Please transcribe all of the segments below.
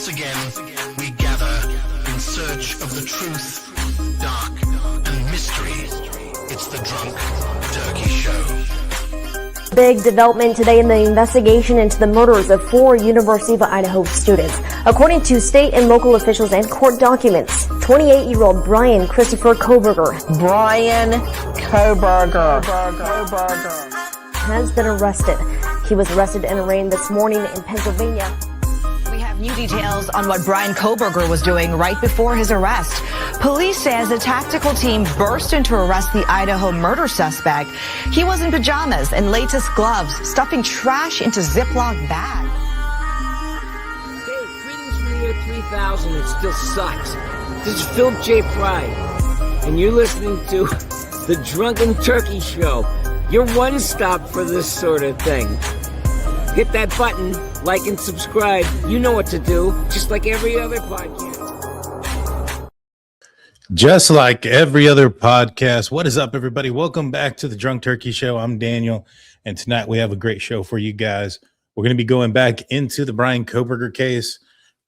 Once again, we gather in search of the truth, dark, and mystery. It's the Drunk Turkey Show. Big development today in the investigation into the murders of 4 University of Idaho students. According to state and local officials and court documents, 28-year-old Bryan Christopher Kohberger has been arrested. He was arrested and arraigned this morning in Pennsylvania. We have new details on what Bryan Kohberger was doing right before his arrest. Police says a tactical team burst in to arrest the Idaho murder suspect. He was in pajamas and latex gloves, stuffing trash into Ziploc bags. Hey, greetings from the year 3000. It still sucks. This is Philip J. Pride, and you're listening to the Drunken Turkey Show. Your one stop for this sort of thing. Hit that button, like and subscribe. You know what to do, just like every other podcast. Just like every other podcast. What is up, everybody? Welcome back to the Drunk Turkey Show. I'm Daniel, and tonight we have a great show for you guys. We're going to be going back into the Bryan Kohberger case.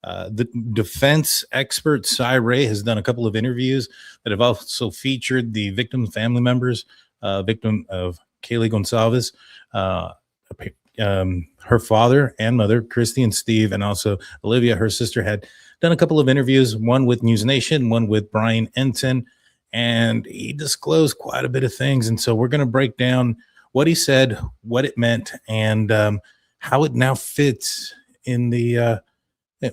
The defense expert, Cy Ray, has done a couple of interviews that have also featured the victim's family members, victim of Kaylee Gonsalves, her father and mother, Christy and Steve, and also Olivia, her sister, had done a couple of interviews, one with News Nation, one with Brian Ensign, and he disclosed quite a bit of things. And so we're going to break down what he said, what it meant, and how it now fits in the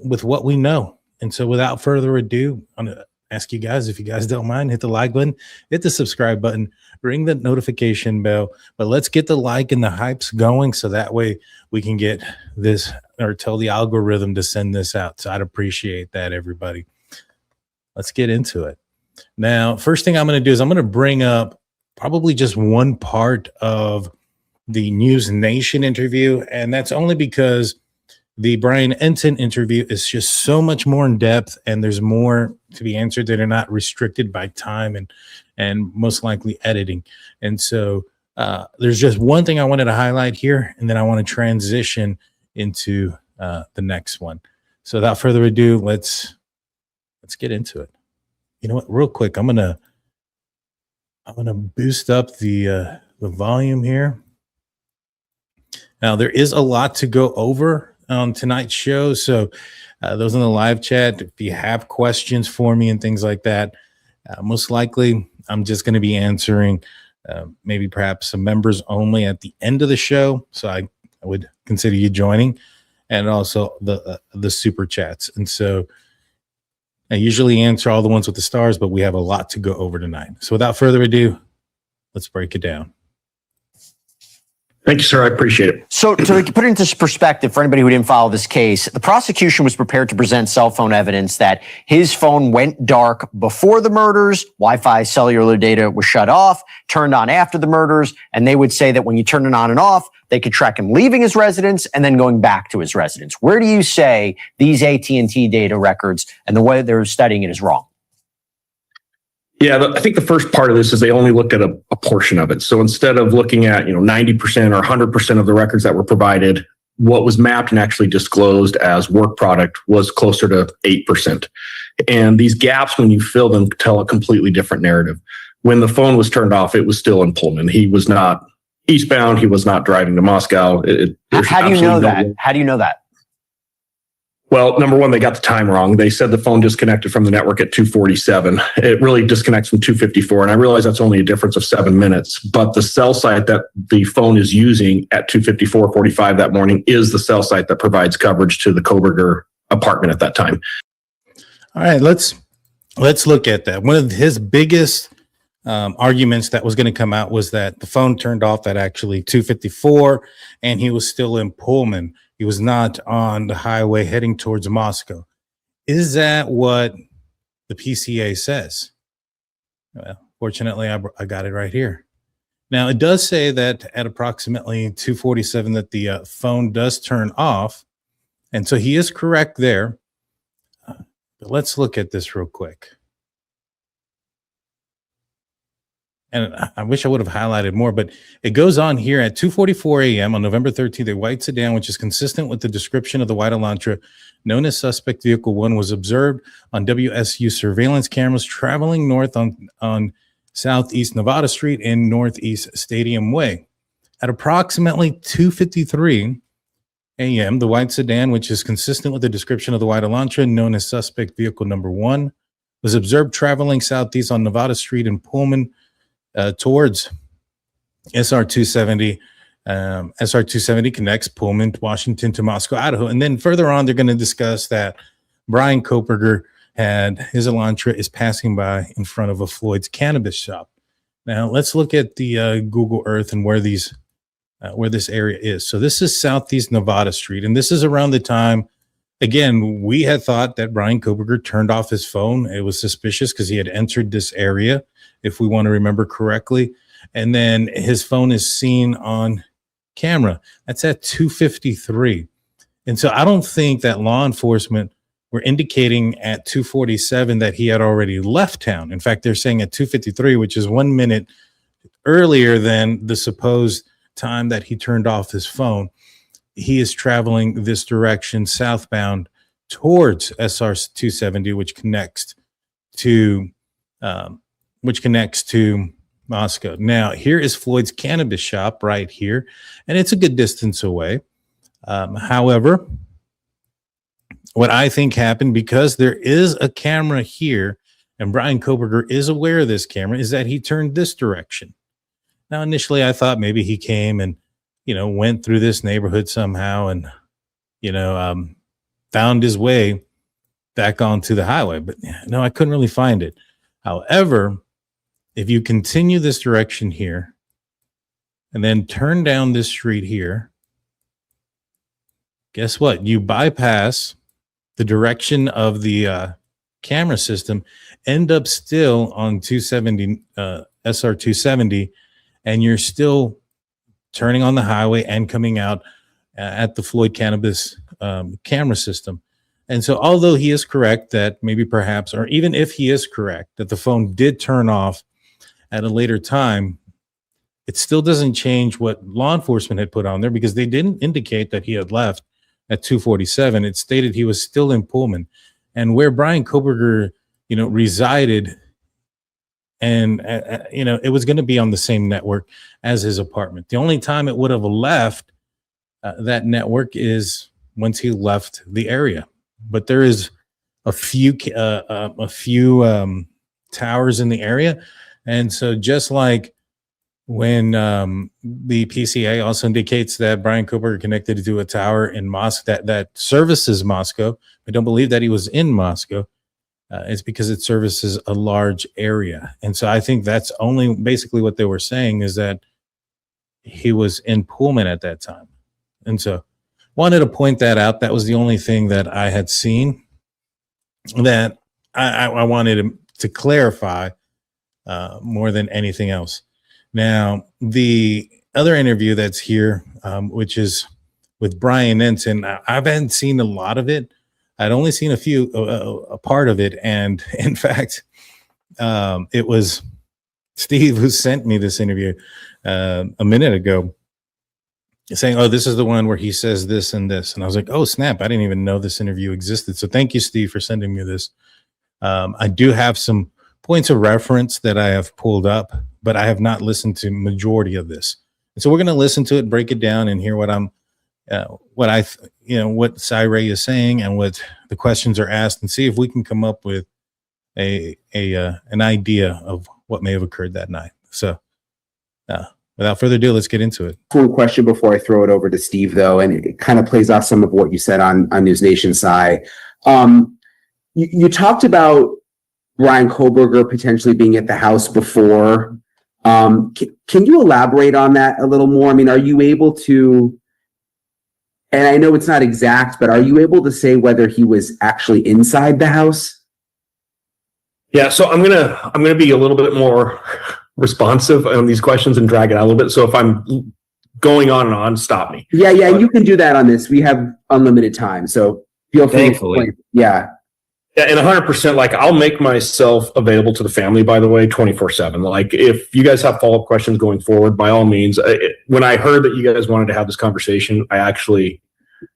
with what we know. And so without further ado, I'm going to ask you guys, if you guys don't mind, hit the like button, hit the subscribe button, ring the notification bell. But let's get the like and the hypes going so that way we can get this, or tell the algorithm to send this out. So I'd appreciate that, everybody. Let's get into it. Now, first thing I'm going to do is I'm going to bring up probably just one part of the News Nation interview, and that's only because the Brian Ensign interview is just so much more in depth, and there's more to be answered that are not restricted by time and most likely editing. And so there's just one thing I wanted to highlight here, and then I want to transition into the next one. So without further ado, let's get into it. You know what? Real quick, I'm gonna boost up the volume here. Now there is a lot to go over on tonight's show, so those in the live chat, if you have questions for me and things like that, most likely I'm just going to be answering maybe perhaps some members only at the end of the show, so I would consider you joining, and also the super chats. And so I usually answer all the ones with the stars, but we have a lot to go over tonight. So without further ado, let's break it down. Thank you, sir. I appreciate it. So to put it into perspective for anybody who didn't follow this case, the prosecution was prepared to present cell phone evidence that his phone went dark before the murders, Wi-Fi cellular data was shut off, turned on after the murders, and they would say that when you turn it on and off, they could track him leaving his residence and then going back to his residence. Where do you say these AT&T data records and the way they're studying it is wrong? Yeah, I think the first part of this is they only looked at a portion of it. So instead of looking at 90% or 100% of the records that were provided, what was mapped and actually disclosed as work product was closer to 8%. And these gaps, when you fill them, tell a completely different narrative. When the phone was turned off, it was still in Pullman. He was not eastbound. He was not driving to Moscow. How do you know that? How do you know that? Well, number one, they got the time wrong. They said the phone disconnected from the network at 2:47. It really disconnects from 2:54. And I realize that's only a difference of 7 minutes, but the cell site that the phone is using at 2:54:45 that morning is the cell site that provides coverage to the Kohberger apartment at that time. All right, let's look at that. One of his biggest arguments that was going to come out was that the phone turned off at actually 2:54 and he was still in Pullman. He was not on the highway heading towards Moscow. Is that what the PCA says? Well, fortunately, I got it right here. Now, it does say that at approximately 2:47 that the phone does turn off. And so he is correct there. But let's look at this real quick. and I wish I would have highlighted more, but it goes on here at 2:44 a.m. on November 13th. A white sedan, which is consistent with the description of the white Elantra, known as suspect vehicle 1, was observed on WSU surveillance cameras traveling north on Southeast Nevada Street and Northeast Stadium Way. At approximately 2:53 a.m., the white sedan, which is consistent with the description of the white Elantra, known as suspect vehicle number 1, was observed traveling southeast on Nevada Street in Pullman towards SR-270. SR-270 connects Pullman, Washington to Moscow, Idaho. And then further on, they're going to discuss that Bryan Kohberger had his Elantra is passing by in front of a Floyd's cannabis shop. Now, let's look at the Google Earth and where this area is. So this is Southeast Nevada Street, and this is around the time, again, we had thought that Bryan Kohberger turned off his phone. It was suspicious because he had entered this area, if we want to remember correctly. And then his phone is seen on camera. That's at 2:53. And so I don't think that law enforcement were indicating at 2:47 that he had already left town. In fact, they're saying at 2:53, which is 1 minute earlier than the supposed time that he turned off his phone. He is traveling this direction southbound towards SR-270, which connects to Moscow. Now, here is Floyd's cannabis shop right here, and it's a good distance away. However, what I think happened, because there is a camera here, and Bryan Kohberger is aware of this camera, is that he turned this direction. Now, initially, I thought maybe he came and, went through this neighborhood somehow and, found his way back onto the highway. But no, I couldn't really find it. However, if you continue this direction here and then turn down this street here, guess what? You bypass the direction of the camera system, end up still on 270, SR-270, and you're still turning on the highway and coming out at the Floyd cannabis camera system. And so although he is correct that maybe perhaps, or even if he is correct that the phone did turn off at a later time, it still doesn't change what law enforcement had put on there, because they didn't indicate that he had left at 2:47. It stated he was still in Pullman, and where Bryan Kohberger, resided, and it was going to be on the same network as his apartment. The only time it would have left that network is once he left the area. But there is a few towers in the area, and so just like when the PCA also indicates that Bryan Kohberger connected to a tower in Moscow that services Moscow, I don't believe that he was in Moscow. It's because it services a large area. And so I think that's only basically what they were saying, is that he was in Pullman at that time. And so wanted to point that out. That was the only thing that I had seen that I wanted to clarify more than anything else. Now, the other interview that's here, which is with Brian Ensign, I haven't seen a lot of it. I'd only seen a part of it. And in fact, it was Steve who sent me this interview a minute ago, saying, oh, this is the one where he says this and this. And I was like, oh, snap, I didn't even know this interview existed. So thank you, Steve, for sending me this. I do have some points of reference that I have pulled up, but I have not listened to majority of this. And so we're going to listen to it, break it down, and hear what what Cyrey is saying and what the questions are asked, and see if we can come up with an idea of what may have occurred that night. So without further ado, let's get into it. One question before I throw it over to Steve, though, and it kind of plays off some of what you said on News Nation side. You talked about Bryan Kohberger potentially being at the house before. Can you elaborate on that a little more? I mean, are you able to, and I know it's not exact, but are you able to say whether he was actually inside the house? Yeah, so I'm gonna be a little bit more responsive on these questions and drag it out a little bit. So if I'm going on and on, stop me. Yeah, you can do that on this. We have unlimited time, so feel free. Thankfully. Yeah. Yeah, and 100%, like I'll make myself available to the family, by the way, 24/7. Like if you guys have follow-up questions going forward, by all means, when I heard that you guys wanted to have this conversation, I actually,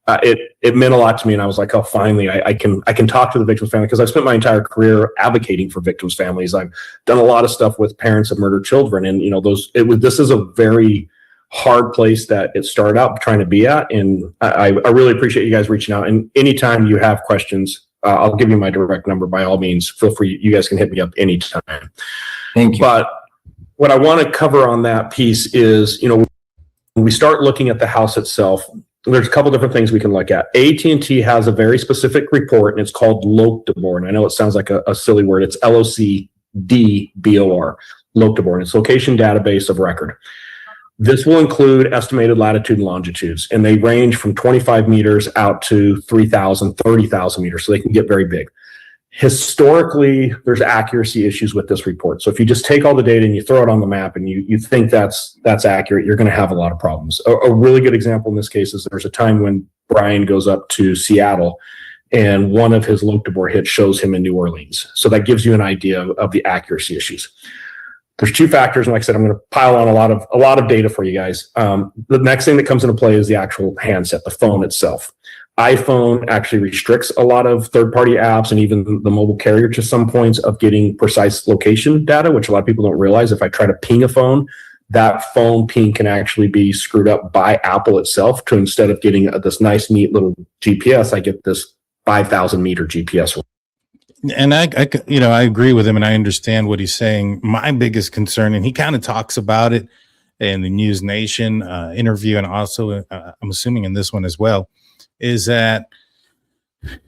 it meant a lot to me. And I was like, oh, finally, I can talk to the victim's family, because I've spent my entire career advocating for victims' families. I've done a lot of stuff with parents of murdered children. And, this is a very hard place that it started out trying to be at. And I really appreciate you guys reaching out. And anytime you have questions, I'll give you my direct number. By all means, feel free. You guys can hit me up anytime. Thank you. But what I want to cover on that piece is, when we start looking at the house itself, there's a couple different things we can look at. AT&T has a very specific report, and it's called Loctobor. And I know it sounds like a silly word. It's LOCDBOR, Loctobor, and it's location database of record. This will include estimated latitude and longitudes, and they range from 25 meters out to 3,000, 30,000 meters, so they can get very big. Historically, there's accuracy issues with this report. So if you just take all the data and you throw it on the map and you think that's accurate, you're going to have a lot of problems. A really good example in this case is there's a time when Bryan goes up to Seattle, and one of his Loctobor hits shows him in New Orleans. So that gives you an idea of the accuracy issues. There's two factors, and like I said, I'm going to pile on a lot of data for you guys. The next thing that comes into play is the actual handset, the phone itself. iPhone actually restricts a lot of third-party apps and even the mobile carrier to some points of getting precise location data, which a lot of people don't realize. If I try to ping a phone, that phone ping can actually be screwed up by Apple itself. To instead of getting this nice, neat little GPS, I get this 5,000 meter GPS. And I agree with him, and I understand what he's saying. My biggest concern, and he kind of talks about it in the News Nation interview, and also I'm assuming in this one as well, is that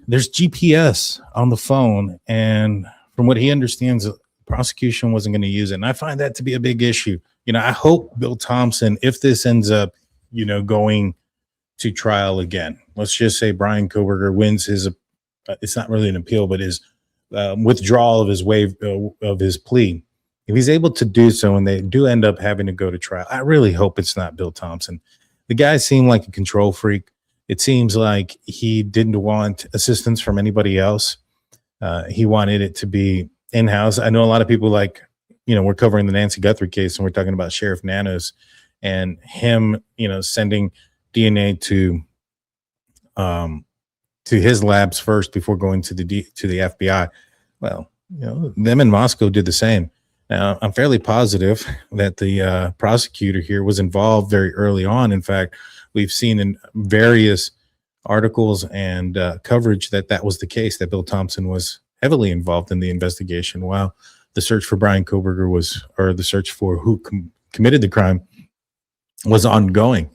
there's GPS on the phone, and from what he understands, the prosecution wasn't going to use it. And I find that to be a big issue. I hope Bill Thompson, if this ends up, going to trial again, let's just say Bryan Kohberger wins his, it's not really an appeal, but his withdrawal of his of his plea. If he's able to do so and they do end up having to go to trial, I really hope it's not Bill Thompson. The guy seemed like a control freak. It seems like he didn't want assistance from anybody else. He wanted it to be in-house. I know a lot of people we're covering the Nancy Guthrie case, and we're talking about Sheriff Nanos and him, sending DNA to his labs first before going to the FBI. Well, them in Moscow did the same. Now, I'm fairly positive that the prosecutor here was involved very early on. In fact, we've seen in various articles and coverage that was the case, that Bill Thompson was heavily involved in the investigation while the search for Bryan Kohberger or the search for who committed the crime was ongoing.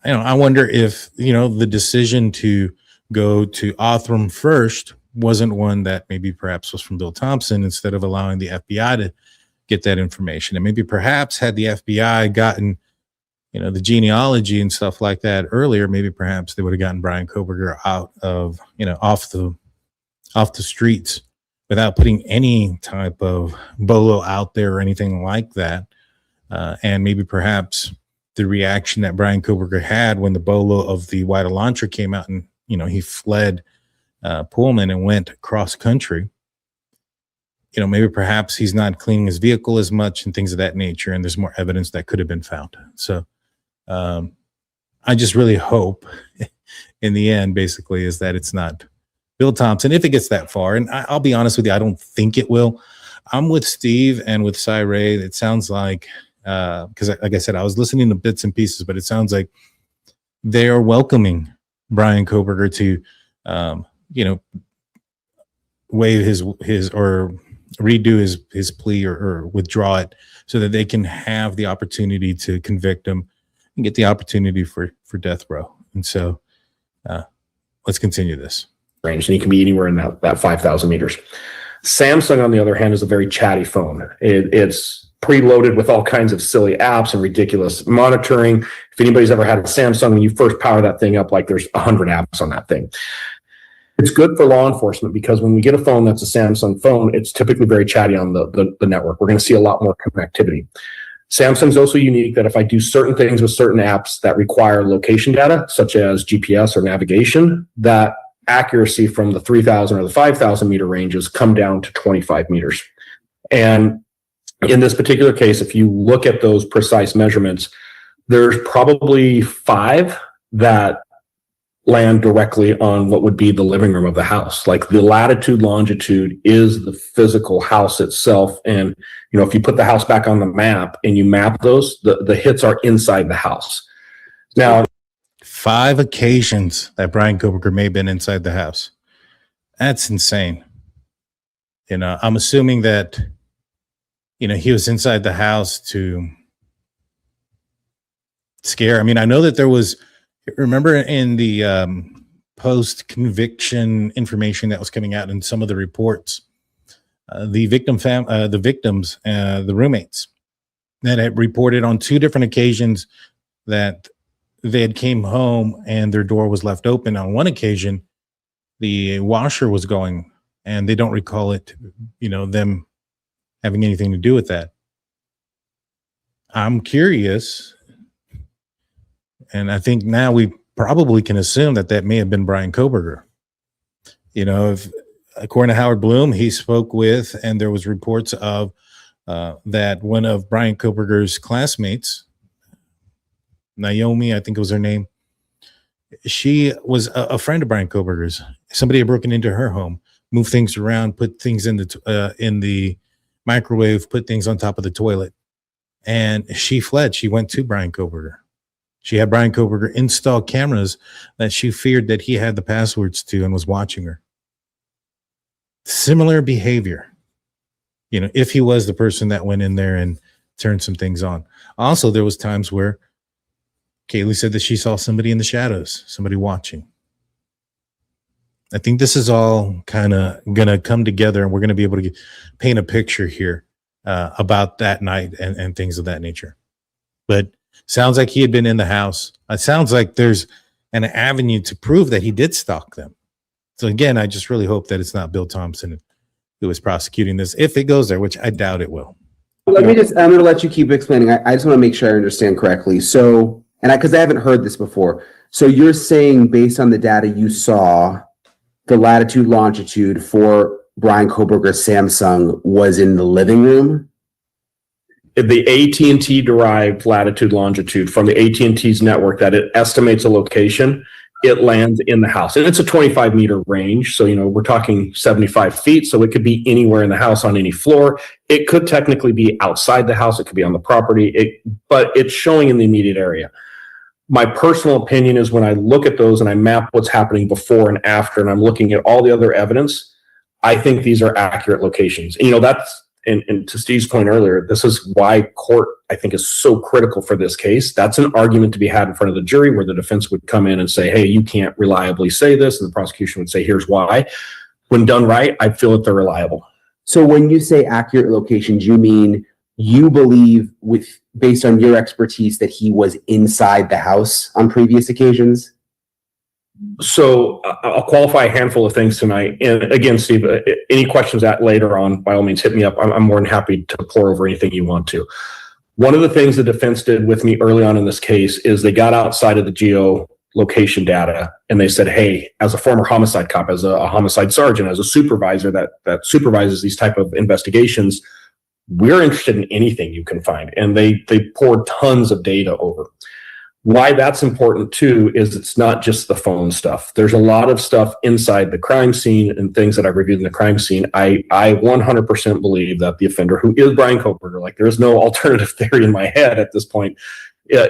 I wonder if, the decision to go to Othram first wasn't one that maybe perhaps was from Bill Thompson, instead of allowing the FBI to get that information. And maybe perhaps had the FBI gotten, the genealogy and stuff like that earlier, maybe perhaps they would have gotten Bryan Kohberger out of, off the streets without putting any type of bolo out there or anything like that. And maybe perhaps the reaction that Bryan Kohberger had when the bolo of the white Elantra came out and, he fled Pullman and went cross country. Maybe perhaps he's not cleaning his vehicle as much and things of that nature, and there's more evidence that could have been found. So I just really hope in the end, basically, is that it's not Bill Thompson, if it gets that far. And I'll be honest with you, I don't think it will. I'm with Steve and with Cy Ray. It sounds like, because like I said, I was listening to bits and pieces, but it sounds like they are welcoming Bryan Kohberger to, waive his or redo his plea or withdraw it, so that they can have the opportunity to convict him and get the opportunity for death row. And so let's continue this. Range, and he can be anywhere in that 5,000 meters. Samsung, on the other hand, is a very chatty phone. It's preloaded with all kinds of silly apps and ridiculous monitoring. If anybody's ever had a Samsung, when you first power that thing up, there's 100 apps on that thing. It's good for law enforcement because when we get a phone that's a Samsung phone, it's typically very chatty on the network. We're going to see a lot more connectivity. Samsung's also unique that if I do certain things with certain apps that require location data, such as GPS or navigation, that accuracy from the 3,000 or the 5,000 meter ranges come down to 25 meters. And in this particular case, if you look at those precise measurements, there's probably 5 that land directly on what would be the living room of the house. Like the latitude, longitude is the physical house itself. And, you know, if you put the house back on the map and you map those, the hits are inside the house. Now, 5 occasions that Bryan Kohberger may have been inside the house. That's insane. You know, I'm assuming that, you know, he was inside the house to scare. I mean, I know that there was, remember in the post-conviction information that was coming out in some of the reports, the victims, the roommates that had reported on 2 different occasions that they had came home and their door was left open. On one occasion, the washer was going, and they don't recall it, you know, them having anything to do with that. I'm curious, and I think now we probably can assume that that may have been Bryan Kohberger. You know, if, according to Howard Bloom, he spoke with, and there was reports of that one of Bryan Kohberger's classmates, Naomi, I think it was her name, she was a friend of Bryan Kohberger's. Somebody had broken into her home, moved things around, put things in the microwave, put things on top of the toilet, and she fled. She went to Bryan Kohberger. She had Bryan Kohberger install cameras that she feared that he had the passwords to and was watching her. Similar behavior, you know, if he was the person that went in there and turned some things on. Also, there was times where Kaylee said that she saw somebody in the shadows, somebody watching. I think this is all kind of going to come together, and we're going to be able to paint a picture here about that night and things of that nature. But sounds like he had been in the house. It sounds like there's an avenue to prove that he did stalk them. So again, I just really hope that it's not Bill Thompson who is prosecuting this, if it goes there, which I doubt it will. Let me just, I'm going to let you keep explaining. I just want to make sure I understand correctly. So, because I haven't heard this before. So you're saying based on the data you saw, the latitude, longitude for Bryan Kohberger's Samsung was in the living room? The AT&T derived latitude, longitude from the AT&T's network that it estimates a location, it lands in the house. And it's a 25 meter range. So, you know, we're talking 75 feet. So it could be anywhere in the house on any floor. It could technically be outside the house. It could be on the property, but it's showing in the immediate area. My personal opinion is when I look at those and I map what's happening before and after, and I'm looking at all the other evidence, I think these are accurate locations. And, you know, that's, and to Steve's point earlier, this is why court, I think, is so critical for this case. That's an argument to be had in front of the jury where the defense would come in and say, hey, you can't reliably say this. And the prosecution would say, here's why. When done right, I feel that they're reliable. So when you say accurate locations, you mean you believe, based on your expertise, that he was inside the house on previous occasions? So I'll qualify a handful of things tonight. And again, Steve, any questions that later on, by all means, hit me up. I'm more than happy to pour over anything you want to. One of the things the defense did with me early on in this case is they got outside of the geolocation data and they said, hey, as a former homicide cop, as a homicide sergeant, as a supervisor that supervises these type of investigations, we're interested in anything you can find. And they poured tons of data over. Why that's important too is it's not just the phone stuff. There's a lot of stuff inside the crime scene and things that I've reviewed in the crime scene. I 100% believe that the offender, who is Bryan Kohberger, like there's no alternative theory in my head at this point,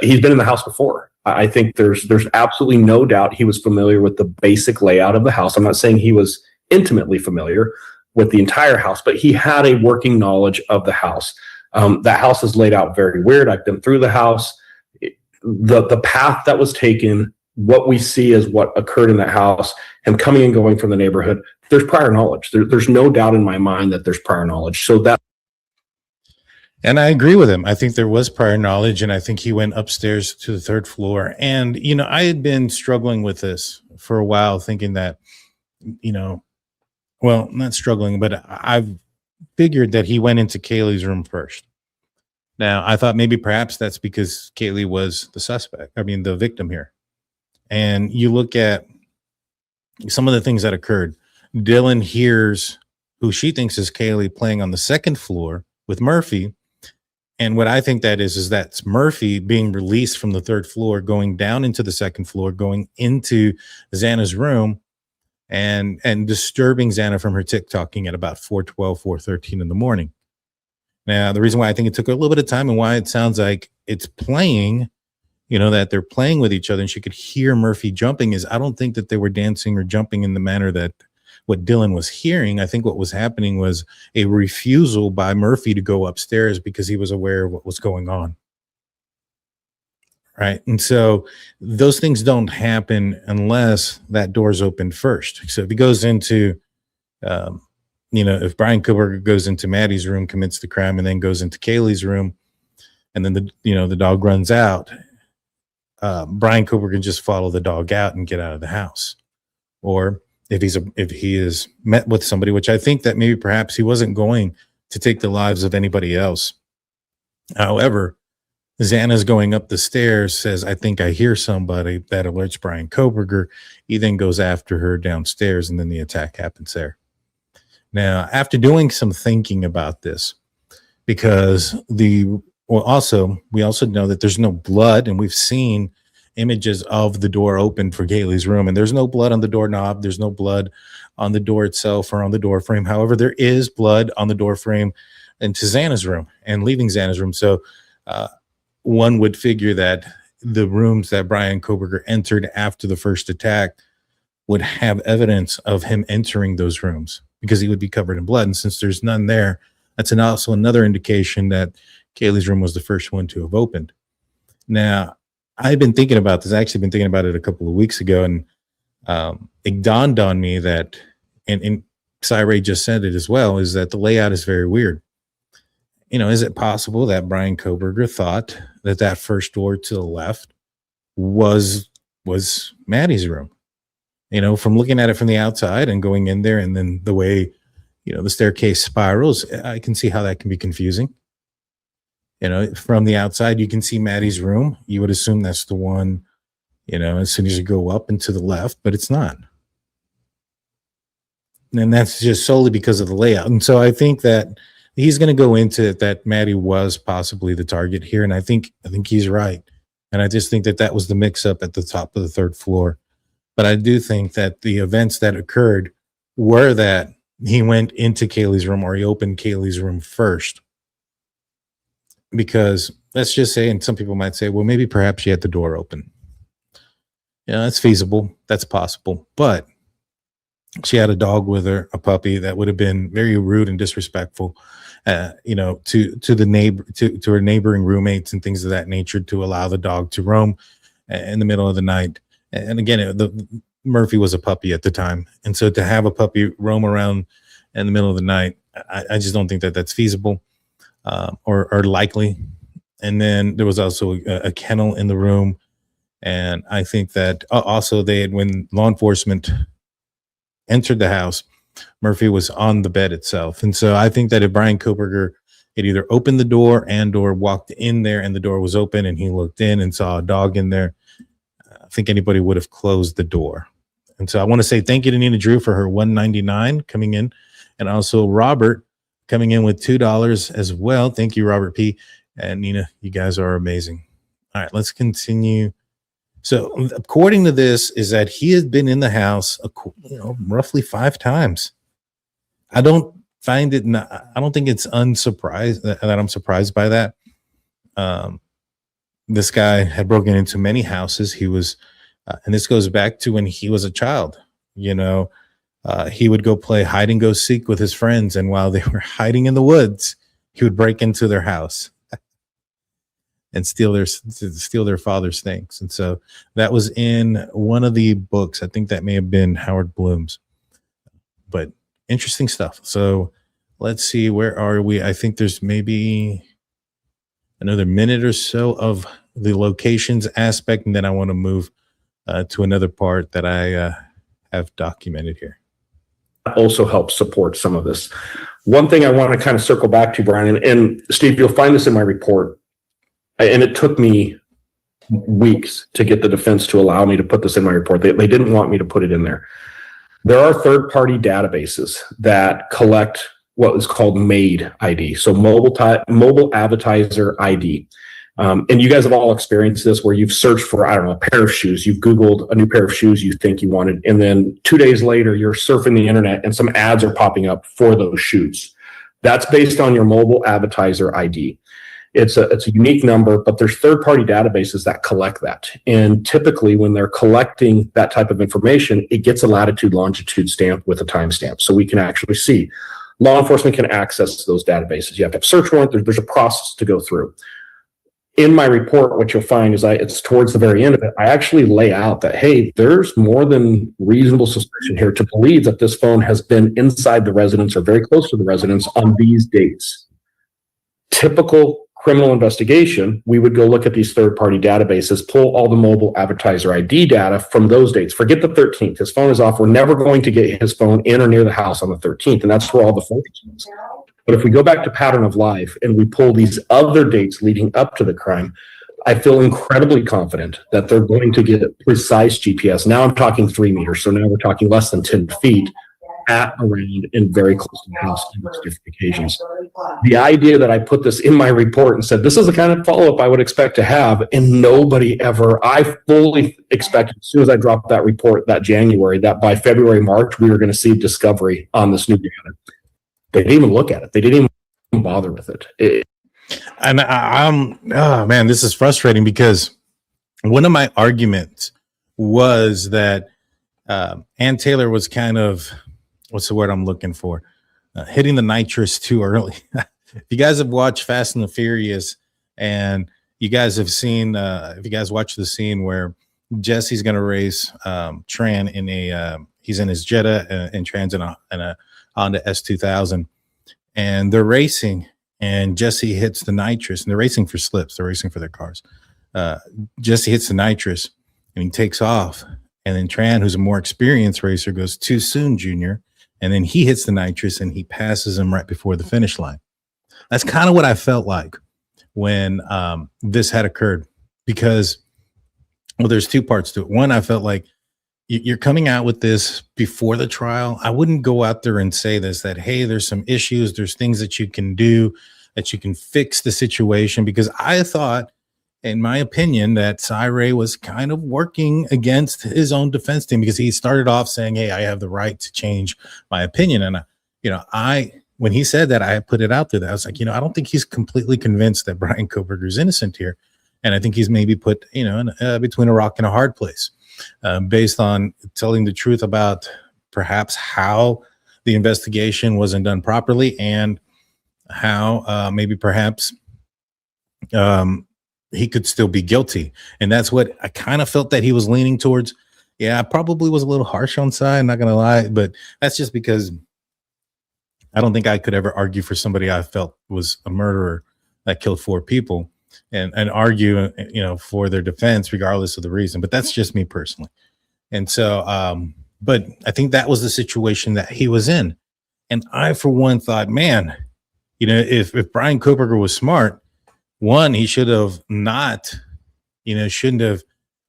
he's been in the house before. I think there's absolutely no doubt he was familiar with the basic layout of the house. I'm not saying he was intimately familiar with the entire house, but he had a working knowledge of the house. That house is laid out very weird. I've been through the house. The path that was taken, what we see as what occurred in that house, him coming and going from the neighborhood, there's prior knowledge. There's no doubt in my mind that there's prior knowledge. So that. And I agree with him. I think there was prior knowledge, and I think he went upstairs to the 3rd floor. And, you know, I had been struggling with this for a while, thinking that, you know, well, not struggling, but I've figured that he went into Kaylee's room first. Now, I thought maybe perhaps that's because Kaylee was the victim here. And you look at some of the things that occurred. Dylan hears who she thinks is Kaylee playing on the second floor with Murphy. And what I think that is that's Murphy being released from the third floor, going down into the second floor, going into Xana's room and disturbing Xana from her TikToking at about 4:12, 4:13 in the morning. Now, the reason why I think it took a little bit of time and why it sounds like it's playing, that they're playing with each other and she could hear Murphy jumping is I don't think that they were dancing or jumping in the manner that what Dylan was hearing. I think what was happening was a refusal by Murphy to go upstairs because he was aware of what was going on. Right. And so those things don't happen unless that door's open first. So if he goes into, if Bryan Kohberger goes into Maddie's room, commits the crime, and then goes into Kaylee's room, and then the dog runs out, Bryan Kohberger can just follow the dog out and get out of the house. Or if he is met with somebody, which I think that maybe perhaps he wasn't going to take the lives of anybody else. However, Xana's going up the stairs, says, I think I hear somebody. That alerts Bryan Kohberger. He then goes after her downstairs, and then the attack happens there. Now, after doing some thinking about this, because we also know that there's no blood, and we've seen images of the door open for Kaylee's room, and there's no blood on the doorknob. There's no blood on the door itself or on the door frame. However, there is blood on the door frame into Xana's room and leaving Xana's room. So one would figure that the rooms that Bryan Kohberger entered after the first attack would have evidence of him entering those rooms because he would be covered in blood. And since there's none there, that's also another indication that Kaylee's room was the first one to have opened. Now, I've been thinking about this. I actually been thinking about it a couple of weeks ago, and it dawned on me that, and Cy just said it as well, is that the layout is very weird. Is it possible that Bryan Kohberger thought that first door to the left was Maddie's room? From looking at it from the outside and going in there, and then the way, the staircase spirals, I can see how that can be confusing. From the outside, you can see Maddie's room. You would assume that's the one, as soon as you go up and to the left, but it's not. And that's just solely because of the layout. And so I think that he's going to go into it, that Maddie was possibly the target here. And I think he's right. And I just think that was the mix up at the top of the third floor. But I do think that the events that occurred were that he went into Kaylee's room, or he opened Kaylee's room first. Because let's just say, and some people might say, well, maybe perhaps she had the door open. That's feasible. That's possible. But she had a dog with her, a puppy, that would have been very rude and disrespectful, to the neighbor, to her neighboring roommates and things of that nature, to allow the dog to roam in the middle of the night. And again, Murphy was a puppy at the time. And so to have a puppy roam around in the middle of the night, I just don't think that that's feasible. Or likely. And then there was also a kennel in the room. And I think that also when law enforcement entered the house, Murphy was on the bed itself. And so I think that if Bryan Kohberger had either opened the door or walked in there and the door was open and he looked in and saw a dog in there, I think anybody would have closed the door. And so I want to say thank you to Nina Drew for her $1.99 coming in, and also Robert coming in with $2 as well. Thank you, Robert P. And Nina, you guys are amazing. All right, let's continue. So according to this, is that he had been in the house, roughly 5 times. I don't think it's unsurprised that I'm surprised by that. This guy had broken into many houses. He was, and this goes back to when he was a child, he would go play hide and go seek with his friends. And while they were hiding in the woods, he would break into their house and steal their father's things. And so that was in one of the books. I think that may have been Howard Bloom's, but interesting stuff. So let's see, where are we? I think there's maybe another minute or so of the locations aspect. And then I want to move to another part that I have documented here. Also helps support some of this. One thing I want to kind of circle back to, Bryan, and Steve, you'll find this in my report. And it took me weeks to get the defense to allow me to put this in my report. They didn't want me to put it in there. There are third-party databases that collect what is called MAID ID, so mobile advertiser ID. And you guys have all experienced this where you've searched for, I don't know, a pair of shoes. You've Googled a new pair of shoes you think you wanted. And then 2 days later, you're surfing the internet and some ads are popping up for those shoes. That's based on your mobile advertiser ID. It's a unique number, but there's third-party databases that collect that. And typically when they're collecting that type of information, it gets a latitude, longitude stamp with a timestamp. So we can actually see. Law enforcement can access those databases. You have to have a search warrant. There's a process to go through. In my report, what you'll find is it's towards the very end of it, I actually lay out that, hey, there's more than reasonable suspicion here to believe that this phone has been inside the residence or very close to the residence on these dates. Typical criminal investigation, we would go look at these third-party databases, pull all the mobile advertiser ID data from those dates. Forget the 13th. His phone is off. We're never going to get his phone in or near the house on the 13th, and that's where all the focus is. But if we go back to pattern of life and we pull these other dates leading up to the crime, I feel incredibly confident that they're going to get precise GPS. Now I'm talking 3 meters, so now we're talking less than 10 feet at, around, and very close to the house on those different occasions. The idea that I put this in my report and said, this is the kind of follow-up I would expect to have, and nobody ever, I fully expected as soon as I dropped that report that January, that by February, March, we were going to see discovery on this new data. They didn't even look at it. They didn't even bother with it. And oh man, this is frustrating because one of my arguments was that Ann Taylor was kind of, what's the word I'm looking for? Hitting the nitrous too early. If you guys have watched Fast and the Furious and you guys have seen, if you guys watch the scene where Jesse's going to race Tran in he's in his Jetta and Tran's in a Honda S2000 and they're racing and Jesse hits the nitrous and they're racing for slips. They're racing for their cars. Jesse hits the nitrous and he takes off. And then Tran, who's a more experienced racer, goes too soon, Junior. And then he hits the nitrous and he passes him right before the finish line. That's kind of what I felt like when this had occurred because, well, there's two parts to it. One, I felt like you're coming out with this before the trial. I wouldn't go out there and say this, that, hey, there's some issues. There's things that you can do, that you can fix the situation. Because I thought, in my opinion, that Cy was kind of working against his own defense team because he started off saying, hey, I have the right to change my opinion. And, when he said that, I put it out there that I was like, I don't think he's completely convinced that Bryan Kohberger is innocent here. And I think he's maybe put, between a rock and a hard place based on telling the truth about perhaps how the investigation wasn't done properly and how maybe perhaps he could still be guilty. And that's what I kind of felt that he was leaning towards. Yeah, I probably was a little harsh on Cy, I'm not going to lie, but that's just because I don't think I could ever argue for somebody I felt was a murderer that killed 4 people and argue, for their defense, regardless of the reason. But that's just me personally. And so, but I think that was the situation that he was in. And I, for one, thought, man, if Bryan Kohberger was smart, one, he should have not, shouldn't have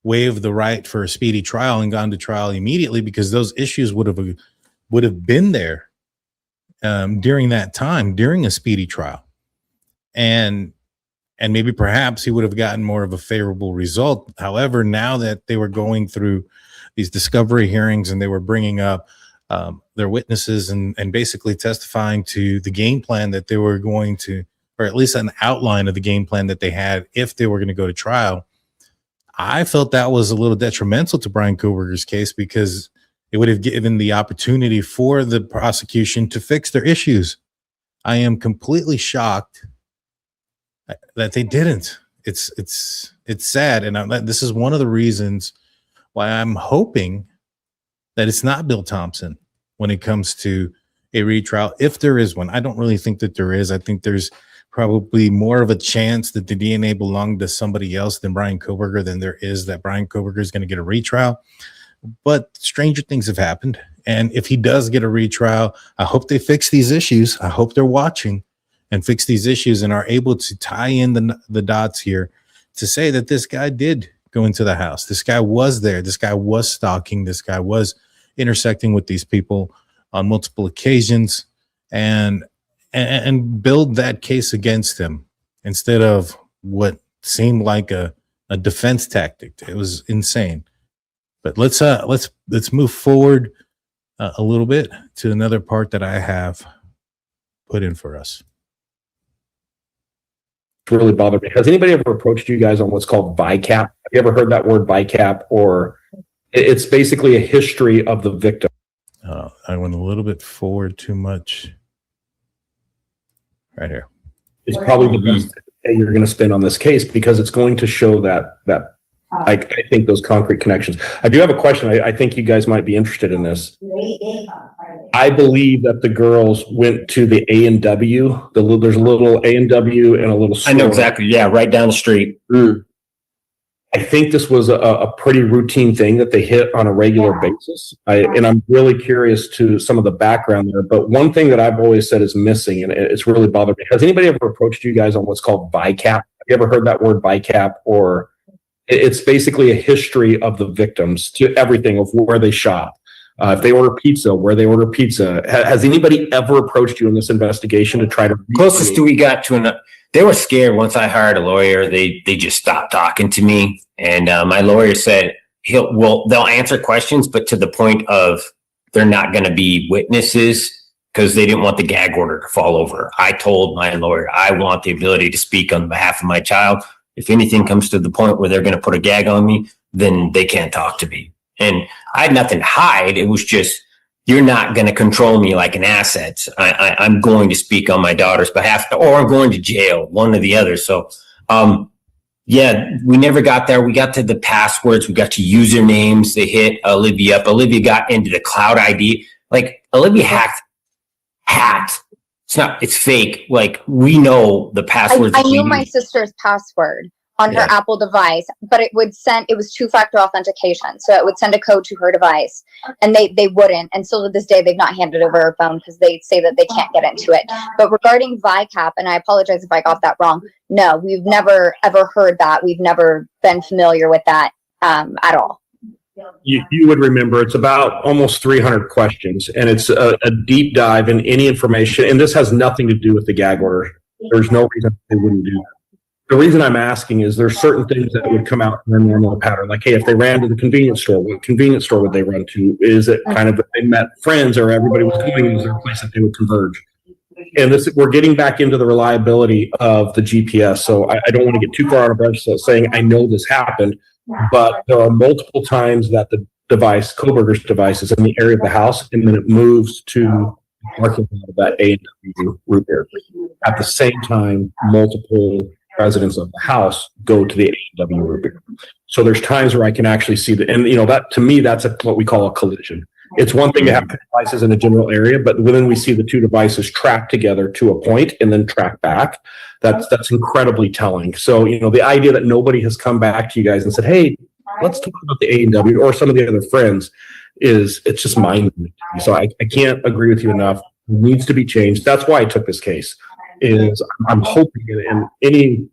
waived the right for a speedy trial and gone to trial immediately because those issues would have been there during that time, during a speedy trial. And maybe perhaps he would have gotten more of a favorable result. However, now that they were going through these discovery hearings and they were bringing up their witnesses and basically testifying to the game plan that they were going to, or at least an outline of the game plan that they had if they were going to go to trial, I felt that was a little detrimental to Bryan Kohberger's case because it would have given the opportunity for the prosecution to fix their issues. I am completely shocked that they didn't. It's sad. And this is one of the reasons why I'm hoping that it's not Bill Thompson when it comes to a retrial, if there is one. I don't really think that there is. I think there's probably more of a chance that the DNA belonged to somebody else than Bryan Kohberger than there is that Bryan Kohberger is going to get a retrial. But stranger things have happened. And if he does get a retrial, I hope they fix these issues. I hope they're watching and fix these issues and are able to tie in the dots here to say that this guy did go into the house. This guy was there. This guy was stalking. This guy was, intersecting with these people on multiple occasions and build that case against him instead of what seemed like a defense tactic. It was insane. But let's move forward a little bit to another part that I have put in for us. Really bothered me. Has anybody ever approached you guys on what's called VICAP? Have you ever heard that word VICAP? Or it's basically a history of the victim. I went a little bit forward too much. Right here. It's probably the best that you're going to spend on this case because it's going to show that I think those concrete connections. I do have a question. I think you guys might be interested in this. I believe that the girls went to the A&W. There's a little A&W and a little store. I know exactly. Yeah, right down the street. I think this was a pretty routine thing that they hit on a regular basis. And I'm really curious to some of the background there. But one thing that I've always said is missing, and it's really bothered me. Has anybody ever approached you guys on what's called VICAP? Have you ever heard that word VICAP? Or it's basically a history of the victims to everything of where they shop. If they order pizza, where they order pizza. Has anybody ever approached you in this investigation to try to... Closest we got to they were scared once I hired a lawyer. They just stopped talking to me. And my lawyer said they'll answer questions, but to the point of they're not going to be witnesses because they didn't want the gag order to fall over. I told my lawyer, I want the ability to speak on behalf of my child. If anything comes to the point where they're going to put a gag on me, then they can't talk to me. And I had nothing to hide. It was just, you're not going to control me like an asset. I'm going to speak on my daughter's behalf, or I'm going to jail, one or the other. So, yeah, we never got there. We got to the passwords. We got to usernames. They hit Olivia up. Olivia got into the cloud ID. Like, Olivia hacked. It's fake. Like, we know the passwords. I knew my sister's password on her Apple device, but it was two-factor authentication. So it would send a code to her device, and they wouldn't. And still to this day, they've not handed over her phone because they say that they can't get into it. But regarding VICAP, and I apologize if I got that wrong, no, we've never ever heard that. We've never been familiar with that at all. You would remember it's about almost 300 questions, and it's a deep dive in any information. And this has nothing to do with the gag order. There's no reason they wouldn't do that. The reason I'm asking is there's certain things that would come out in their normal pattern. Like, hey, if they ran to the convenience store, what convenience store would they run to? Is it kind of if they met friends or everybody was going, is there a place that they would converge? And we're getting back into the reliability of the GPS. So I don't want to get too far out of breath saying I know this happened, but there are multiple times that the device, Kohberger's device, is in the area of the house, and then it moves to the parking lot of that A&W root area. At the same time, multiple residents of the house go to the A&W root area. So there's times where I can actually see and that to me, that's what we call a collision. It's one thing to have devices in a general area, but when we see the two devices track together to a point and then track back, that's incredibly telling. So, the idea that nobody has come back to you guys and said, hey, let's talk about the A&W or some of the other friends it's just mind-blowing. So I can't agree with you enough. It needs to be changed. That's why I took this case. I'm hoping in any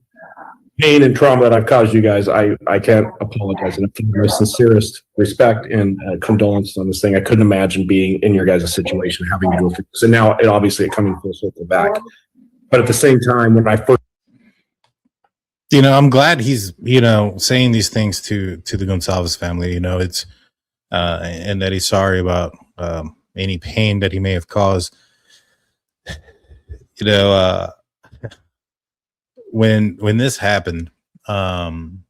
pain and trauma that I've caused you guys, I can't apologize. And I my sincerest respect and condolence on this thing. I couldn't imagine being in your guys' situation, having to go through this. And now it coming full circle back. But at the same time, when I first, I'm glad he's, saying these things to the Gonzalez family, it's, and that he's sorry about any pain that he may have caused. When this happened, when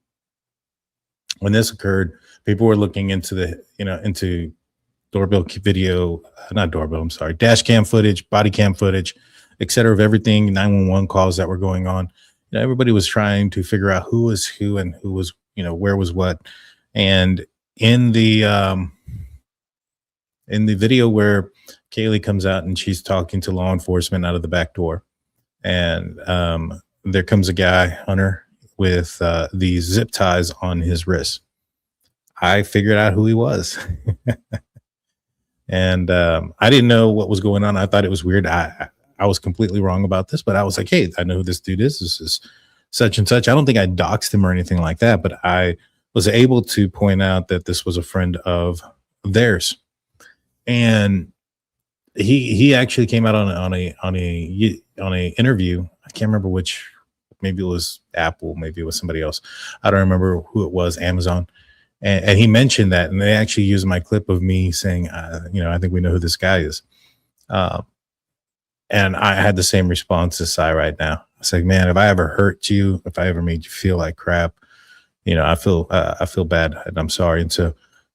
this occurred, people were looking into into doorbell video, dash cam footage, body cam footage, et cetera, of everything, 911 calls that were going on. Everybody was trying to figure out who was who and who was, where was what. And in the video where Kaylee comes out and she's talking to law enforcement out of the back door, and there comes a guy, Hunter, with these zip ties on his wrists. I figured out who he was. And I didn't know what was going on. I thought it was weird. I was completely wrong about this, but I was like, hey, I know who this dude is. This is such and such. I don't think I doxed him or anything like that, but I was able to point out that this was a friend of theirs. And he actually came out on a interview. I can't remember which. Maybe it was Apple, maybe it was somebody else. I don't remember who it was, Amazon. And he mentioned that, and they actually used my clip of me saying, I think we know who this guy is. And I had the same response as Cy right now. It's like, man, if I ever hurt you, if I ever made you feel like crap, I feel bad, and I'm sorry. And so,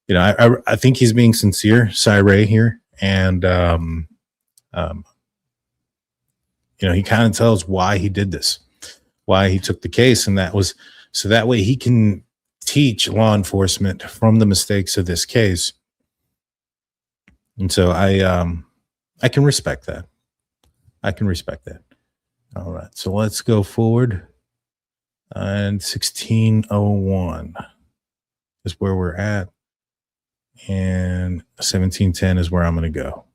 I think he's being sincere, Cy Ray here, and he kind of tells why he did this, why he took the case, and that was so that way he can teach law enforcement from the mistakes of this case. And so I can respect that. I can respect that. All right, so let's go forward. And 1601 is where we're at, and 1710 is where I'm going to go.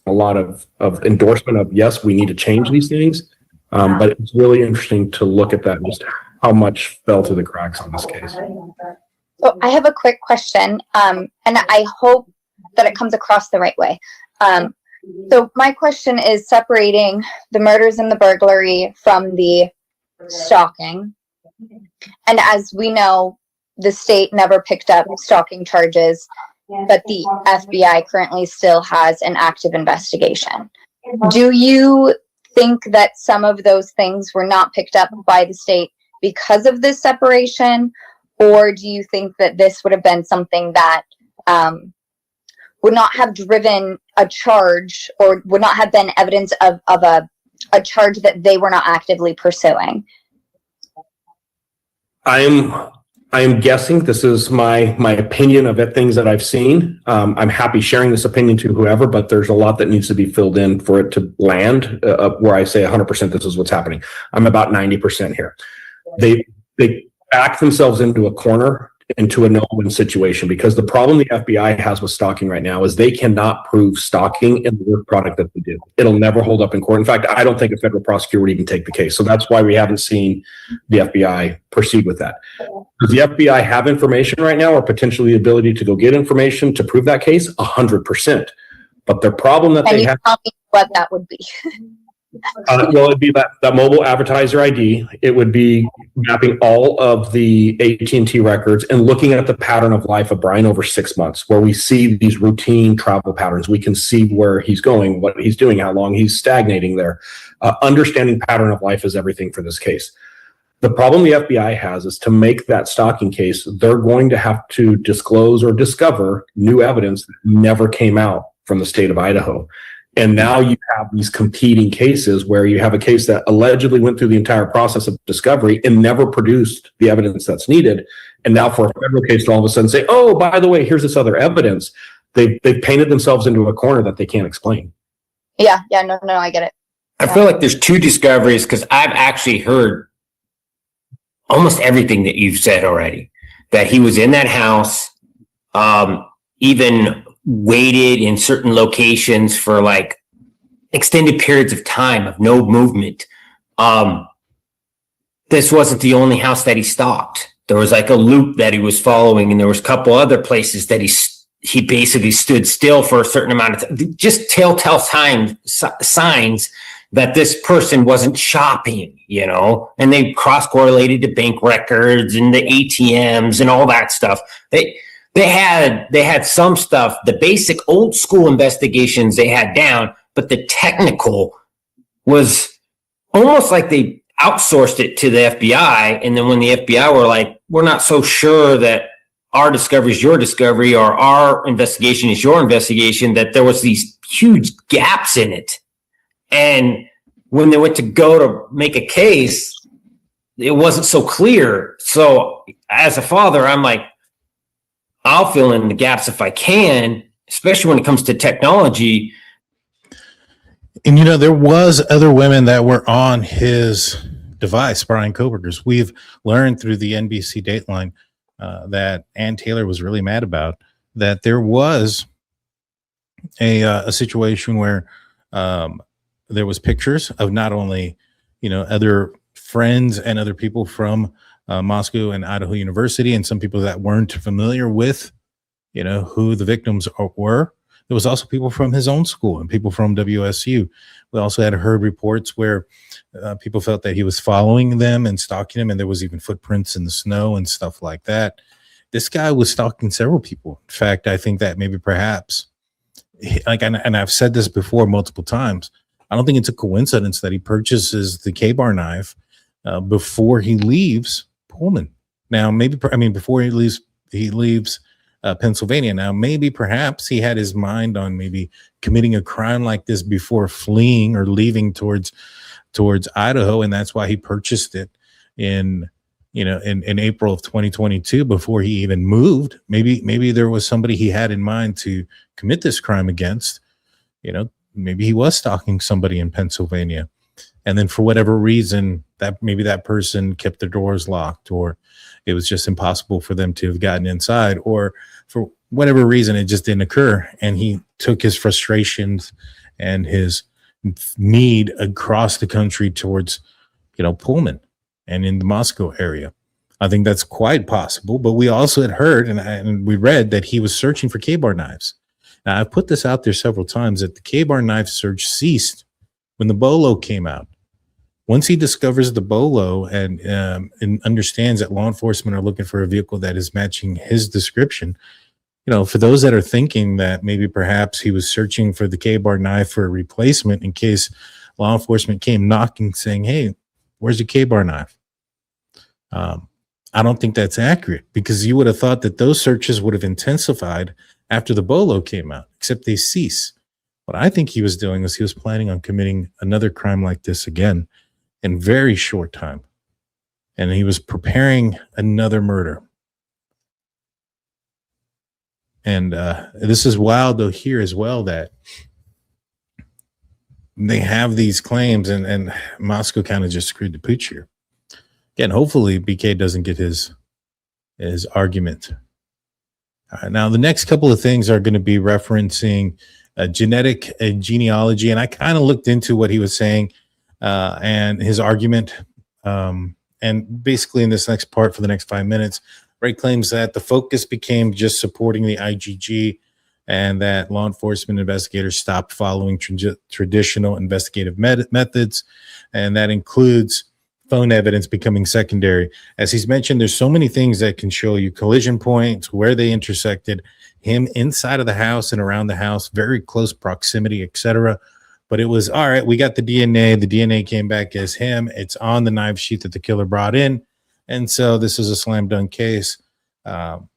A lot of endorsement of, yes, we need to change these things. But it's really interesting to look at that, just how much fell through the cracks on this case. So I have a quick question, and I hope that it comes across the right way. So my question is separating the murders and the burglary from the stalking. And as we know, the state never picked up stalking charges, but the FBI currently still has an active investigation. Do you think that some of those things were not picked up by the state because of this separation? Or do you think that this would have been something that would not have driven a charge, or would not have been evidence of a charge that they were not actively pursuing? I am guessing. This is my opinion of it, things that I've seen. I'm happy sharing this opinion to whoever, but there's a lot that needs to be filled in for it to land where I say 100% this is what's happening. I'm about 90% here. They back themselves into a corner, into a no-win situation, because the problem the FBI has with stalking right now is they cannot prove stalking in the work product that they do. It'll never hold up in court. In fact, I don't think a federal prosecutor would even take the case. So that's why we haven't seen the FBI proceed with that. Does the FBI have information right now, or potentially the ability to go get information to prove that case? 100%. But the problem that they have— tell me what that would be? well, it'd be that mobile advertiser ID. It would be mapping all of the AT&T records and looking at the pattern of life of Bryan over 6 months, where we see these routine travel patterns. We can see where he's going, what he's doing, how long he's stagnating there. Understanding pattern of life is everything for this case. The problem the FBI has is, to make that stalking case, they're going to have to disclose or discover new evidence that never came out from the state of Idaho. And now you have these competing cases where you have a case that allegedly went through the entire process of discovery and never produced the evidence that's needed. And now for a federal case to all of a sudden say, oh, by the way, here's this other evidence, they've painted themselves into a corner that they can't explain. Yeah, no, I get it. I feel like there's two discoveries, because I've actually heard almost everything that you've said already. That he was in that house, even waited in certain locations for like extended periods of time of no movement. This wasn't the only house that he stalked. There was like a loop that he was following, and there was a couple other places that he basically stood still for a certain amount of time. Just telltale signs that this person wasn't shopping, and they cross-correlated to bank records and the ATMs and all that stuff. They had some stuff, the basic old school investigations they had down, but the technical was almost like they outsourced it to the FBI. And then when the FBI were like, we're not so sure that our discovery is your discovery, or our investigation is your investigation, that there was these huge gaps in it. And when they went to go to make a case, it wasn't so clear. So as a father, I'm like, I'll fill in the gaps if I can, especially when it comes to technology. And there was other women that were on his device, Bryan Kohberger's. We've learned through the NBC Dateline that Ann Taylor was really mad about, that there was a situation where there was pictures of not only other friends and other people from Moscow and Idaho University, and some people that weren't familiar with, who the victims were. There was also people from his own school and people from WSU. We also had heard reports where people felt that he was following them and stalking them, and there was even footprints in the snow and stuff like that. This guy was stalking several people. In fact, I think that maybe perhaps, and I've said this before multiple times, I don't think it's a coincidence that he purchases the K-bar knife before he leaves Pullman. Now, before he leaves Pennsylvania. Now, maybe perhaps he had his mind on maybe committing a crime like this before fleeing or leaving towards Idaho, and that's why he purchased it in April of 2022 before he even moved. Maybe there was somebody he had in mind to commit this crime against. Maybe he was stalking somebody in Pennsylvania, and then for whatever reason that person kept their doors locked, or it was just impossible for them to have gotten inside, or for whatever reason it just didn't occur, and he took his frustrations and his need across the country towards Pullman and in the Moscow area. I think that's quite possible, but we also had heard and we read that he was searching for K-bar knives. Now, I've put this out there several times that the K-bar knife search ceased when the Bolo came out. Once he discovers the Bolo and understands that law enforcement are looking for a vehicle that is matching his description, for those that are thinking that maybe perhaps he was searching for the K-bar knife for a replacement in case law enforcement came knocking saying, hey, where's the K-bar knife? I don't think that's accurate, because you would have thought that those searches would have intensified after the Bolo came out, except they cease. What I think he was doing is he was planning on committing another crime like this again in very short time. And he was preparing another murder. And this is wild to hear as well that they have these claims and Moscow kind of just screwed the pooch here. Again, hopefully BK doesn't get his argument. All right, now the next couple of things are going to be referencing genetic genealogy, and I kind of looked into what he was saying and his argument. And basically in this next part for the next 5 minutes, Ray claims that the focus became just supporting the IGG and that law enforcement investigators stopped following traditional investigative methods, and that includes phone evidence becoming secondary. As he's mentioned, there's so many things that can show you collision points, where they intersected, him inside of the house and around the house, very close proximity, etc. But it was, all right, we got the DNA. The DNA came back as him. It's on the knife sheath that the killer brought in. And so this is a slam dunk case. In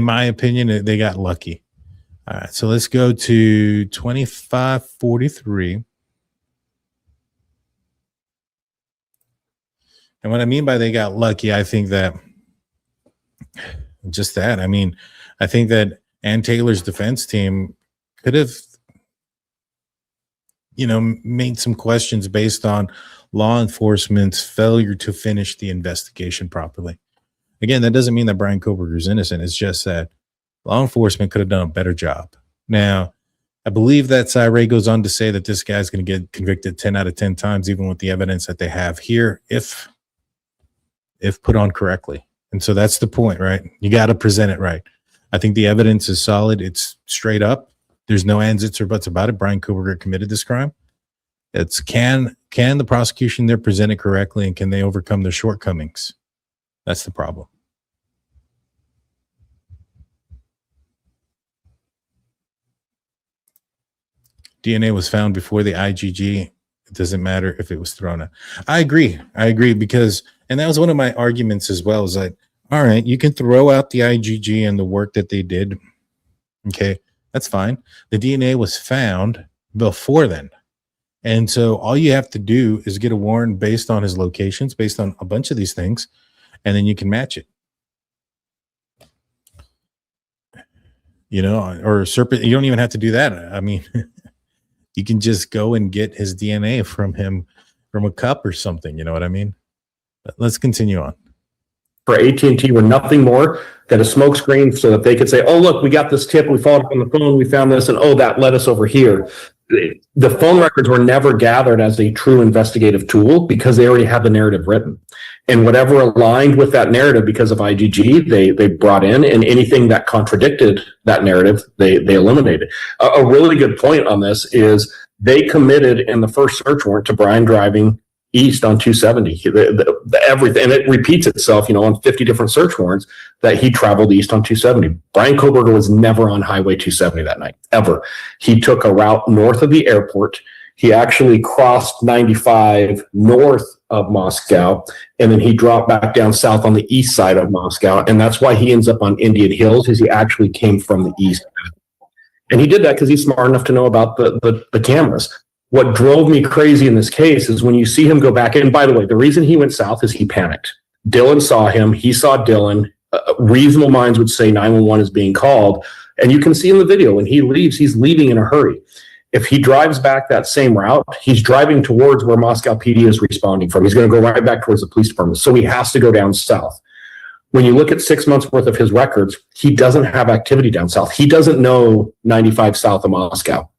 my opinion, they got lucky. All right, so let's go to 2543. And what I mean by they got lucky, I think that just that. I mean, I think that Ann Taylor's defense team could have, made some questions based on law enforcement's failure to finish the investigation properly. Again, that doesn't mean that Bryan Kohberger is innocent. It's just that law enforcement could have done a better job. Now, I believe that Ray goes on to say that this guy's going to get convicted 10 out of 10 times, even with the evidence that they have here, if put on correctly. And so that's the point, right? You got to present it right. I think the evidence is solid. It's straight up. There's no ands, ifs, or buts about it. Bryan Kohberger committed this crime. It's can the prosecution there present it correctly, and can they overcome their shortcomings? That's the problem. DNA was found before the IGG. It doesn't matter if it was thrown out. I agree because, and that was one of my arguments as well, is like, all right, you can throw out the IGG and the work that they did. Okay, that's fine. The DNA was found before then. And so all you have to do is get a warrant based on his locations, based on a bunch of these things, and then you can match it. Or serpent, you don't even have to do that. I mean, you can just go and get his DNA from him from a cup or something. You know what I mean? But let's continue on. For AT&T were nothing more than a smokescreen so that they could say, oh, look, we got this tip. We followed up on the phone. We found this. And, oh, that led us over here. the phone records were never gathered as a true investigative tool because they already had the narrative written. And whatever aligned with that narrative because of IGG, they brought in, and anything that contradicted that narrative, they eliminated. A really good point on this is they committed in the first search warrant to Bryan driving east on 270. Everything, and it repeats itself, on 50 different search warrants that he traveled east on 270. Bryan Kohberger was never on Highway 270 that night, ever. He took a route north of the airport. He actually crossed 95 north of Moscow, and then he dropped back down south on the east side of Moscow. And that's why he ends up on Indian Hills, is he actually came from the east. And he did that because he's smart enough to know about the cameras. What drove me crazy in this case is when you see him go back in. By the way, the reason he went south is he panicked. Dylan saw him. He saw Dylan. Reasonable minds would say 911 is being called. And you can see in the video when he leaves, he's leaving in a hurry. If he drives back that same route, he's driving towards where Moscow PD is responding from. He's going to go right back towards the police department. So he has to go down south. When you look at 6 months worth of his records, he doesn't have activity down south. He doesn't know 95 south of Moscow.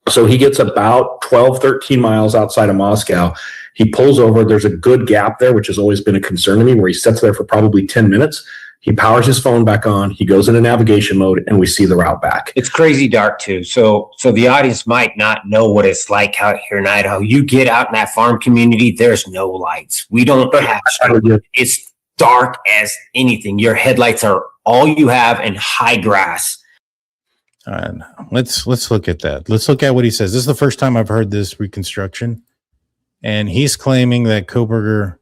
So he gets about 12, 13 miles outside of Moscow. He pulls over. There's a good gap there, which has always been a concern to me, where he sits there for probably 10 minutes. He powers his phone back on. He goes into navigation mode, and we see the route back. It's crazy dark too. So the audience might not know what it's like out here in Idaho. You get out in that farm community, there's no lights. We don't have, it's dark as anything. Your headlights are all you have, and high grass. All right, let's look at that. Let's look at what he says. This is the first time I've heard this reconstruction, and he's claiming that Kohberger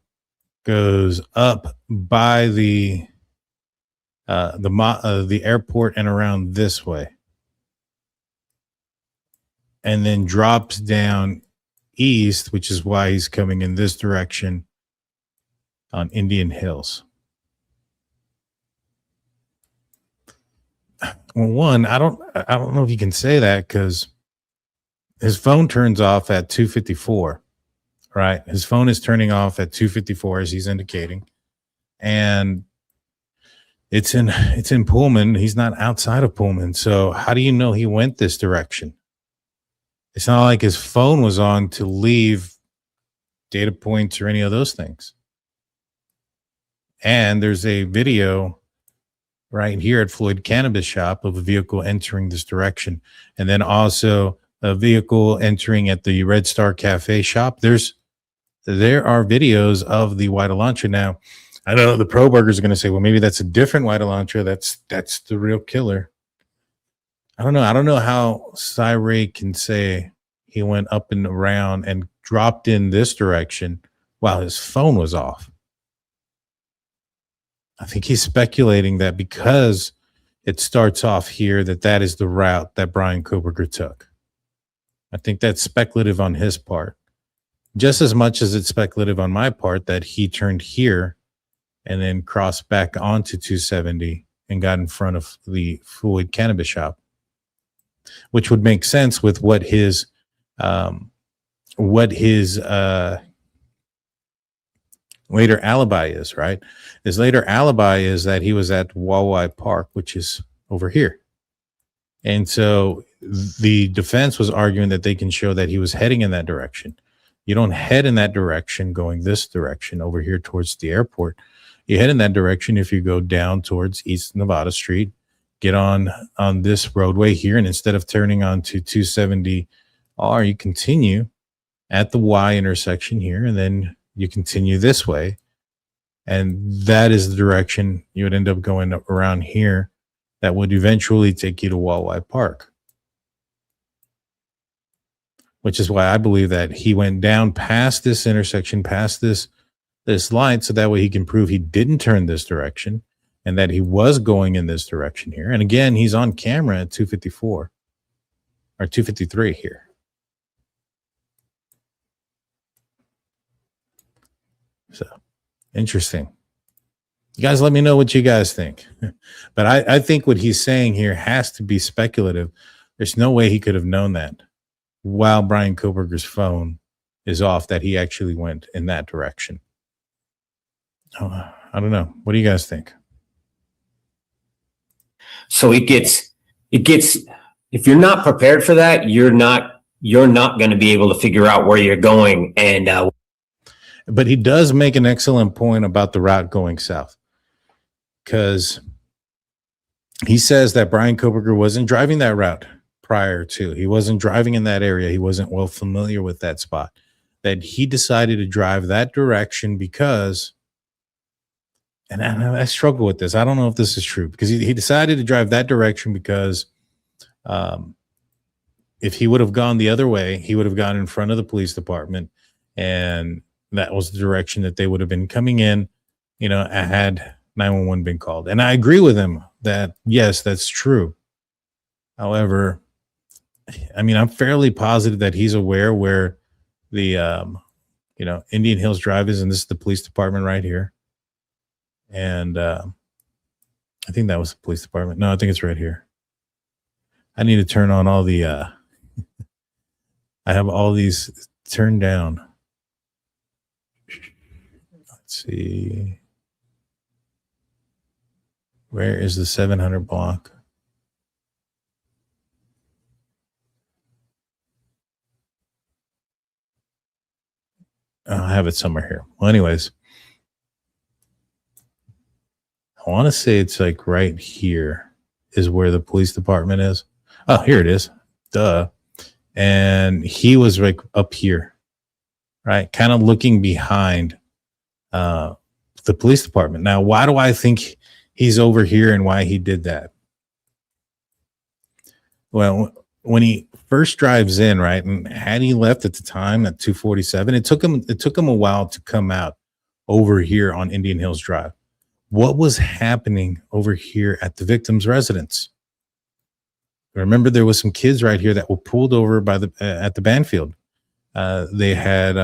goes up by the airport and around this way, and then drops down east, which is why he's coming in this direction on Indian Hills. Well, one, I don't know if you can say that because his phone turns off at 2:54, right? His phone is turning off at 2:54 as he's indicating, and it's in Pullman. He's not outside of Pullman, so how do you know he went this direction? It's not like his phone was on to leave data points or any of those things. And there's a video right here at Floyd Cannabis Shop of a vehicle entering this direction. And then also a vehicle entering at the Red Star Cafe shop. There are videos of the white Elantra. Now, I know the pro burgers are going to say, well, maybe that's a different white Elantra. That's the real killer. I don't know. I don't know how Cyray can say he went up and around and dropped in this direction while his phone was off. I think he's speculating that because it starts off here, that is the route that Bryan Kohberger took. I think that's speculative on his part, just as much as it's speculative on my part that he turned here and then crossed back onto 270 and got in front of the Floyd Cannabis Shop, which would make sense with what his later alibi is, right? His later alibi is that he was at Wawai Park, which is over here. And so the defense was arguing that they can show that he was heading in that direction. You don't head in that direction going this direction over here towards the airport. You head in that direction if you go down towards East Nevada Street, get on this roadway here, and instead of turning onto 270R, you continue at the Y intersection here, and then you continue this way, and that is the direction you would end up going around here. That would eventually take you to Wawai Park, which is why I believe that he went down past this intersection, past this light, so that way he can prove he didn't turn this direction and that he was going in this direction here. And again, he's on camera at 254 or 253 here. So interesting. You guys let me know what you guys think. But I think what he's saying here has to be speculative. There's no way he could have known that while Bryan Kohberger's phone is off, that he actually went in that direction. I don't know. What do you guys think? So it gets, if you're not prepared for that, you're not you're not going to be able to figure out where you're going. And but he does make an excellent point about the route going south, because he says that Bryan Kohberger wasn't driving that route prior to. He wasn't driving in that area. He wasn't well familiar with that spot. That he decided to drive that direction because, and I struggle with this. I don't know if this is true, because he decided to drive that direction because if he would have gone the other way, he would have gone in front of the police department, and that was the direction that they would have been coming in, had 911 been called. And I agree with him that, yes, that's true. However, I mean, I'm fairly positive that he's aware where the, Indian Hills Drive is, and this is the police department right here. And I think that was the police department. No, I think it's right here. I need to turn on all the, I have all these turned down. Let's see. Where is the 700 block? I have it somewhere here. Well, anyways, I want to say it's like right here is where the police department is. Oh, here it is. Duh. And he was like up here, right? Kind of looking behind the police department. Now, why do I think he's over here and why he did that? Well, when he first drives in, right, and had he left at the time at 247, it took him a while to come out over here on Indian Hills Drive. What was happening over here at the victim's residence? Remember, there was some kids right here that were pulled over by the at the Banfield. They had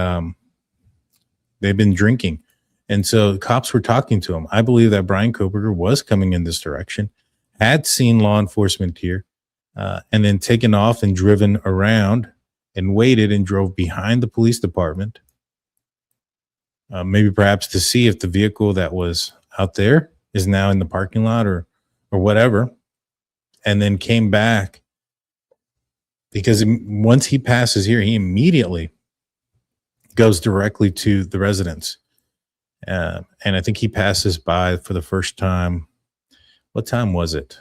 they've been drinking, and so cops were talking to him. I believe that Bryan Kohberger was coming in this direction, had seen law enforcement here, and then taken off and driven around and waited and drove behind the police department, maybe perhaps to see if the vehicle that was out there is now in the parking lot or whatever, and then came back, because once he passes here, he immediately goes directly to the residence. And I think he passes by for the first time. What time was it?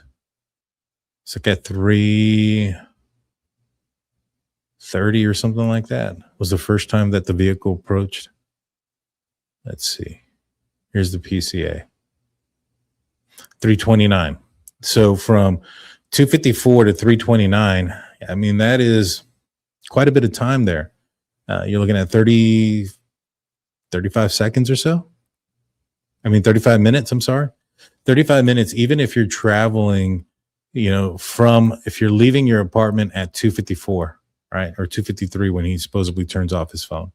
It's like at 3:30 or something like that. Was the first time that the vehicle approached. Let's see. Here's the PCA. 3:29. So from 2:54 to 3:29, I mean, that is quite a bit of time there. You're looking at 35 seconds or so. I mean, 35 minutes, I'm sorry. 35 minutes, even if you're traveling, if you're leaving your apartment at 2:54, right? Or 2:53 when he supposedly turns off his phone.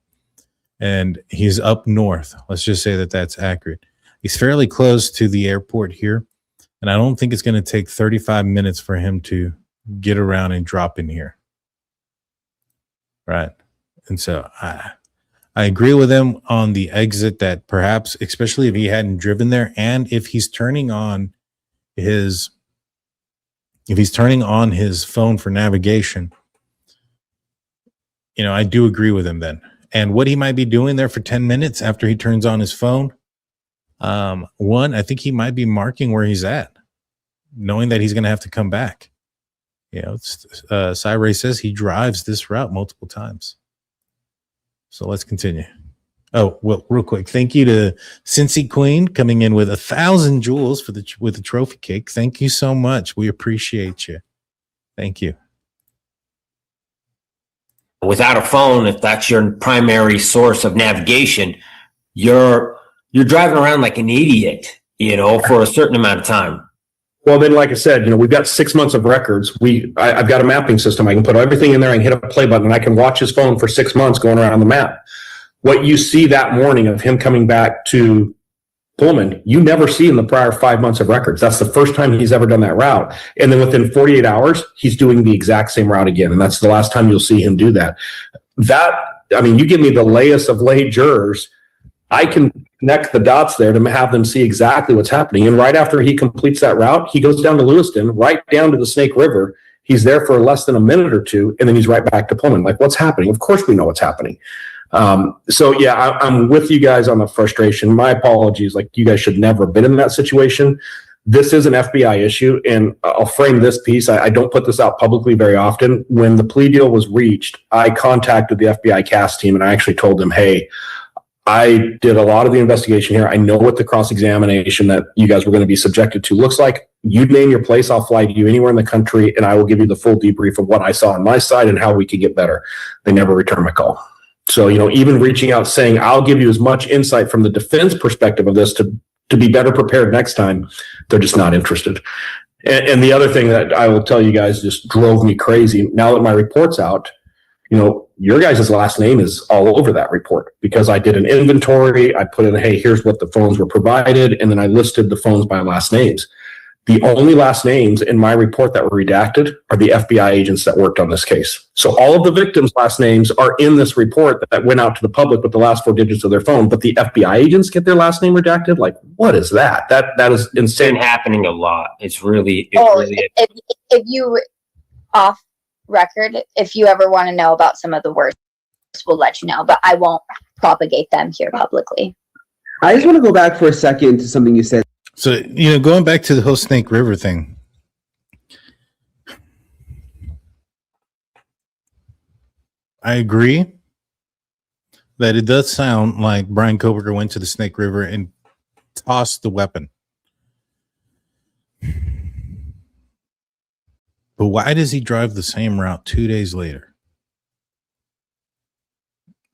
And he's up north. Let's just say that that's accurate. He's fairly close to the airport here. And I don't think it's going to take 35 minutes for him to get around and drop in here. Right. And so I agree with him on the exit, that perhaps, especially if he hadn't driven there, and if he's turning on his phone for navigation, I do agree with him then. And what he might be doing there for 10 minutes after he turns on his phone, one, I think he might be marking where he's at, knowing that he's going to have to come back. Cyray says he drives this route multiple times. So let's continue. Oh, well, real quick. Thank you to Cincy Queen coming in with 1,000 jewels with the trophy cake. Thank you so much. We appreciate you. Thank you. without a phone, if that's your primary source of navigation, you're driving around like an idiot, for a certain amount of time. Well, then, like I said, we've got 6 months of records. I've got a mapping system. I can put everything in there. I can hit a play button and I can watch his phone for 6 months going around the map. What you see that morning of him coming back to Pullman, you never see in the prior 5 months of records. That's the first time he's ever done that route. And then within 48 hours, he's doing the exact same route again. And that's the last time you'll see him do that. You give me the layest of lay jurors, I can connect the dots there to have them see exactly what's happening. And right after he completes that route, he goes down to Lewiston, right down to the Snake River. He's there for less than a minute or two, and then he's right back to Pullman. Like, what's happening? Of course we know what's happening. So yeah, I'm with you guys on the frustration. My apologies. Like, you guys should never have been in that situation. This is an FBI issue, and I'll frame this piece. I don't put this out publicly very often. When the plea deal was reached, I contacted the FBI CAS team, and I actually told them, hey, I did a lot of the investigation here. I know what the cross-examination that you guys were going to be subjected to looks like. You name your place, I'll fly to you anywhere in the country, and I will give you the full debrief of what I saw on my side and how we could get better. They never returned my call. So, even reaching out saying, I'll give you as much insight from the defense perspective of this to be better prepared next time, they're just not interested. And the other thing that I will tell you guys just drove me crazy. Now that my report's out, your guys' last name is all over that report because I did an inventory. I put in, hey, here's what the phones were provided. And then I listed the phones by last names. The only last names in my report that were redacted are the FBI agents that worked on this case. So all of the victims' last names are in this report that went out to the public with the last 4 digits of their phone, but the FBI agents get their last name redacted? Like, what is that? That is insane. It's been happening a lot. It's really, if you off record, if you ever want to know about some of the worst, we'll let you know, but I won't propagate them here publicly. I just want to go back for a second to something you said. So, going back to the whole Snake River thing, I agree that it does sound like Bryan Kohberger went to the Snake River and tossed the weapon. But why does he drive the same route 2 days later?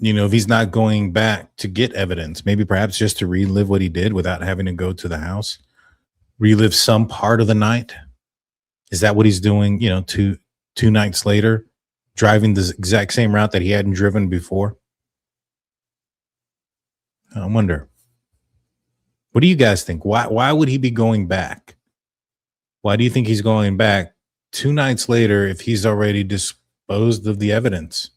If he's not going back to get evidence, maybe perhaps just to relive what he did without having to go to the house, relive some part of the night. Is that what he's doing, two nights later, driving the exact same route that he hadn't driven before? I wonder. What do you guys think? Why would he be going back? Why do you think he's going back 2 nights later if he's already disposed of the evidence?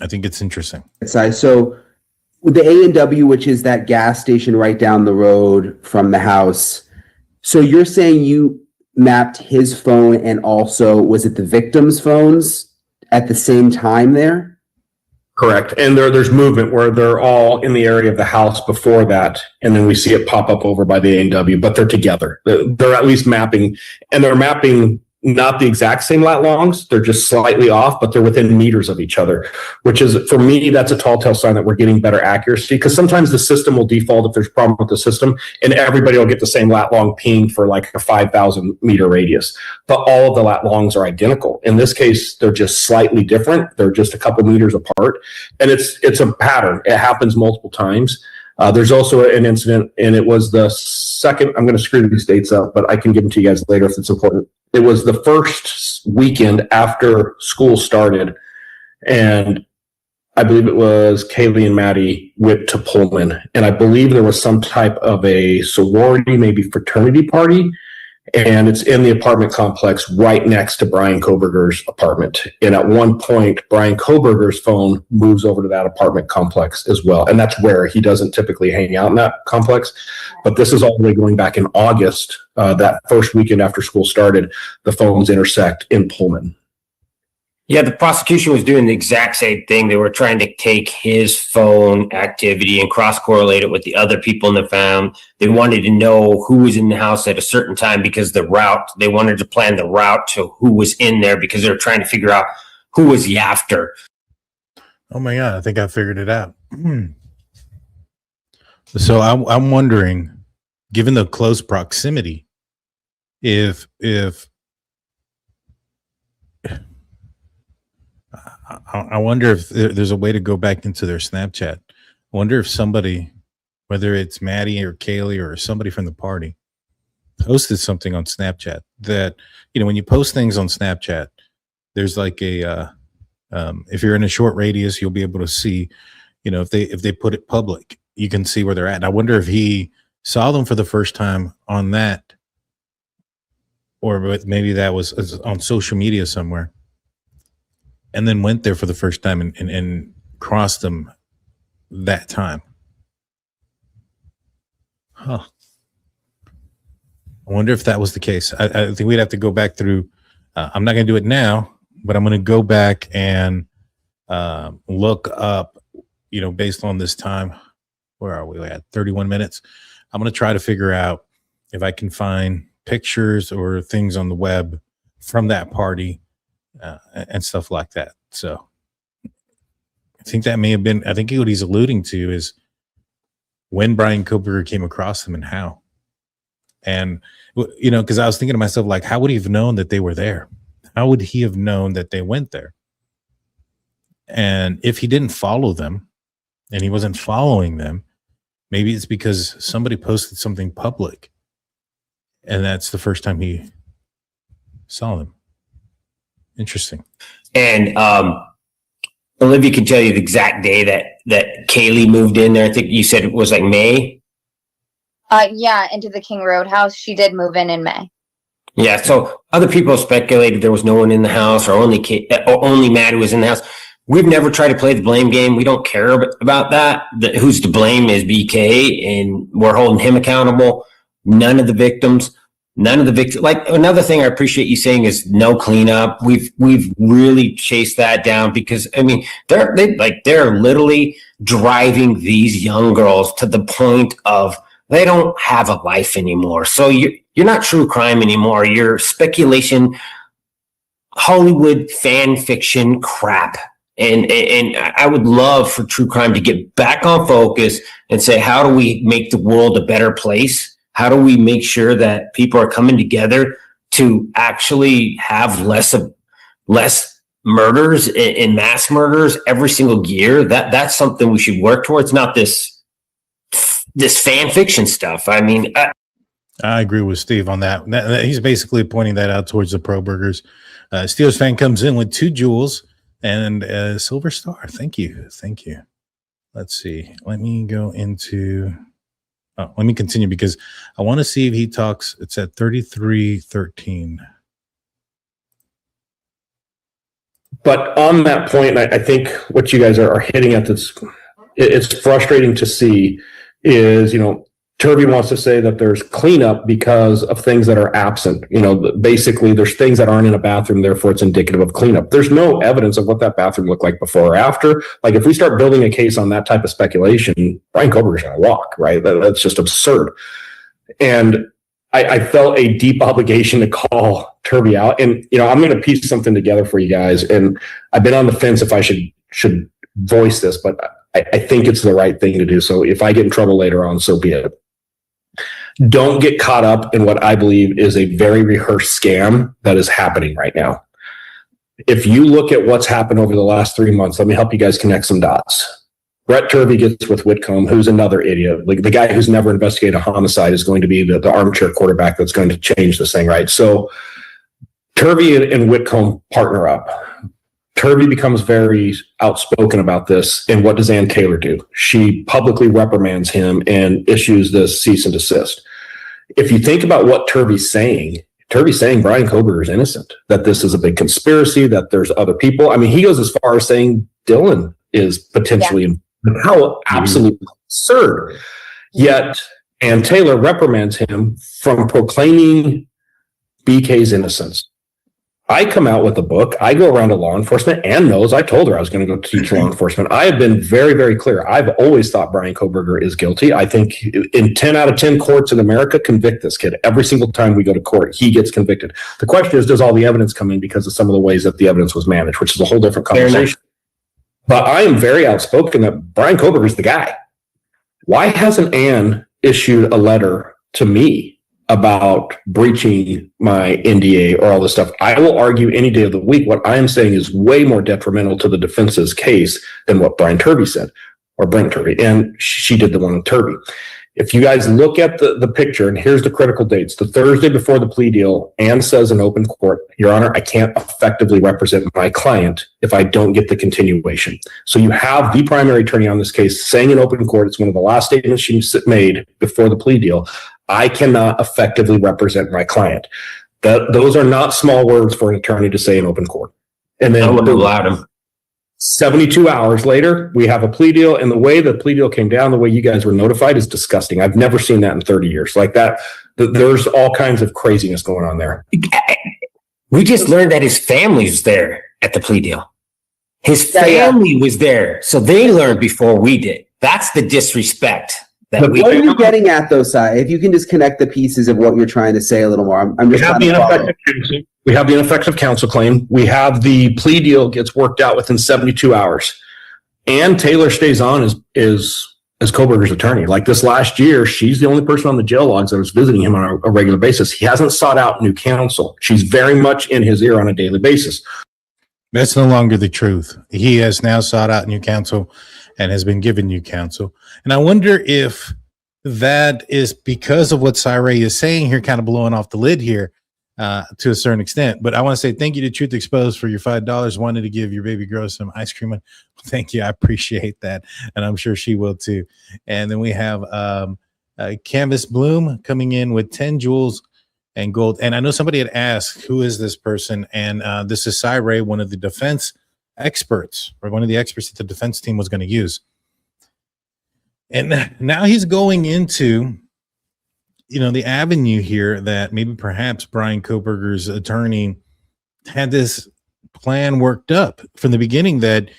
I think it's interesting. So with the A&W, which is that gas station right down the road from the house, so you're saying you mapped his phone and also, was it the victim's phones at the same time there? Correct. And there's movement where they're all in the area of the house before that. And then we see it pop up over by the A&W, but they're together. They're at least mapping, and they're mapping not the exact same lat longs. They're just slightly off, but they're within meters of each other, which is, for me, that's a tall tale sign that we're getting better accuracy, because sometimes the system will default if there's a problem with the system and everybody will get the same lat long ping for like a 5,000 meter radius, but all of the lat longs are identical. In this case, they're just slightly different. They're just a couple meters apart, and it's a pattern. It happens multiple times. There's also an incident, and it was the second, I'm going to screw these dates up, but I can give them to you guys later if it's important. It was the first weekend after school started, and I believe it was Kaylee and Maddie went to Pullman, and I believe there was some type of a sorority, maybe fraternity party, and it's in the apartment complex right next to Bryan Kohberger's apartment. And at one point, Bryan Kohberger's phone moves over to that apartment complex as well. And that's where he doesn't typically hang out in that complex. But this is all the way going back in August, that first weekend after school started, the phones intersect in Pullman. Yeah, the prosecution was doing the exact same thing. They were trying to take his phone activity and cross-correlate it with the other people in the phone. They wanted to know who was in the house at a certain time because the route, they wanted to plan the route to who was in there because they were trying to figure out who was the after. Oh my God, I think I figured it out. So I'm wondering, given the close proximity, if I wonder if there's a way to go back into their Snapchat. I wonder if somebody, whether it's Maddie or Kaylee or somebody from the party, posted something on Snapchat that, when you post things on Snapchat, there's like a, if you're in a short radius, you'll be able to see, if they put it public, you can see where they're at. And I wonder if he saw them for the first time on that, or maybe that was on social media somewhere, and then went there for the first time and crossed them that time. Huh. I wonder if that was the case. I think we'd have to go back through. I'm not going to do it now, but I'm going to go back and look up, based on this time. Where are we at? 31 minutes. I'm going to try to figure out if I can find pictures or things on the web from that party and stuff like that. So I think that may have been, I think what he's alluding to is when Bryan Kohberger came across them and how. And, because I was thinking to myself, like, how would he have known that they were there? How would he have known that they went there? And if he didn't follow them and he wasn't following them, maybe it's because somebody posted something public and that's the first time he saw them. Interesting. And Olivia can tell you the exact day that Kaylee moved in there. I think you said it was like May. Yeah, into the King Road house. She did move in May. Yeah, so other people speculated there was no one in the house, or only Matt who was in the house. We've never tried to play the blame game. We don't care about that. Who's to blame is BK, and we're holding him accountable. None of the victims. Like, another thing I appreciate you saying is no cleanup. We've really chased that down because, I mean, they're literally driving these young girls to the point of they don't have a life anymore. So you're not true crime anymore. You're speculation, Hollywood fan fiction crap. And I would love for true crime to get back on focus and say, how do we make the world a better place? How do we make sure that people are coming together to actually have less murders and mass murders every single year? That's something we should work towards, not this fan fiction stuff. I mean, I agree with Steve on that. He's basically pointing that out towards the Pro Burgers. Steelers fan comes in with 2 jewels and a silver star. Thank you. Let's see. Let me go into. Let me continue because I want to see if he talks. It's at 33:13. But on that point, I think what you guys are hitting at, it's frustrating to see is, Turvey wants to say that there's cleanup because of things that are absent. Basically there's things that aren't in a bathroom, therefore it's indicative of cleanup. There's no evidence of what that bathroom looked like before or after. Like, if we start building a case on that type of speculation, Bryan Kohberger's going to walk, right? That's just absurd. And I felt a deep obligation to call Turvey out. And, I'm going to piece something together for you guys. And I've been on the fence if I should voice this, but I think it's the right thing to do. So if I get in trouble later on, so be it. Don't get caught up in what I believe is a very rehearsed scam that is happening right now. If you look at what's happened over the last 3 months, let me help you guys connect some dots. Brett Turvey gets with Whitcomb, who's another idiot. Like, the guy who's never investigated a homicide is going to be the armchair quarterback that's going to change this thing, right? So Turvey and Whitcomb partner up. Turvey becomes very outspoken about this. And what does Ann Taylor do? She publicly reprimands him and issues this cease and desist. If you think about what Turvey's saying Bryan Kohberger is innocent, that this is a big conspiracy, that there's other people. I mean, he goes as far as saying Dylan is potentially, how absolutely absurd. Yet Ann Taylor reprimands him from proclaiming BK's innocence. I come out with a book. I go around to law enforcement. Ann knows. I told her I was going to go teach law enforcement. I have been very, very clear. I've always thought Bryan Kohberger is guilty. I think in 10 out of 10 courts in America convict this kid. Every single time we go to court, he gets convicted. The question is, does all the evidence come in because of some of the ways that the evidence was managed, which is a whole different conversation. But I am very outspoken that Bryan Kohberger is the guy. Why hasn't Ann issued a letter to me about breaching my NDA or all this stuff? I will argue any day of the week. What I am saying is way more detrimental to the defense's case than what Brent Turvey said, or Brent Turvey. And she did the one with Turvey. If you guys look at the picture, and here's the critical dates, the Thursday before the plea deal, Ann says in open court, Your Honor, I can't effectively represent my client if I don't get the continuation. So you have the primary attorney on this case saying in open court, it's one of the last statements she made before the plea deal, I cannot effectively represent my client. Those are not small words for an attorney to say in open court. And then 72 hours later, we have a plea deal, and the way the plea deal came down, the way you guys were notified is disgusting. I've never seen that in 30 years. Like that There's all kinds of craziness going on there. We just learned that his family's there at the plea deal. His family was there, so they learned before we did. That's the disrespect. What are you getting at, though, Si? If you can just connect the pieces of what you're trying to say a little more. I'm just trying to follow. We have the ineffective counsel claim. We have the plea deal gets worked out within 72 hours. And Taylor stays on as Kohberger's attorney. Like this last year, she's the only person on the jail logs that was visiting him on a regular basis. He hasn't sought out new counsel. She's very much in his ear on a daily basis. That's no longer the truth. He has now sought out new counsel and has been given new counsel. And I wonder if that is because of what Cyree is saying here, kind of blowing off the lid here to a certain extent. But I want to say thank you to Truth Exposed for your $5. Wanted to give your baby girl some ice cream. Thank you. I appreciate that. And I'm sure she will too. And then we have Canvas Bloom coming in with 10 jewels and gold. And I know somebody had asked, who is this person? And this is Cyree, one of the defense experts, or one of the experts that the defense team was going to use. And now he's going into, the avenue here that maybe perhaps Bryan Kohberger's attorney had this plan worked up from the beginning that,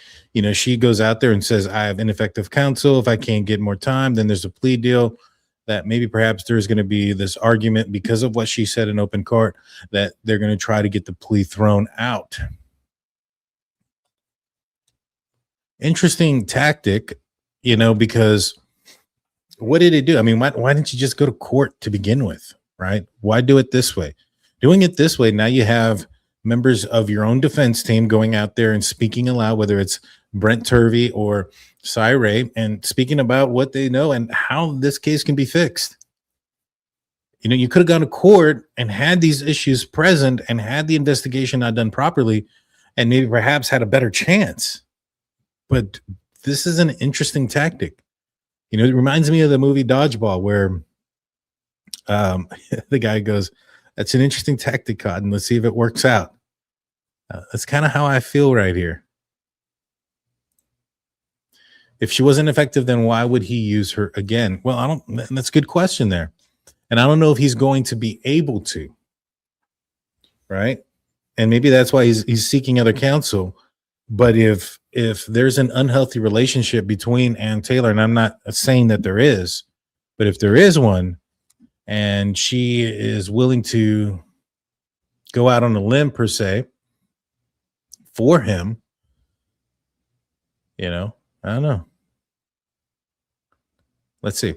she goes out there and says, I have ineffective counsel. If I can't get more time, then there's a plea deal. That maybe perhaps there's going to be this argument because of what she said in open court that they're going to try to get the plea thrown out. Interesting tactic, because what did it do? I mean, why didn't you just go to court to begin with, right? Why do it this way? Doing it this way, now you have members of your own defense team going out there and speaking aloud, whether it's Brent Turvey or Cyree, and speaking about what they know and how this case can be fixed. You could have gone to court and had these issues present and had the investigation not done properly and maybe perhaps had a better chance. But this is an interesting tactic. It reminds me of the movie Dodgeball, where the guy goes, that's an interesting tactic, Cotton. Let's see if it works out. That's kind of how I feel right here. If she wasn't effective, then why would he use her again? Well, that's a good question there. And I don't know if he's going to be able to, right? And maybe that's why he's seeking other counsel. But if there's an unhealthy relationship between Ann Taylor, and I'm not saying that there is, but if there is one, and she is willing to go out on a limb per se for him, I don't know. Let's see.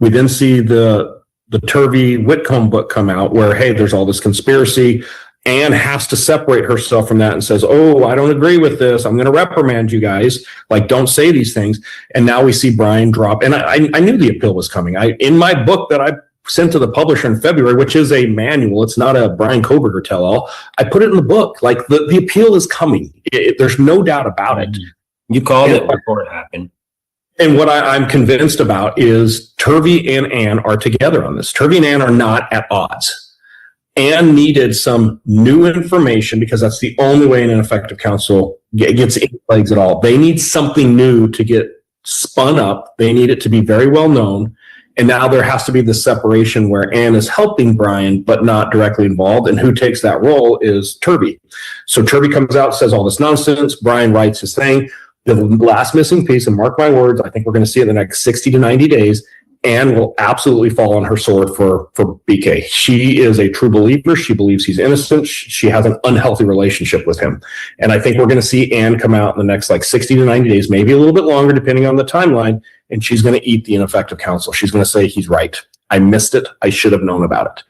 We then see the Turvey Whitcomb book come out where, hey, there's all this conspiracy. Anne has to separate herself from that and says, oh, I don't agree with this. I'm going to reprimand you guys. Like, don't say these things. And now we see Bryan drop. And I knew the appeal was coming. In my book that I sent to the publisher in February, which is a manual, it's not a Bryan Kohberger tell-all, I put it in the book. Like, the appeal is coming. There's no doubt about it. You called it before it happened. And what I'm convinced about is Turvey and Ann are together on this. Turvey and Ann are not at odds. Ann needed some new information because that's the only way an ineffective counsel gets any legs at all. They need something new to get spun up. They need it to be very well known. And now there has to be the separation where Ann is helping Bryan, but not directly involved. And who takes that role is Turvey. So Turvey comes out, says all this nonsense. Bryan writes his thing. The last missing piece, and mark my words, I think we're going to see it in the next 60 to 90 days, Ann will absolutely fall on her sword for BK. She is a true believer. She believes he's innocent. She has an unhealthy relationship with him. And I think we're going to see Ann come out in the next 60 to 90 days, maybe a little bit longer, depending on the timeline. And she's going to eat the ineffective counsel. She's going to say, he's right. I missed it. I should have known about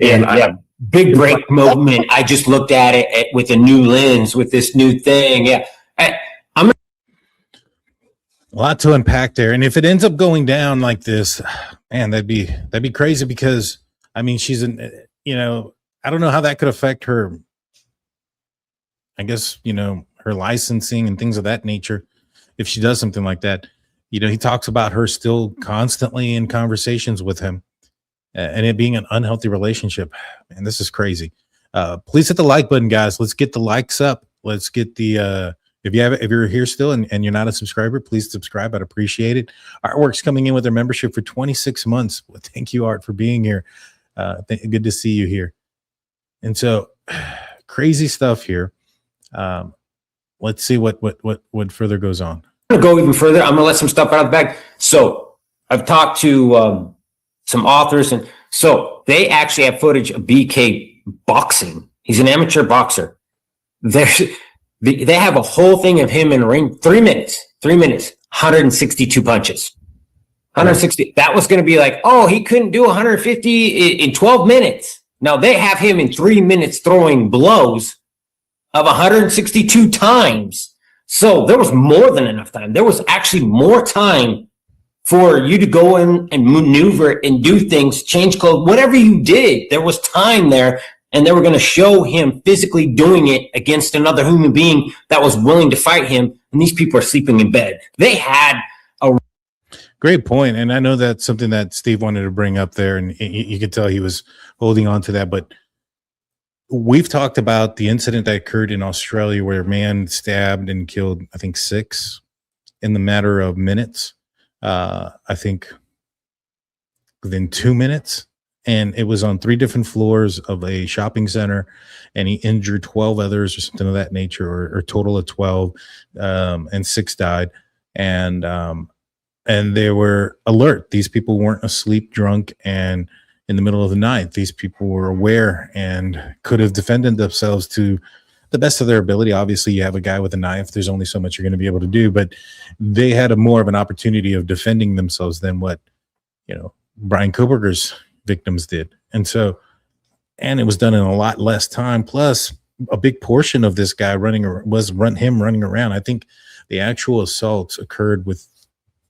it. And big break moment. I just looked at it with a new lens, with this new thing. Yeah. A lot to unpack there. And if it ends up going down like this, man, that'd be crazy, because I mean, she's I don't know how that could affect her, I guess, her licensing and things of that nature. If she does something like that, he talks about her still constantly in conversations with him and it being an unhealthy relationship. Man, this is crazy. Please hit the like button, guys. Let's get the likes up. Let's get the If you're here still and you're not a subscriber, please subscribe. I'd appreciate it. Artwork's coming in with their membership for 26 months. Well, thank you, Art, for being here. Good to see you here. And so crazy stuff here. Let's see what further goes on. I'm going to go even further. I'm going to let some stuff out of the bag. So I've talked to some authors, and so they actually have footage of BK boxing. He's an amateur boxer. They have a whole thing of him in the ring. 3 minutes, 162 punches. 160. That was going to be like, oh, he couldn't do 150 in 12 minutes. Now they have him in 3 minutes throwing blows of 162 times. So there was more than enough time. There was actually more time for you to go in and maneuver and do things, change clothes, whatever you did. There was time there, and they were going to show him physically doing it against another human being that was willing to fight him. And these people are sleeping in bed. They had a great point. And I know that's something that Steve wanted to bring up there, and you could tell he was holding on to that. But we've talked about the incident that occurred in Australia where a man stabbed and killed, I think, 6 in the matter of minutes. I think within 2 minutes, and it was on 3 different floors of a shopping center, and he injured 12 others or something of that nature, or a total of 12, and 6 died. And they were alert. These people weren't asleep, drunk, and in the middle of the night. These people were aware and could have defended themselves to the best of their ability. Obviously, you have a guy with a knife. There's only so much you're going to be able to do, but they had more of an opportunity of defending themselves than what, Bryan Kohberger's victims did. And it was done in a lot less time. Plus, a big portion of this guy running around. I think the actual assaults occurred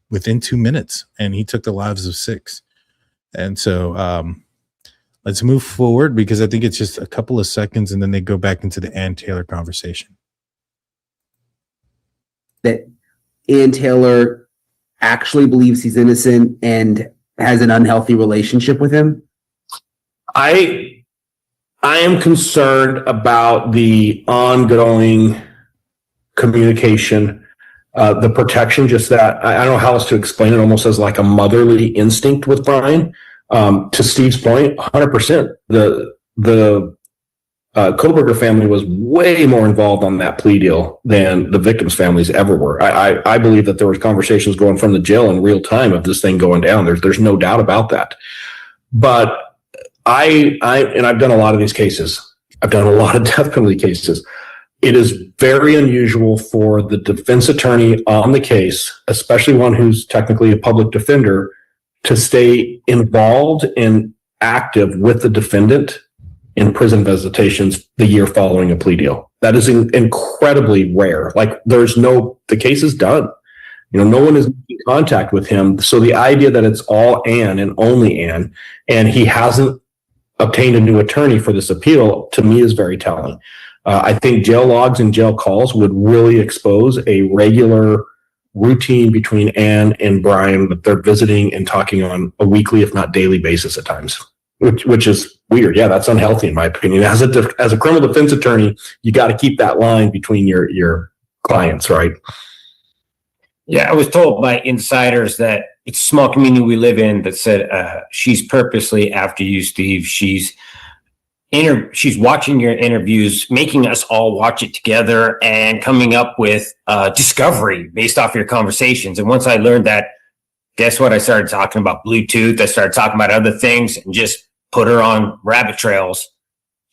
within 2 minutes, and he took the lives of 6. And so let's move forward, because I think it's just a couple of seconds, and then they go back into the Ann Taylor conversation. That Ann Taylor actually believes he's innocent and has an unhealthy relationship with him? I am concerned about the ongoing communication, the protection, just that I don't know how else to explain it, almost as like a motherly instinct with Bryan. To Steve's point, 100%. The Kohberger family was way more involved on that plea deal than the victims' families ever were. I believe that there was conversations going from the jail in real time of this thing going down. There's no doubt about that. But I've done a lot of these cases. I've done a lot of death penalty cases. It is very unusual for the defense attorney on the case, especially one who's technically a public defender, to stay involved and active with the defendant in prison visitations the year following a plea deal. That is incredibly rare. Like, the case is done. No one is in contact with him. So the idea that it's all Ann and only Ann, and he hasn't obtained a new attorney for this appeal, to me is very telling. I think jail logs and jail calls would really expose a regular routine between Ann and Bryan, that they're visiting and talking on a weekly, if not daily basis at times, which is weird. Yeah, that's unhealthy in my opinion. As a criminal defense attorney, you got to keep that line between your clients, right? Yeah, I was told by insiders that it's a small community we live in that said she's purposely after you, Steve. She's watching your interviews, making us all watch it together, and coming up with discovery based off your conversations. And once I learned that, guess what? I started talking about Bluetooth. I started talking about other things, and just put her on rabbit trails,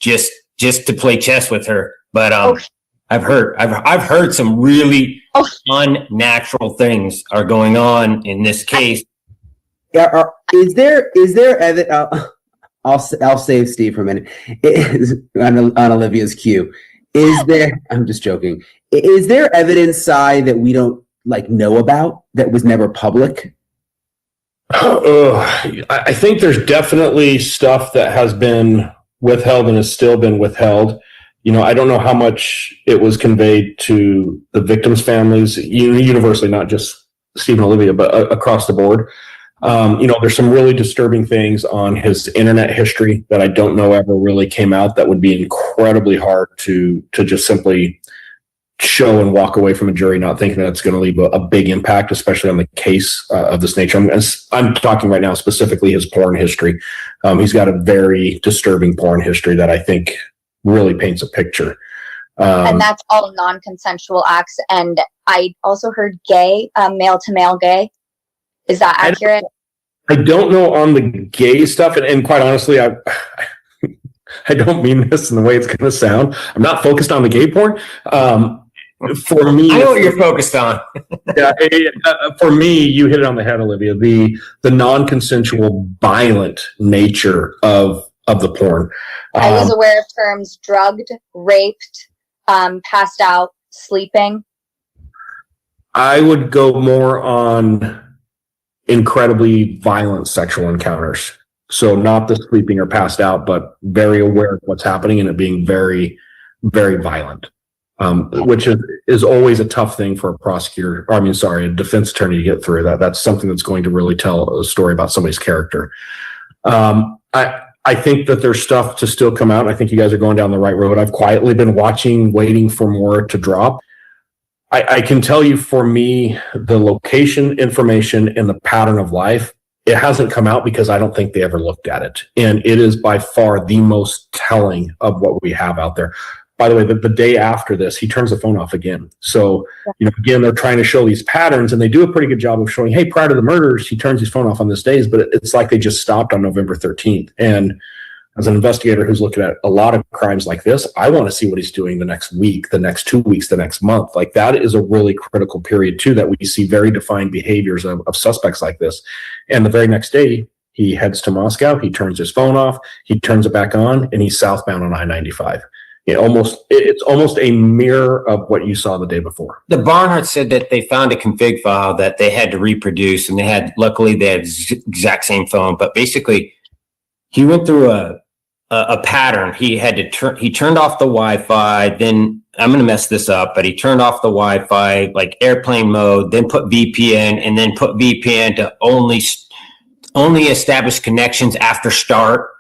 just to play chess with her. But okay. I've heard some really unnatural things are going on in this case. Yeah, is there evidence? I'll save Steve for a minute. On Olivia's cue, I'm just joking. Is there evidence, Cy, that we don't know about, that was never public? I think there's definitely stuff that has been withheld and has still been withheld. I don't know how much it was conveyed to the victims' families, universally, not just Steve and Olivia, but across the board. There's some really disturbing things on his internet history that I don't know ever really came out, that would be incredibly hard to just simply show and walk away from a jury not thinking that it's going to leave a big impact, especially on the case of this nature. I'm talking right now specifically his porn history. He's got a very disturbing porn history that I think really paints a picture. And that's all non-consensual acts. And I also heard gay, male to male gay. Is that accurate? I don't know on the gay stuff. And quite honestly, I don't mean this in the way it's going to sound. I'm not focused on the gay porn. For me, I know what you're focused on. Yeah, for me, you hit it on the head, Olivia. The non-consensual, violent nature of the porn. I was aware of terms drugged, raped, passed out, sleeping. I would go more on incredibly violent sexual encounters. So not the sleeping or passed out, but very aware of what's happening and it being very, very violent. Which is always a tough thing for a prosecutor, a defense attorney to get through. That's something that's going to really tell a story about somebody's character. I think that there's stuff to still come out. I think you guys are going down the right road. I've quietly been watching, waiting for more to drop. I can tell you, for me, the location information and the pattern of life, it hasn't come out because I don't think they ever looked at it. And it is by far the most telling of what we have out there. By the way, the day after this, he turns the phone off again. So, again, they're trying to show these patterns, and they do a pretty good job of showing, hey, prior to the murders, he turns his phone off on this days, but it's like they just stopped on November 13th. And as an investigator who's looking at a lot of crimes like this, I want to see what he's doing the next week, the next 2 weeks, the next month. Like, that is a really critical period, too, that we see very defined behaviors of suspects like this. And the very next day, he heads to Moscow, he turns his phone off, he turns it back on, and he's southbound on I-95. It's almost a mirror of what you saw the day before. The Barnhart said that they found a config file that they had to reproduce, and luckily they had exact same phone. But basically, he went through a pattern. He turned off the Wi-Fi. Then I'm going to mess this up, but he turned off the Wi-Fi, like airplane mode, then put VPN, and then put VPN to only establish connections after start.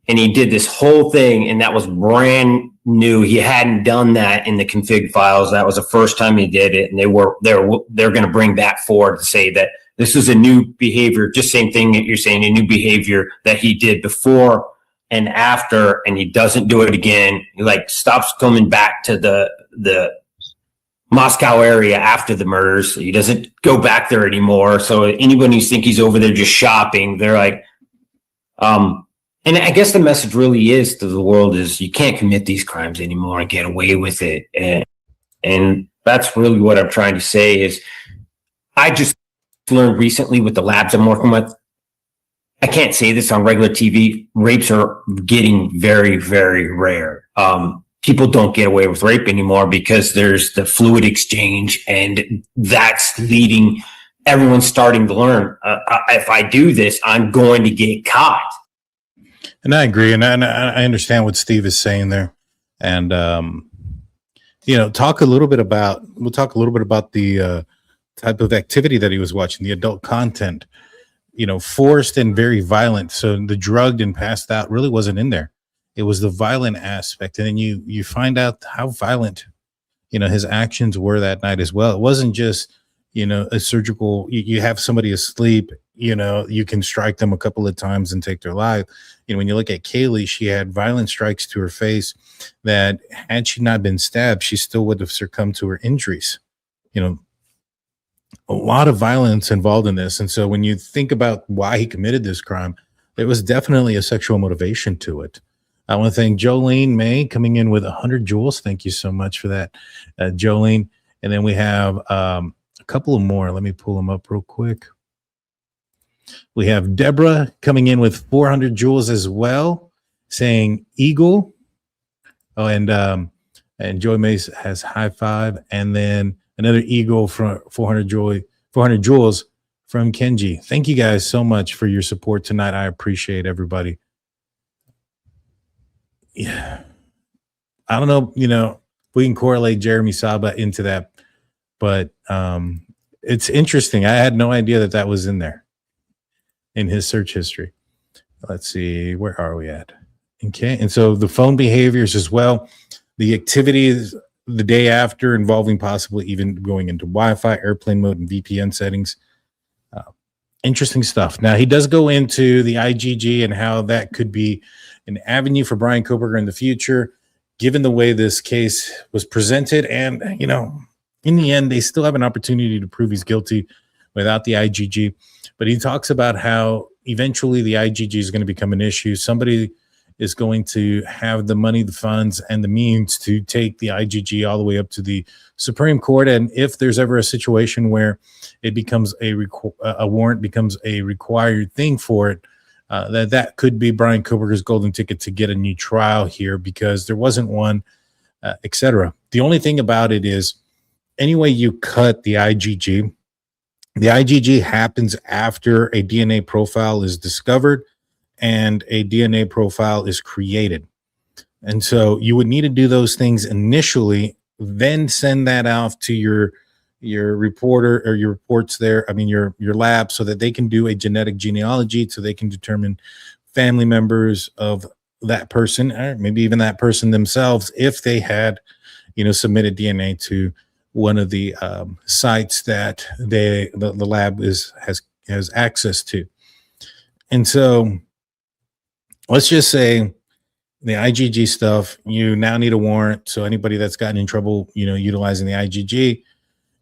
And he did this whole thing, and that was brand new. He hadn't done that in the config files. That was the first time he did it, and they're going to bring that forward to say that this is a new behavior, just same thing that you're saying, a new behavior that he did before and after, and he doesn't do it again. He stops coming back to the Moscow area after the murders. He doesn't go back there anymore. So anyone who thinks he's over there just shopping, they're like, and I guess the message really is to the world is you can't commit these crimes anymore and get away with it. And that's really what I'm trying to say is I just learned recently with the labs I'm working with, I can't say this on regular TV, rapes are getting very, very rare. People don't get away with rape anymore because there's the fluid exchange, and that's leading everyone's starting to learn. If I do this, I'm going to get caught. And I agree, and I understand what Steve is saying there, and we'll talk a little bit about the type of activity that he was watching, the adult content, forced and very violent. So the drugged and passed out really wasn't in there. It was the violent aspect, and then you find out how violent, his actions were that night as well. It wasn't just a surgical. You have somebody asleep. You can strike them a couple of times and take their life. When you look at Kaylee, she had violent strikes to her face that had she not been stabbed, she still would have succumbed to her injuries. A lot of violence involved in this. And so when you think about why he committed this crime, there was definitely a sexual motivation to it. I want to thank Jolene May coming in with 100 joules. Thank you so much for that, Jolene. And then we have a couple of more. Let me pull them up real quick. We have Deborah coming in with 400 joules as well, saying Eagle. Oh, and Joy Mace has high five, and then another Eagle from 400 joules from Kenji. Thank you guys so much for your support tonight. I appreciate everybody. Yeah, I don't know, we can correlate Jeremy Saba into that, but it's interesting. I had no idea that was in there in his search history. Let's see, where are we at? Okay, and so the phone behaviors as well, the activities the day after, involving possibly even going into Wi-Fi, airplane mode, and VPN settings. Interesting stuff. Now, he does go into the IGG and how that could be an avenue for Bryan Kohberger in the future, given the way this case was presented. And, you know, in the end, they still have an opportunity to prove he's guilty without the IGG. But he talks about how eventually the IGG is going to become an issue. Somebody is going to have the money, the funds, and the means to take the IGG all the way up to the Supreme Court. And if there's ever a situation where it becomes a warrant becomes a required thing for it, that could be Bryan Kohberger's golden ticket to get a new trial here, because there wasn't one, etc. The only thing about it is, anyway you cut the IGG happens after a DNA profile is discovered and a DNA profile is created. And so you would need to do those things initially, then send that off to your reporter or your reports there, your lab, so that they can do a genetic genealogy, so they can determine family members of that person, or maybe even that person themselves, if they had, submitted DNA to one of the sites that the lab has access to. And so let's just say the IGG stuff, you now need a warrant. So anybody that's gotten in trouble, utilizing the IGG,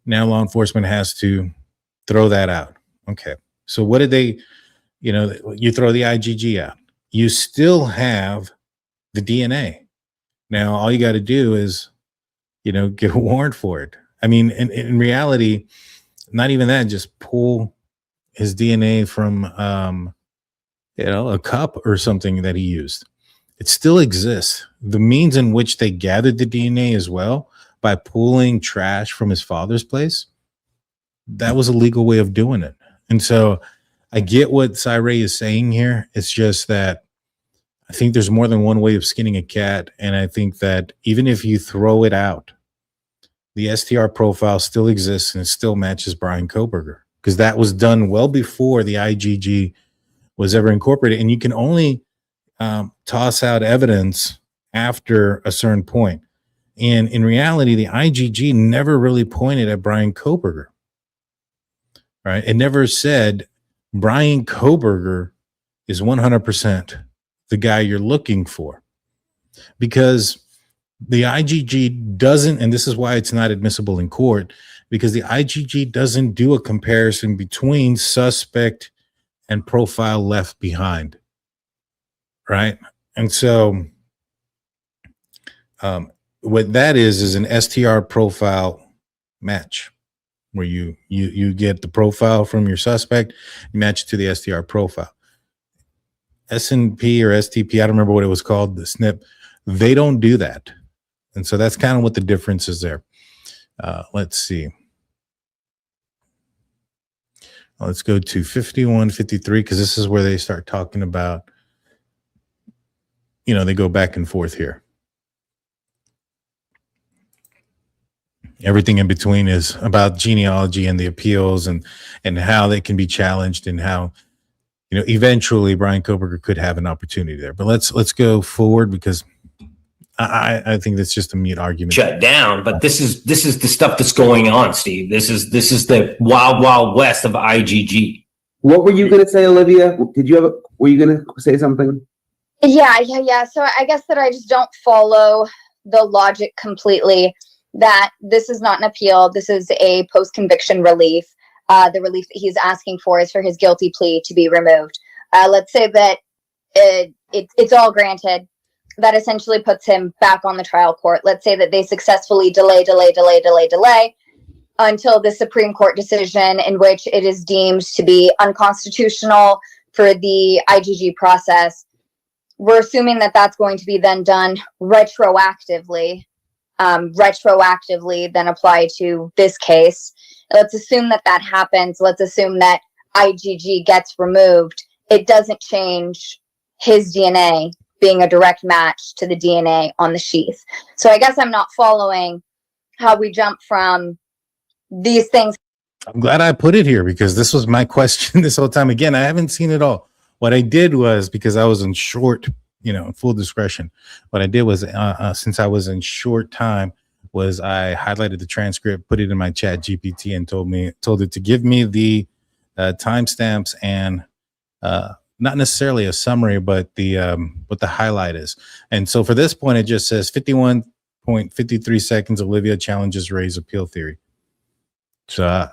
now law enforcement has to throw that out. Okay. So what did they, you throw the IGG out. You still have the DNA. Now, all you got to do is, get a warrant for it. In reality, not even that, just pull his DNA from, a cup or something that he used. It still exists. The means in which they gathered the DNA as well, by pulling trash from his father's place, that was a legal way of doing it. And so I get what Cyree is saying here. It's just that I think there's more than one way of skinning a cat. And I think that even if you throw it out, the STR profile still exists and it still matches Bryan Kohberger, because that was done well before the IGG was ever incorporated. And you can only toss out evidence after a certain point. And in reality, the IGG never really pointed at Bryan Kohberger, right? It never said Bryan Kohberger is 100% the guy you're looking for, because the IGG doesn't, and this is why it's not admissible in court, because the IGG doesn't do a comparison between suspect and profile left behind, right? And so what that is an STR profile match, where you get the profile from your suspect, you match it to the STR profile. SNP or STP, I don't remember what it was called, the SNP, they don't do that. And so that's kind of what the difference is there. Let's see. Let's go to 5153, because this is where they start talking about, they go back and forth here. Everything in between is about genealogy and the appeals and how they can be challenged, and how, eventually Bryan Kohberger could have an opportunity there. But let's go forward, because I think that's just a mute argument. Shut down, but this is the stuff that's going on, Steve. This is the wild west of IGG. What were you going to say, Olivia? Were you going to say something? Yeah. So I guess that I just don't follow the logic completely, that this is not an appeal. This is a post-conviction relief. The relief that he's asking for is for his guilty plea to be removed. Let's say that it's all granted. That essentially puts him back on the trial court. Let's say that they successfully delay until the Supreme Court decision, in which it is deemed to be unconstitutional for the IGG process. We're assuming that that's going to be then done retroactively, then apply to this case. Let's assume that happens. Let's assume that IGG gets removed. It doesn't change his DNA being a direct match to the DNA on the sheath. So I guess I'm not following how we jump from these things. I'm glad I put it here, because this was my question this whole time. Again, I haven't seen it all. What I did was, because I was in short, full discretion, what I did was, since I was in short time, was I highlighted the transcript, put it in my chat GPT, and told it to give me the timestamps and not necessarily a summary, but the what the highlight is. And so for this point, it just says 51.53 seconds. Olivia challenges Ray's appeal theory. So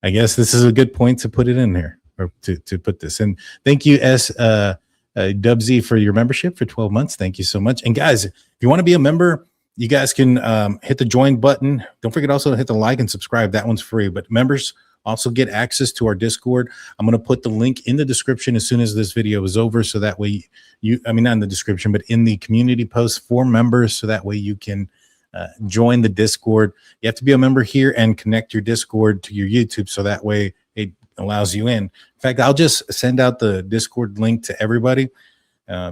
I guess this is a good point to put it in there, or to put this. And thank you, Dubsy, for your membership for 12 months. Thank you so much. And guys, if you want to be a member, you guys can hit the join button. Don't forget also to hit the like and subscribe. That one's free. But members also get access to our Discord. I'm going to put the link in the description as soon as this video is over. So that way not in the description, but in the community post for members. So that way you can join the Discord. You have to be a member here and connect your Discord to your YouTube. So that way it allows you in. In fact, I'll just send out the Discord link to everybody.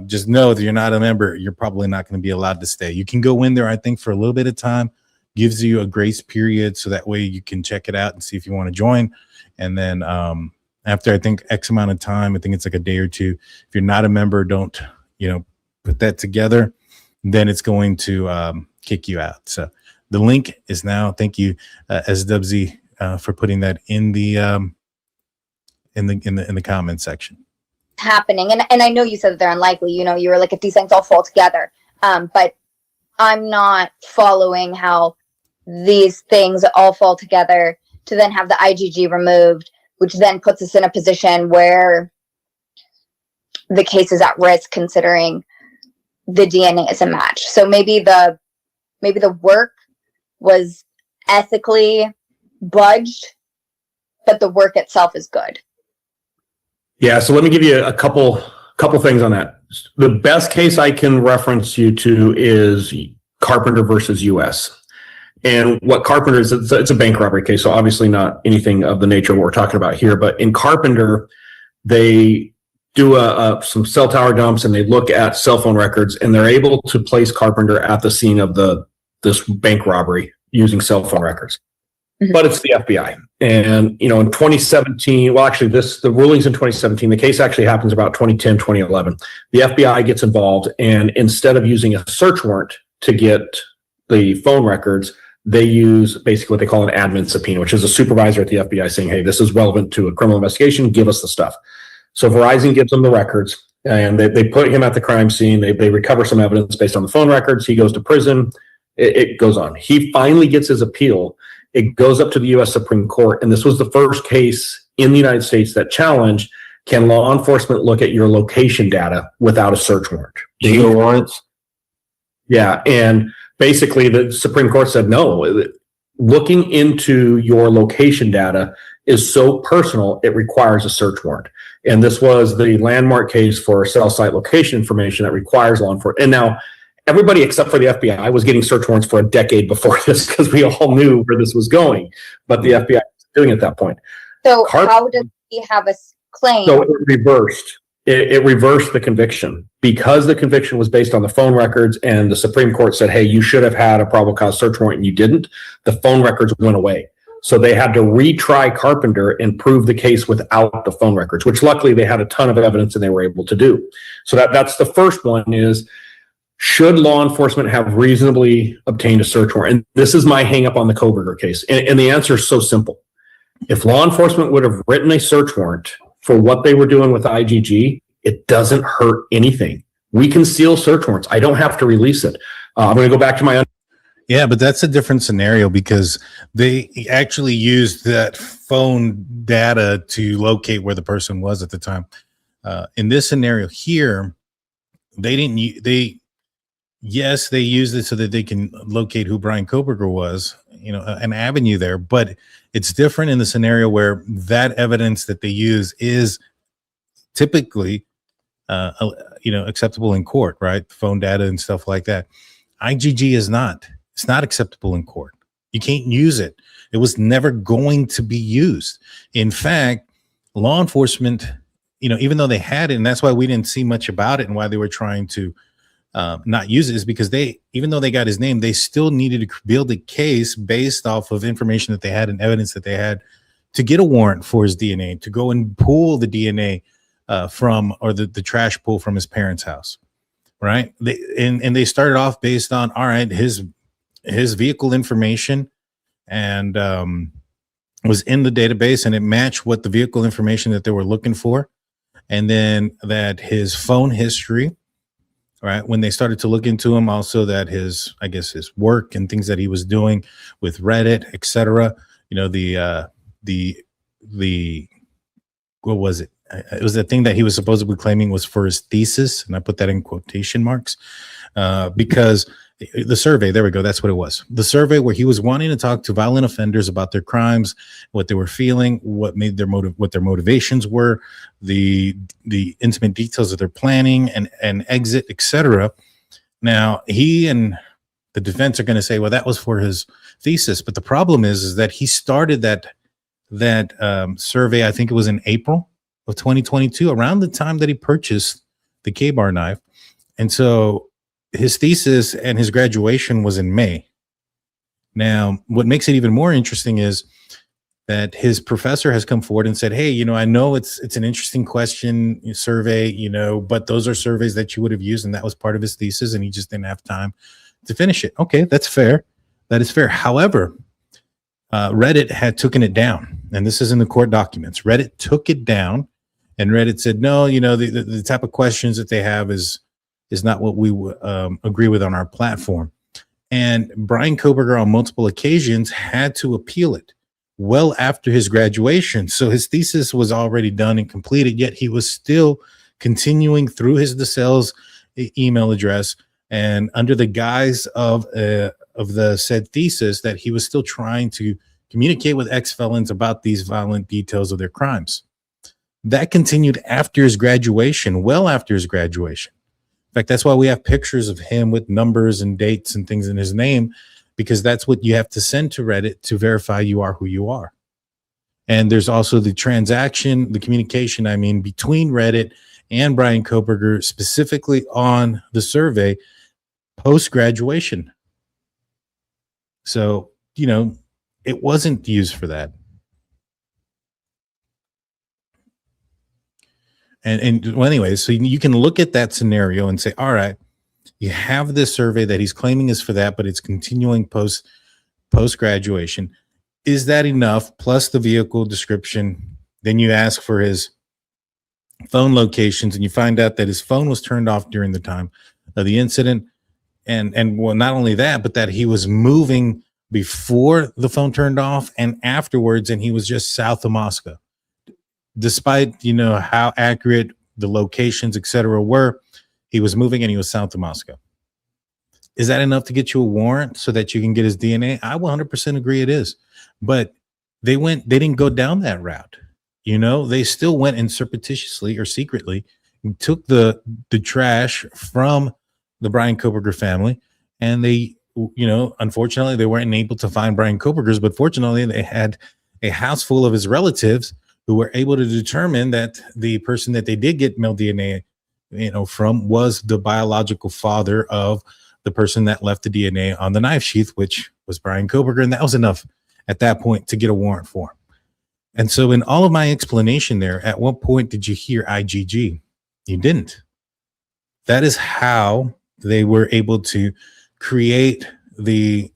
Just know that you're not a member, you're probably not going to be allowed to stay. You can go in there, I think, for a little bit of time, gives you a grace period. So that way you can check it out and see if you want to join. And then after, I think, X amount of time, I think it's like a day or two. If you're not a member, don't, put that together. Then it's going to kick you out. So the link is now, thank you, SWZ, for putting that in the comment section. Happening, and I know you said that they're unlikely. You were like, if these things all fall together, but I'm not following how these things all fall together to then have the IgG removed, which then puts us in a position where the case is at risk, considering the DNA is a match. So maybe the work was ethically budged, but the work itself is good. Yeah, so let me give you a couple things on that. The best case I can reference you to is Carpenter versus U.S. And what Carpenter is, it's a bank robbery case, so obviously not anything of the nature of what we're talking about here. But in Carpenter, they do some cell tower dumps and they look at cell phone records, and they're able to place Carpenter at the scene of this bank robbery using cell phone records. But it's the FBI. And, in 2017, well, actually, the ruling's in 2017. The case actually happens about 2010, 2011. The FBI gets involved, and instead of using a search warrant to get the phone records, they use basically what they call an admin subpoena, which is a supervisor at the FBI saying, hey, this is relevant to a criminal investigation, give us the stuff. So Verizon gives them the records, and they put him at the crime scene. They recover some evidence based on the phone records. He goes to prison. It goes on. He finally gets his appeal. It goes up to the U.S. Supreme Court, and this was the first case in the United States that challenged, can law enforcement look at your location data without a search warrant? Legal warrants? Yeah, and basically the Supreme Court said, no, looking into your location data is so personal, it requires a search warrant. And this was the landmark case for cell site location information that requires law enforcement. And now, everybody except for the FBI was getting search warrants for a decade before this, because we all knew where this was going, but the FBI was doing it at that point. So how does he have a claim? So it reversed. It reversed the conviction because the conviction was based on the phone records, and the Supreme Court said, hey, you should have had a probable cause search warrant and you didn't. The phone records went away. So they had to retry Carpenter and prove the case without the phone records, which luckily they had a ton of evidence and they were able to do. So that's the first one is, should law enforcement have reasonably obtained a search warrant? And this is my hang up on the Kohberger case. And the answer is so simple. If law enforcement would have written a search warrant for what they were doing with IgG, it doesn't hurt anything. We can seal search warrants. I don't have to release it. I'm going to go back to my... Yeah, but that's a different scenario because they actually used that phone data to locate where the person was at the time. In this scenario here, yes, they used it so that they can locate who Bryan Kohberger was, an avenue there, but it's different in the scenario where that evidence that they use is typically, acceptable in court, right? Phone data and stuff like that. IgG is not. It's not acceptable in court. You can't use it. It was never going to be used. In fact, law enforcement, even though they had it, and that's why we didn't see much about it and why they were trying to not use it, is because even though they got his name, they still needed to build a case based off of information that they had and evidence that they had to get a warrant for his DNA, to go and pull the DNA the trash pull from his parents' house, right? They started off based on, all right, his his vehicle information and was in the database, and it matched what the vehicle information that they were looking for. And then that his phone history, right, when they started to look into him, also that his, I guess, his work and things that he was doing with Reddit, etc. You know, the what was it? It was the thing that he was supposedly claiming was for his thesis, and I put that in quotation marks because the survey, there we go, that's what it was. The survey where he was wanting to talk to violent offenders about their crimes, what they were feeling, what made their what their motivations were, the intimate details of their planning and exit, etc. Now, he and the defense are going to say, well, that was for his thesis, but the problem is that he started that survey, I think it was in April of 2022, around the time that he purchased the K-bar knife. And so his thesis and his graduation was in May. Now, what makes it even more interesting is that his professor has come forward and said, hey, you know, I know it's an interesting question survey, you know, but those are surveys that you would have used, and that was part of his thesis, and he just didn't have time to finish it. Okay, that's fair. That is fair. However, Reddit had taken it down, and this is in the court documents. Reddit took it down, and Reddit said, no, you know, the type of questions that they have is not what we agree with on our platform. And Bryan Kohberger on multiple occasions had to appeal it well after his graduation. So his thesis was already done and completed, yet he was still continuing through his DataSeal's email address and under the guise of the said thesis that he was still trying to communicate with ex-felons about these violent details of their crimes. That continued after his graduation, well after his graduation. In fact, that's why we have pictures of him with numbers and dates and things in his name, because that's what you have to send to Reddit to verify you are who you are. And there's also the transaction, the communication, I mean, between Reddit and Bryan Kohberger, specifically on the survey post-graduation. So, you know, it wasn't used for that. And well, anyway, so you can look at that scenario and say, all right, you have this survey that he's claiming is for that, but it's continuing post-graduation. Is that enough? Plus the vehicle description. Then you ask for his phone locations, and you find out that his phone was turned off during the time of the incident. And well, not only that, but that he was moving before the phone turned off and afterwards, and he was just south of Moscow. Despite, you know, how accurate the locations, etc., were, he was moving and he was south of Moscow. Is that enough to get you a warrant so that you can get his DNA? I 100% agree it is. But they didn't go down that route. You know, they still went and surreptitiously or secretly took the trash from the Bryan Kohberger family, and they, you know, unfortunately they weren't able to find Bryan Kohberger's, but fortunately they had a house full of his relatives who were able to determine that the person that they did get male DNA, you know, from was the biological father of the person that left the DNA on the knife sheath, which was Bryan Kohberger. And that was enough at that point to get a warrant for him. And so in all of my explanation there, at what point did you hear IGG? You didn't. That is how they were able to create the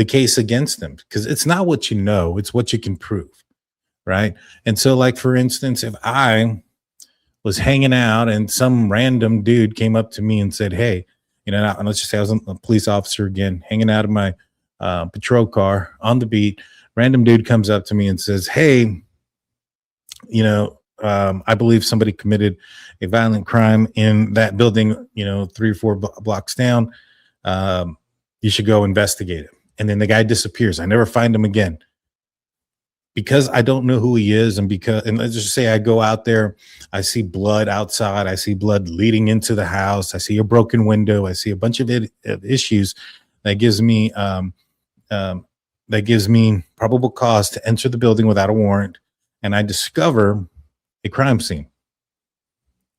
case against them, because it's not what you know, it's what you can prove. Right. And so, like, for instance, if I was hanging out and some random dude came up to me and said, hey, you know, let's just say I was a police officer again, hanging out of my patrol car on the beat. Random dude comes up to me and says, hey, you know, I believe somebody committed a violent crime in that building, you know, 3 or 4 blocks down. You should go investigate it. And then the guy disappears. I never find him again. Because I don't know who he is, and let's just say I go out there, I see blood outside, I see blood leading into the house, I see a broken window, I see a bunch of issues that gives me probable cause to enter the building without a warrant, and I discover a crime scene.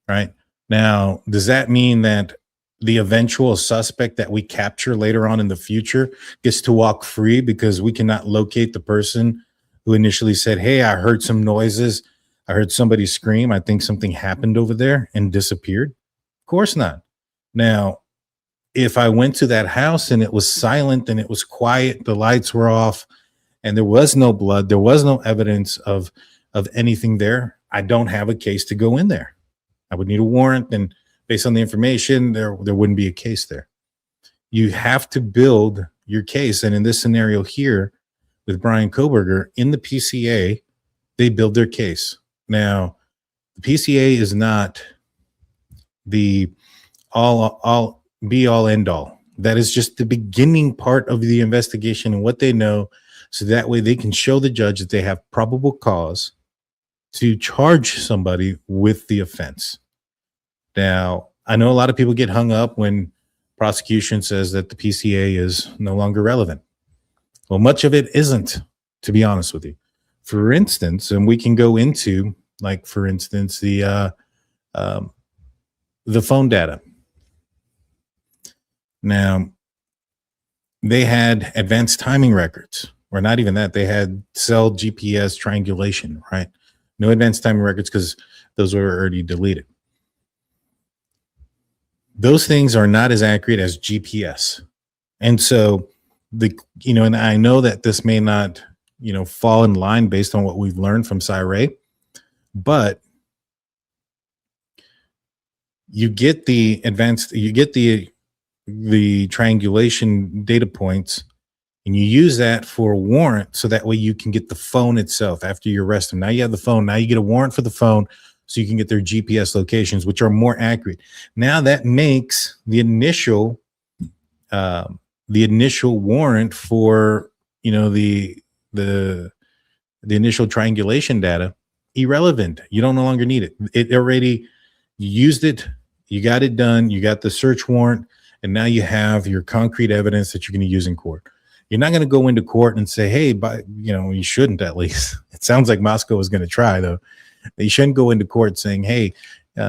Right now, does that mean that the eventual suspect that we capture later on in the future gets to walk free because we cannot locate the person who initially said, hey, I heard some noises, I heard somebody scream, I think something happened over there, and disappeared? Of course not. Now, if I went to that house and it was silent and it was quiet, the lights were off, and there was no blood, there was no evidence of anything there, I don't have a case to go in there. I would need a warrant, and based on the information, there wouldn't be a case there. You have to build your case, and in this scenario here with Bryan Kohberger, in the PCA, they build their case. Now, the PCA is not the all be all end all. That is just the beginning part of the investigation and what they know, so that way they can show the judge that they have probable cause to charge somebody with the offense. Now, I know a lot of people get hung up when prosecution says that the PCA is no longer relevant. Well, much of it isn't, to be honest with you. For instance, and we can go into, like, for instance, the phone data. Now, they had advanced timing records, or not even that. They had cell GPS triangulation, right? No advanced timing records because those were already deleted. Those things are not as accurate as GPS. And so and I know that this may not, fall in line based on what we've learned from CyRay, but you get the triangulation data points, and you use that for a warrant, so that way you can get the phone itself after you arrest them. Now you have the phone. Now you get a warrant for the phone, so you can get their GPS locations, which are more accurate. Now that makes the initial warrant for the initial triangulation data irrelevant. You don't no longer need it. It already, you used it, you got it done, you got the search warrant, and now you have your concrete evidence that you're going to use in court. You're not going to go into court and say, hey, you shouldn't, at least. It sounds like Moscow is going to try, though. You shouldn't go into court saying, hey,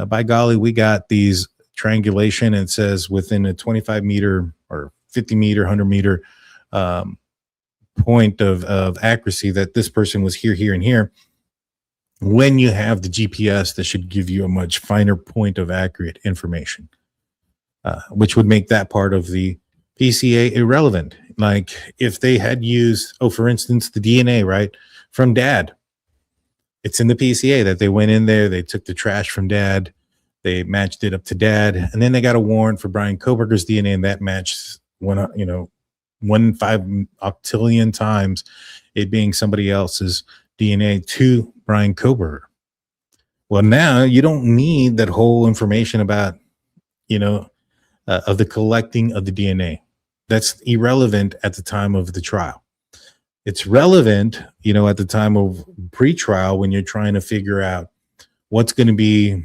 by golly, we got these triangulation, and it says within a 25 meter or 50 meter, 100 meter point of accuracy that this person was here, here, and here. When you have the GPS, that should give you a much finer point of accurate information, which would make that part of the PCA irrelevant. Like if they had used, for instance, the DNA, right, from Dad. It's in the PCA that they went in there, they took the trash from Dad, they matched it up to Dad, and then they got a warrant for Bryan Kohberger's DNA, and that matched 1.5 octillion times it being somebody else's DNA to Bryan Kohberger. Well, now you don't need that whole information about, of the collecting of the DNA. That's irrelevant at the time of the trial. It's relevant, at the time of pre-trial when you're trying to figure out what's going to be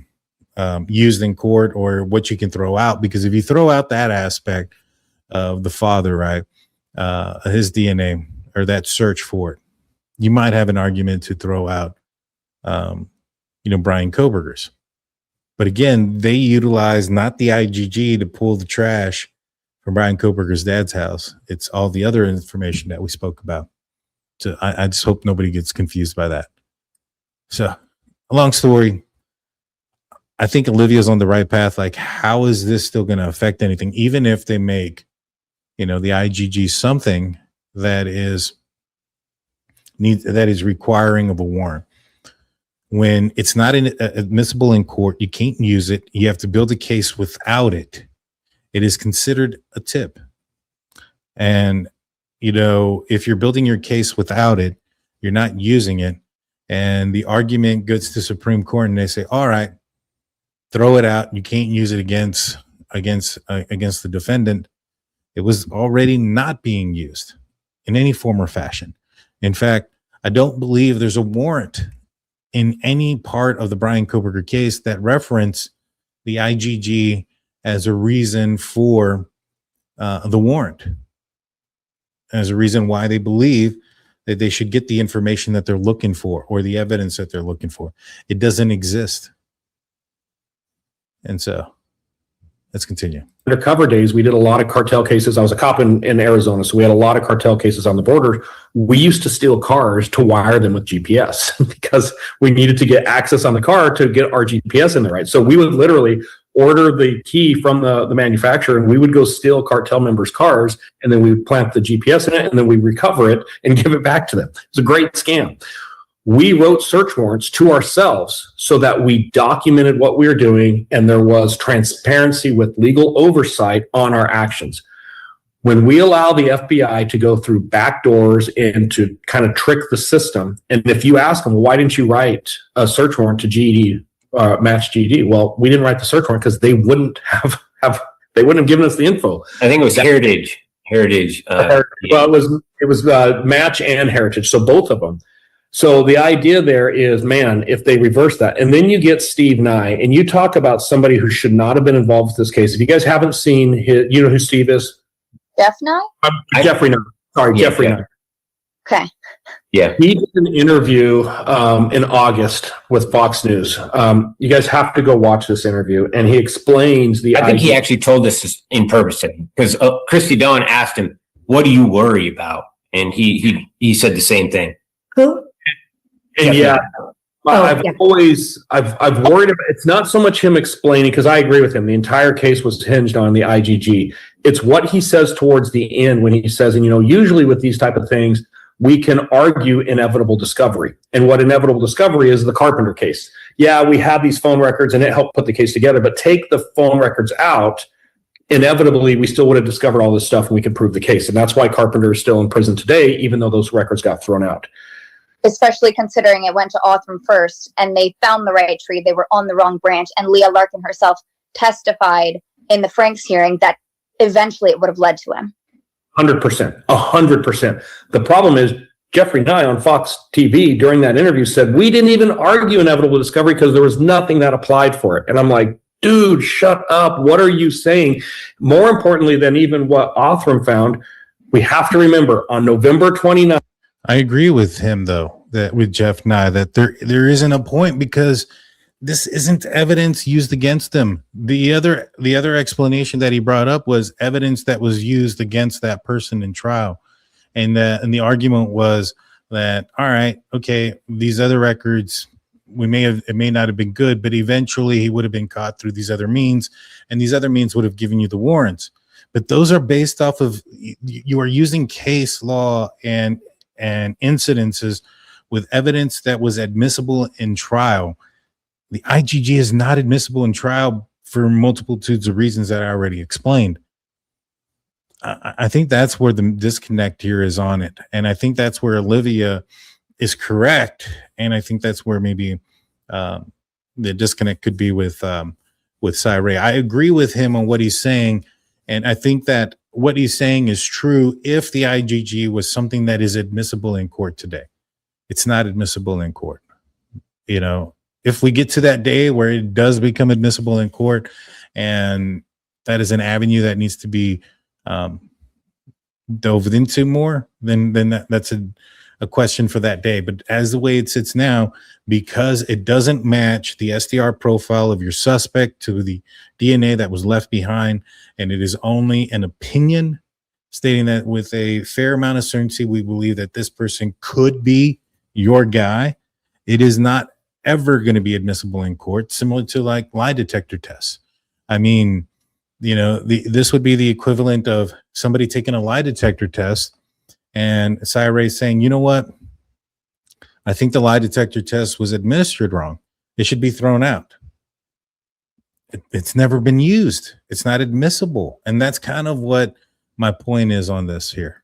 used in court or what you can throw out. Because if you throw out that aspect of the father, right, his DNA or that search for it, you might have an argument to throw out, Bryan Kohberger's. But again, they utilize not the IGG to pull the trash from Bryan Kohberger's dad's house. It's all the other information that we spoke about. So I just hope nobody gets confused by that. So, a long story. I think Olivia's on the right path. Like, how is this still going to affect anything? Even if they make, the IGG something that is requiring of a warrant. When it's not admissible in court, you can't use it. You have to build a case without it. It is considered a tip. And if you're building your case without it, you're not using it, and the argument goes to Supreme Court and they say, all right, throw it out. You can't use it against the defendant. It was already not being used in any form or fashion. In fact, I don't believe there's a warrant in any part of the Bryan Kohberger case that reference the IGG as a reason for the warrant, as a reason why they believe that they should get the information that they're looking for or the evidence that they're looking for. It doesn't exist. And so let's continue. Undercover days, we did a lot of cartel cases. I was a cop in Arizona, so we had a lot of cartel cases on the border. We used to steal cars to wire them with GPS because we needed to get access on the car to get our GPS in there, right? So we would literally order the key from the manufacturer, and we would go steal cartel members' cars, and then we would plant the GPS in it, and then we recover it and give it back to them. It's a great scam. We wrote search warrants to ourselves so that we documented what we were doing, and there was transparency with legal oversight on our actions. When we allow the FBI to go through back doors and to kind of trick the system, and if you ask them, why didn't you write a search warrant to GED, match GED? Well, we didn't write the search warrant because they wouldn't have given us the info. I think it was Heritage. Well, it was Match and Heritage, so both of them. So the idea there is, man, if they reverse that, and then you get Steve Nye, and you talk about somebody who should not have been involved with this case. If you guys haven't seen his, you know who Steve is? Jeff Nye? Jeffrey Nye. Sorry, Yeah, Jeffrey yeah. Nye. Okay. Yeah. He did an interview in August with Fox News. You guys have to go watch this interview, and he explains the. I think he actually told this in purpose because Christy Dawn asked him, "What do you worry about?" And he said the same thing. Who? And yeah, I've worried about. It's not so much him explaining, because I agree with him. The entire case was hinged on the IGG. It's what he says towards the end when he says, and usually with these type of things, we can argue inevitable discovery. And what inevitable discovery is, the Carpenter case. Yeah, we have these phone records and it helped put the case together, but take the phone records out, inevitably we still would have discovered all this stuff and we could prove the case. And that's why Carpenter is still in prison today, even though those records got thrown out. Especially considering it went to Othram first and they found the right tree. They were on the wrong branch. And Leah Larkin herself testified in the Franks hearing that eventually it would have led to him. 100%. 100%. The problem is Jeffrey Nye on Fox TV during that interview said, we didn't even argue inevitable discovery because there was nothing that applied for it. And I'm like, dude, shut up. What are you saying? More importantly than even what Othram found, we have to remember on November 29th. I agree with him, though, that with Jeff Nye, that there isn't a point because this isn't evidence used against them. The other explanation that he brought up was evidence that was used against that person in trial. And the argument was that, all right, okay, these other records, it may not have been good, but eventually he would have been caught through these other means, and these other means would have given you the warrants. But those are based off of, you are using case law and incidences with evidence that was admissible in trial. The IGG is not admissible in trial for multitudes of reasons that I already explained. I think that's where the disconnect here is on it. And I think that's where Olivia is correct. And I think that's where maybe the disconnect could be with Cy Ray. I agree with him on what he's saying. And I think that what he's saying is true if the IGG was something that is admissible in court today. It's not admissible in court. If we get to that day where it does become admissible in court, and that is an avenue that needs to be dove into more, then that's a question for that day. But as the way it sits now, because it doesn't match the SDR profile of your suspect to the DNA that was left behind, and it is only an opinion stating that with a fair amount of certainty, we believe that this person could be your guy, it is not ever going to be admissible in court, similar to like lie detector tests. I mean, this would be the equivalent of somebody taking a lie detector test and Cy Ray saying, you know what? I think the lie detector test was administered wrong. It should be thrown out. It's never been used. It's not admissible. And that's kind of what my point is on this here.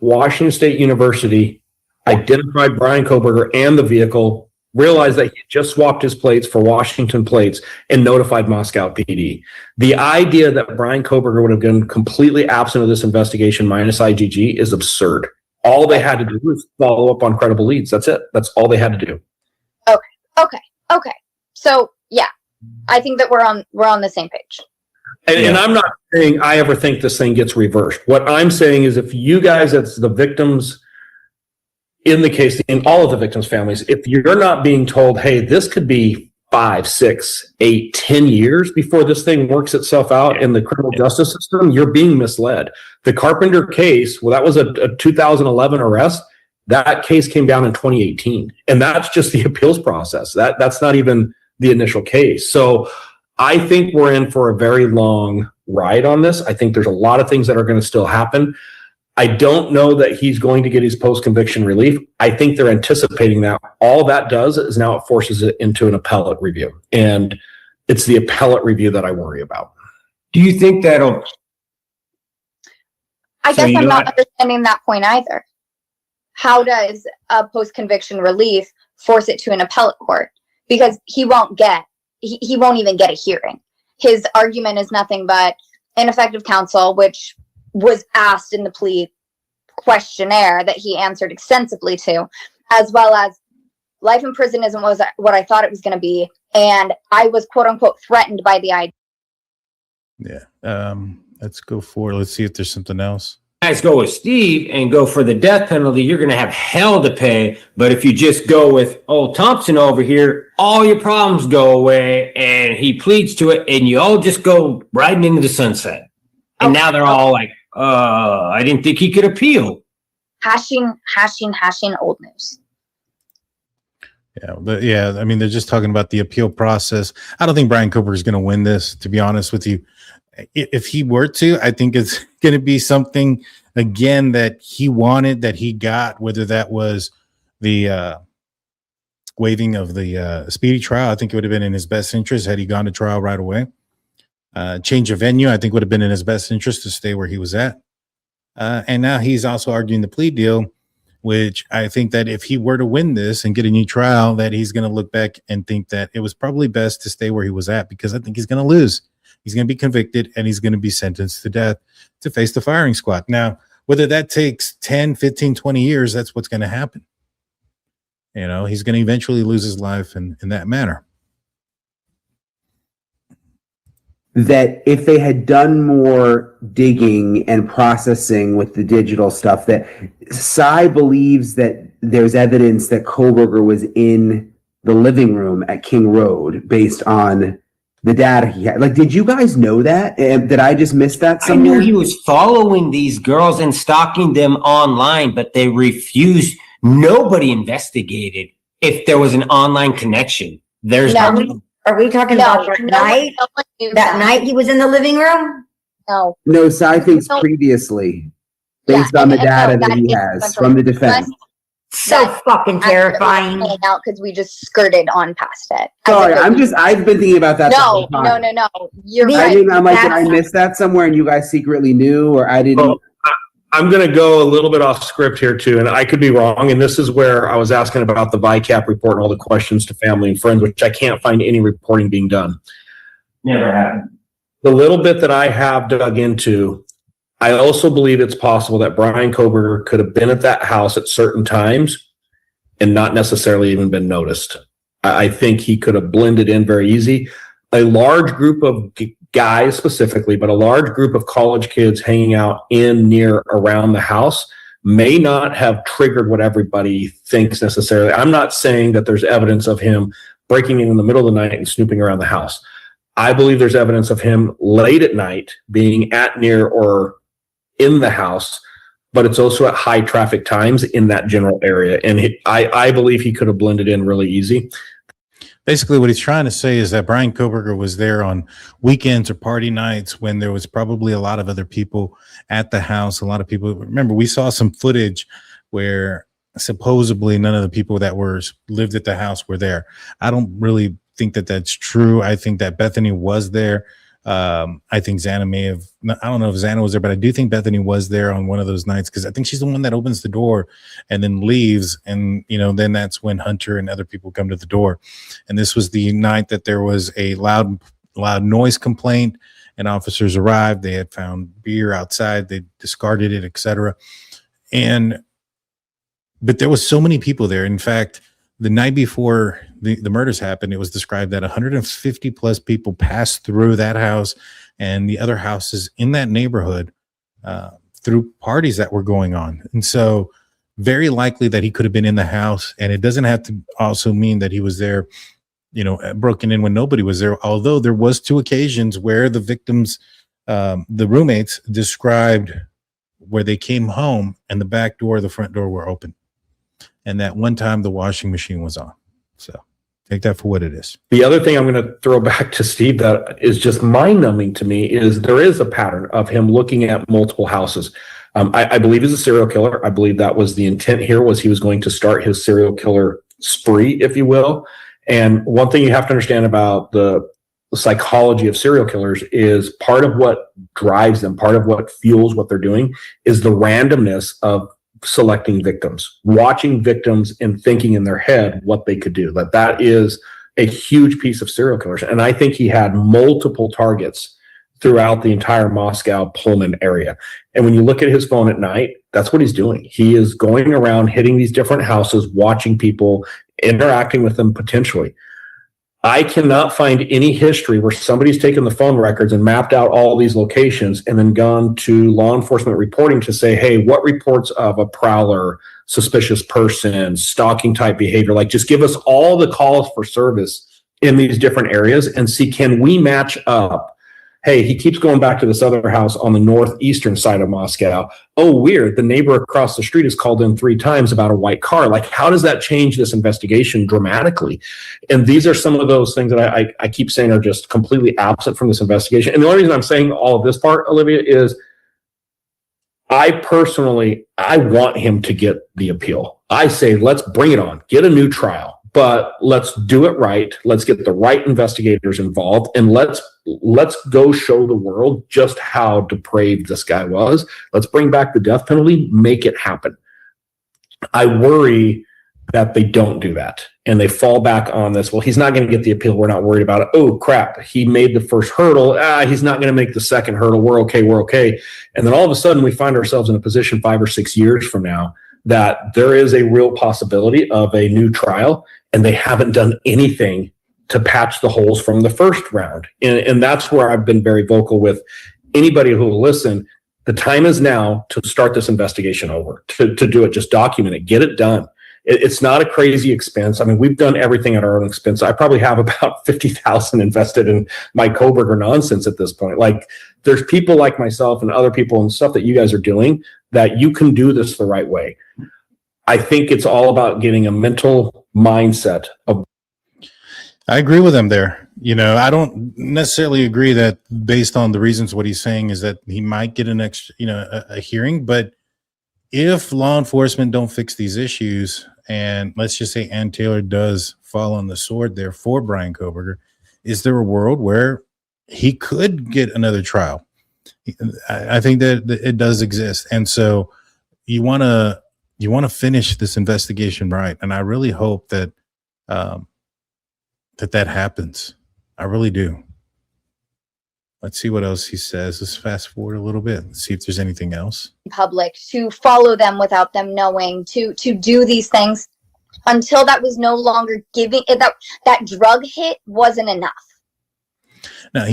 Washington State University identified Bryan Kohberger and the vehicle, realized that he just swapped his plates for Washington plates, and notified Moscow PD. The idea that Bryan Kohberger would have been completely absent of this investigation minus IGG is absurd. All they had to do was follow up on credible leads. That's it. That's all they had to do. Okay. So yeah, I think that we're on the same page. And I'm not saying I ever think this thing gets reversed. What I'm saying is, if you guys, as the victims in the case, in all of the victims' families, if you're not being told, hey, this could be 5, 6, 8, 10 years before this thing works itself out in the criminal justice system, you're being misled. The Carpenter case, well, that was a 2011 arrest. That case came down in 2018. And that's just the appeals process. That's not even the initial case. So I think we're in for a very long ride on this. I think there's a lot of things that are going to still happen. I don't know that he's going to get his post-conviction relief. I think they're anticipating that. All that does is now it forces it into an appellate review. And it's the appellate review that I worry about. Do you think that'll... I guess I'm not understanding that point either. How does a post-conviction relief force it to an appellate court? Because he won't even get a hearing. His argument is nothing but ineffective counsel, which was asked in the plea questionnaire that he answered extensively to, as well as life in prison isn't what I thought it was going to be. And I was quote unquote threatened by the idea. Yeah. Let's go for, let's see if there's something else. Guys go with Steve and go for the death penalty, you're going to have hell to pay. But if you just go with old Thompson over here, all your problems go away, and he pleads to it, and you all just go riding into the sunset. And now they're all like, I didn't think he could appeal. Hashing old news. Yeah, I mean, they're just talking about the appeal process. I don't think Bryan Kohberger is going to win this, to be honest with you. If he were to, I think it's going to be something, again, that he wanted, that he got, whether that was the waiving of the speedy trial. I think it would have been in his best interest had he gone to trial right away. Change of venue, I think, would have been in his best interest to stay where he was at. And now he's also arguing the plea deal, which I think that if he were to win this and get a new trial, that he's going to look back and think that it was probably best to stay where he was at, because I think he's going to lose. He's going to be convicted and he's going to be sentenced to death to face the firing squad. Now, whether that takes 10, 15, 20 years, that's what's going to happen. You know, he's going to eventually lose his life in that manner. That if they had done more digging and processing with the digital stuff, that Cy believes that there's evidence that Kohberger was in the living room at King Road based on the data he had. Like, did you guys know that? Did I just miss that somewhere? I knew he was following these girls and stalking them online, but they refused. Nobody investigated if there was an online connection. There's nothing. Are we talking about that night? That night he was in the living room? No, Cy thinks previously, based on the data that he has from the defense. So fucking terrifying. Out because we just skirted on past it. Sorry, I've been thinking about that. No. You're right. I'm like, did I miss that somewhere and you guys secretly knew, or I didn't? Well, I'm going to go a little bit off script here too, and I could be wrong. And this is where I was asking about the VICAP report and all the questions to family and friends, which I can't find any reporting being done. Never happened. The little bit that I have dug into, I also believe it's possible that Bryan Kohberger could have been at that house at certain times and not necessarily even been noticed. I think he could have blended in very easy. A large group of guys specifically, but a large group of college kids hanging out near around the house may not have triggered what everybody thinks necessarily. I'm not saying that there's evidence of him breaking in the middle of the night and snooping around the house. I believe there's evidence of him late at night being at, near, or in the house, but it's also at high traffic times in that general area. And I believe he could have blended in really easy. Basically, what he's trying to say is that Bryan Kohberger was there on weekends or party nights when there was probably a lot of other people at the house. A lot of people, remember, we saw some footage where supposedly none of the people that lived at the house were there. I don't really think that that's true. I think that Bethany was there. I think Xana may have, I don't know if Xana was there, but I do think Bethany was there on one of those nights, because I think she's the one that opens the door and then leaves. And, then that's when Hunter and other people come to the door. And this was the night that there was a loud noise complaint, and officers arrived. They had found beer outside. They discarded it, etc. But there was so many people there. In fact, the night before the murders happened, it was described that 150 plus people passed through that house and the other houses in that neighborhood through parties that were going on. And so very likely that he could have been in the house. And it doesn't have to also mean that he was there, broken in when nobody was there. Although there was 2 occasions where the victims, the roommates, described where they came home and the back door, the front door were open. And that one time the washing machine was on. So Take that for what it is. The other thing I'm going to throw back to Steve that is just mind-numbing to me is there is a pattern of him looking at multiple houses. I believe he's a serial killer. I believe that was the intent here, was he was going to start his serial killer spree, if you will. And one thing you have to understand about the psychology of serial killers is part of what drives them, part of what fuels what they're doing is the randomness of selecting victims, watching victims and thinking in their head what they could do. That is a huge piece of serial killers. And I think he had multiple targets throughout the entire Moscow, Pullman area. And when you look at his phone at night, that's what he's doing. He is going around hitting these different houses, watching people, interacting with them potentially. I cannot find any history where somebody's taken the phone records and mapped out all these locations and then gone to law enforcement reporting to say, hey, what reports of a prowler, suspicious person, stalking type behavior, like just give us all the calls for service in these different areas and see, can we match up? Hey, he keeps going back to this other house on the northeastern side of Moscow. Oh, weird. The neighbor across the street has called in 3 times about a white car. Like, how does that change this investigation dramatically? And these are some of those things that I keep saying are just completely absent from this investigation. And the only reason I'm saying all of this part, Olivia, is I want him to get the appeal. I say, let's bring it on, get a new trial. But let's do it right. Let's get the right investigators involved, and let's go show the world just how depraved this guy was. Let's bring back the death penalty, make it happen. I worry that they don't do that and they fall back on this. Well, he's not going to get the appeal. We're not worried about it. Oh, crap. He made the first hurdle. He's not going to make the second hurdle. We're okay. And then all of a sudden we find ourselves in a position 5 or 6 years from now that there is a real possibility of a new trial, and they haven't done anything to patch the holes from the first round. And that's where I've been very vocal with anybody who will listen. The time is now to start this investigation over, to do it, just document it, get it done. It's not a crazy expense. I mean, we've done everything at our own expense. I probably have about 50,000 invested in my Kohberger nonsense at this point. Like, there's people like myself and other people and stuff that you guys are doing that you can do this the right way. I think it's all about getting a mental mindset of. I agree with him there. You know, I don't necessarily agree that based on the reasons what he's saying is that he might get an extra, a hearing. But if law enforcement don't fix these issues, and let's just say Ann Taylor does fall on the sword there for Bryan Kohberger, is there a world where he could get another trial? I think that it does exist. And so you want to finish this investigation right. And I really hope that that happens. I really do. Let's see what else he says. Let's fast forward a little bit. Let's see if there's anything else. Public, to follow them without them knowing, to do these things until that was no longer giving that drug hit wasn't enough. Now,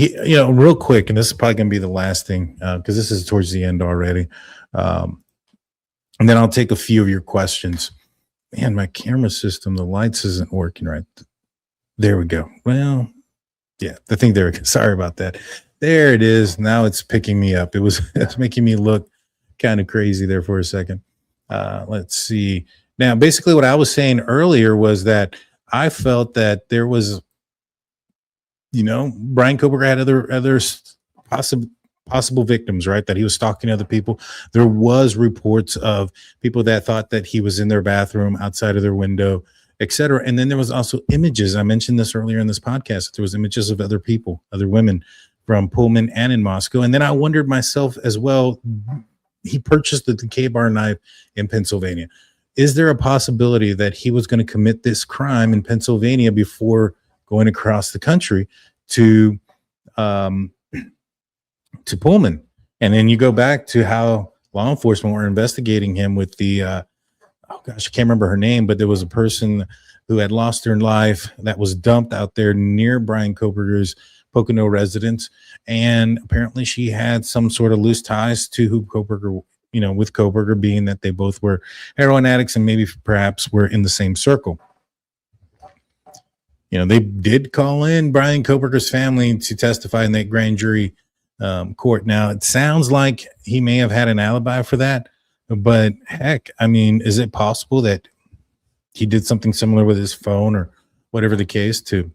real quick, and this is probably going to be the last thing because this is towards the end already. And then I'll take a few of your questions. Man, my camera system, the lights isn't working right. There we go. Well, yeah, I think there we go. Sorry about that. There it is. Now it's picking me up. It's making me look kind of crazy there for a second. Let's see. Now, basically what I was saying earlier was that I felt that there was, Bryan Kohberger had other possible victims, right? That he was stalking other people. There was reports of people that thought that he was in their bathroom, outside of their window, etc. And then there was also images. I mentioned this earlier in this podcast. There was images of other people, other women from Pullman and in Moscow. And then I wondered myself as well, he purchased the K-bar knife in Pennsylvania. Is there a possibility that he was going to commit this crime in Pennsylvania before going across the country to Pullman? And then you go back to how law enforcement were investigating him with the, I can't remember her name, but there was a person who had lost her life that was dumped out there near Bryan Kohberger's Pocono residence. And apparently she had some sort of loose ties to who Kohberger, with Kohberger, being that they both were heroin addicts and maybe perhaps were in the same circle. They did call in Bryan Kohberger's family to testify in that grand jury court. Now, it sounds like he may have had an alibi for that, but heck, I mean, is it possible that he did something similar with his phone or whatever the case, to,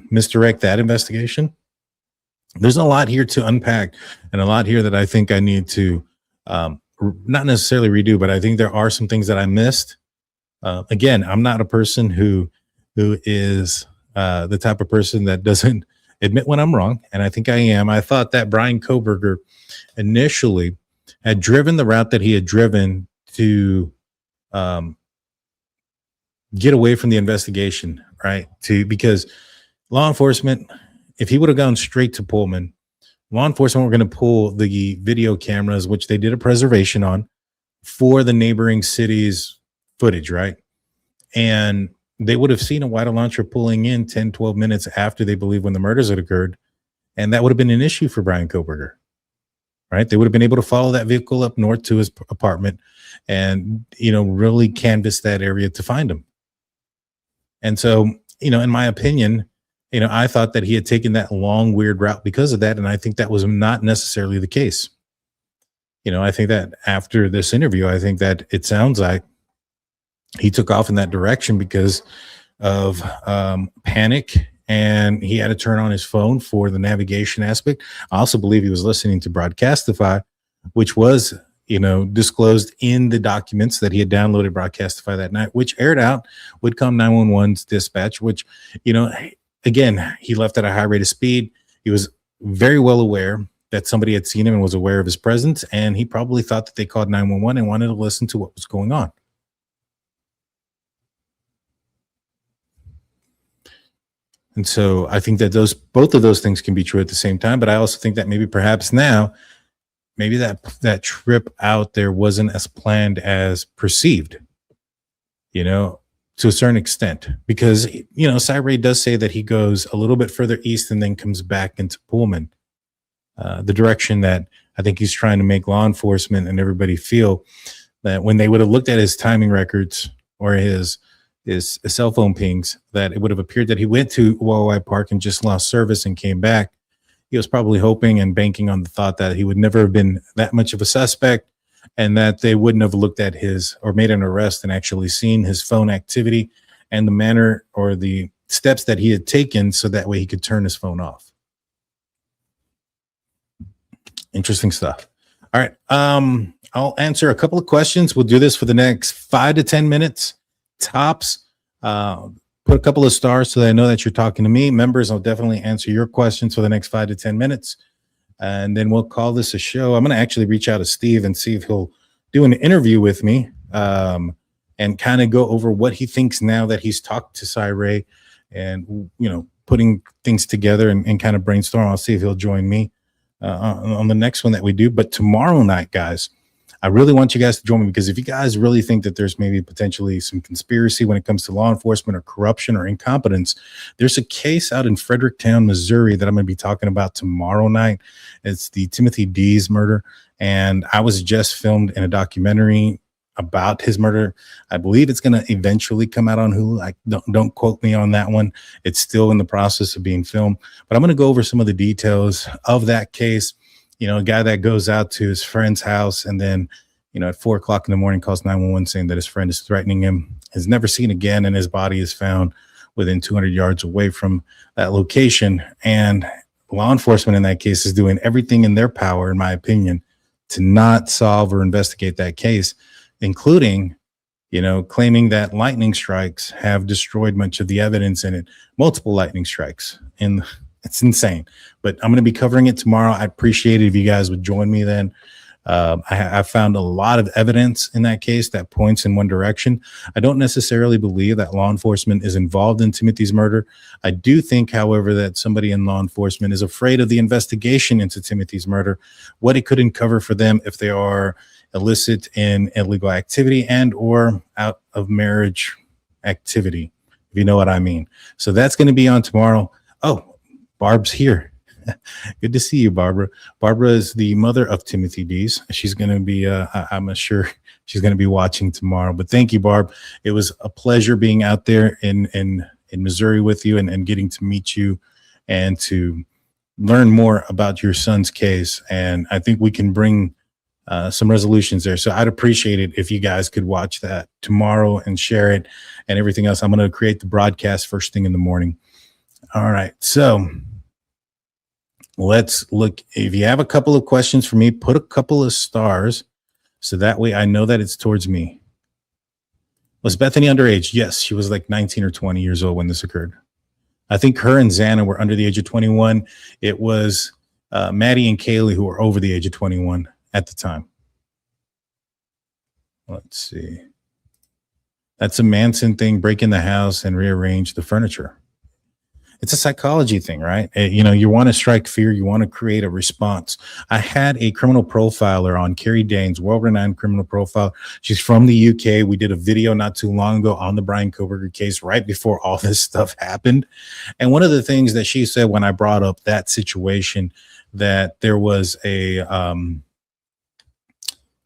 misdirect that investigation. There's a lot here to unpack, and a lot here that I think I need to not necessarily redo, but I think there are some things that I missed. Again, I'm not a person who is the type of person that doesn't admit when I'm wrong, and I think I am. I thought that Bryan Kohberger initially had driven the route that he had driven to get away from the investigation, right? Because law enforcement, if he would have gone straight to Pullman, law enforcement were going to pull the video cameras, which they did a preservation on, for the neighboring cities' footage, right? And they would have seen a white Elantra pulling in 10, 12 minutes after they believe when the murders had occurred. And that would have been an issue for Bryan Kohberger, right? They would have been able to follow that vehicle up north to his apartment and, really canvass that area to find him. And so, in my opinion, I thought that he had taken that long, weird route because of that. And I think that was not necessarily the case. I think that after this interview, I think that it sounds like he took off in that direction because of panic, and he had to turn on his phone for the navigation aspect. I also believe he was listening to Broadcastify, which was, disclosed in the documents that he had downloaded Broadcastify that night, which aired out Whitcomb 911's dispatch, which, again, he left at a high rate of speed. He was very well aware that somebody had seen him and was aware of his presence, and he probably thought that they called 911 and wanted to listen to what was going on. And so I think that both of those things can be true at the same time. But I also think that maybe perhaps now, maybe that trip out there wasn't as planned as perceived, to a certain extent, because, Cyree does say that he goes a little bit further east and then comes back into Pullman, the direction that I think he's trying to make law enforcement and everybody feel that when they would have looked at his timing records or his cell phone pings, that it would have appeared that he went to Wauwai Park and just lost service and came back. He was probably hoping and banking on the thought that he would never have been that much of a suspect, and that they wouldn't have looked at his or made an arrest and actually seen his phone activity and the manner or the steps that he had taken so that way he could turn his phone off. Interesting stuff. All right. I'll answer a couple of questions. We'll do this for the next 5 to 10 minutes. Tops. Put a couple of stars so that I know that you're talking to me. Members, I'll definitely answer your questions for the next 5 to 10 minutes. And then we'll call this a show. I'm going to actually reach out to Steve and see if he'll do an interview with me and kind of go over what he thinks now that he's talked to Cyree and, putting things together and kind of brainstorm. I'll see if he'll join me on the next one that we do. But tomorrow night, guys, I really want you guys to join me, because if you guys really think that there's maybe potentially some conspiracy when it comes to law enforcement or corruption or incompetence, there's a case out in Fredericktown, Missouri that I'm going to be talking about tomorrow night. It's the Timothy Dees murder. And I was just filmed in a documentary about his murder. I believe it's going to eventually come out on Hulu. Don't quote me on that one. It's still in the process of being filmed, but I'm going to go over some of the details of that case. A guy that goes out to his friend's house and then, at 4 o'clock in the morning calls 911 saying that his friend is threatening him, is never seen again, and his body is found within 200 yards away from that location. And law enforcement in that case is doing everything in their power, in my opinion, to not solve or investigate that case, including, claiming that lightning strikes have destroyed much of the evidence in it, multiple lightning strikes. And it's insane, but I'm going to be covering it tomorrow. I'd appreciate it if you guys would join me then. I found a lot of evidence in that case that points in one direction. I don't necessarily believe that law enforcement is involved in Timothy's murder. I do think, however, that somebody in law enforcement is afraid of the investigation into Timothy's murder, what it could uncover for them if they are illicit in illegal activity and or out of marriage activity, if you know what I mean. So that's going to be on tomorrow. Oh, Barb's here. Good to see you, Barbara. Barbara is the mother of Timothy Dees. She's going to be, I'm sure she's going to be watching tomorrow. But thank you, Barb. It was a pleasure being out there in Missouri with you and getting to meet you and to learn more about your son's case. And I think we can bring some resolutions there. So I'd appreciate it if you guys could watch that tomorrow and share it and everything else. I'm going to create the broadcast first thing in the morning. All right. So let's look. If you have a couple of questions for me, put a couple of stars so that way I know that it's towards me. Was Bethany underage? Yes, she was like 19 or 20 years old when this occurred. I think her and Xana were under the age of 21. It was Maddie and Kaylee who were over the age of 21 at the time. Let's see. That's a Manson thing, break in the house and rearrange the furniture. It's a psychology thing, right? You want to strike fear. You want to create a response. I had a criminal profiler on, Carrie Danes, world-renowned criminal profiler. She's from the UK. We did a video not too long ago on the Bryan Kohberger case right before all this stuff happened. And one of the things that she said when I brought up that situation, that there was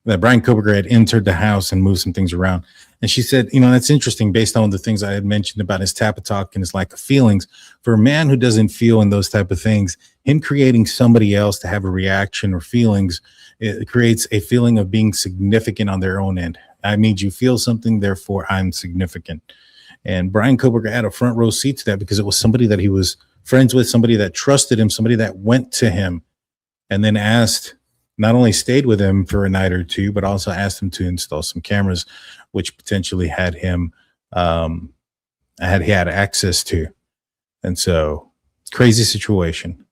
that Bryan Kohberger had entered the house and moved some things around. And she said, that's interesting based on the things I had mentioned about his tap talk and his lack of feelings. For a man who doesn't feel in those type of things, him creating somebody else to have a reaction or feelings, it creates a feeling of being significant on their own end. I made you feel something, therefore I'm significant. And Bryan Kohberger had a front row seat to that because it was somebody that he was friends with, somebody that trusted him, somebody that went to him and then not only stayed with him for a night or two, but also asked him to install some cameras, which potentially had him had access to. And so, crazy situation.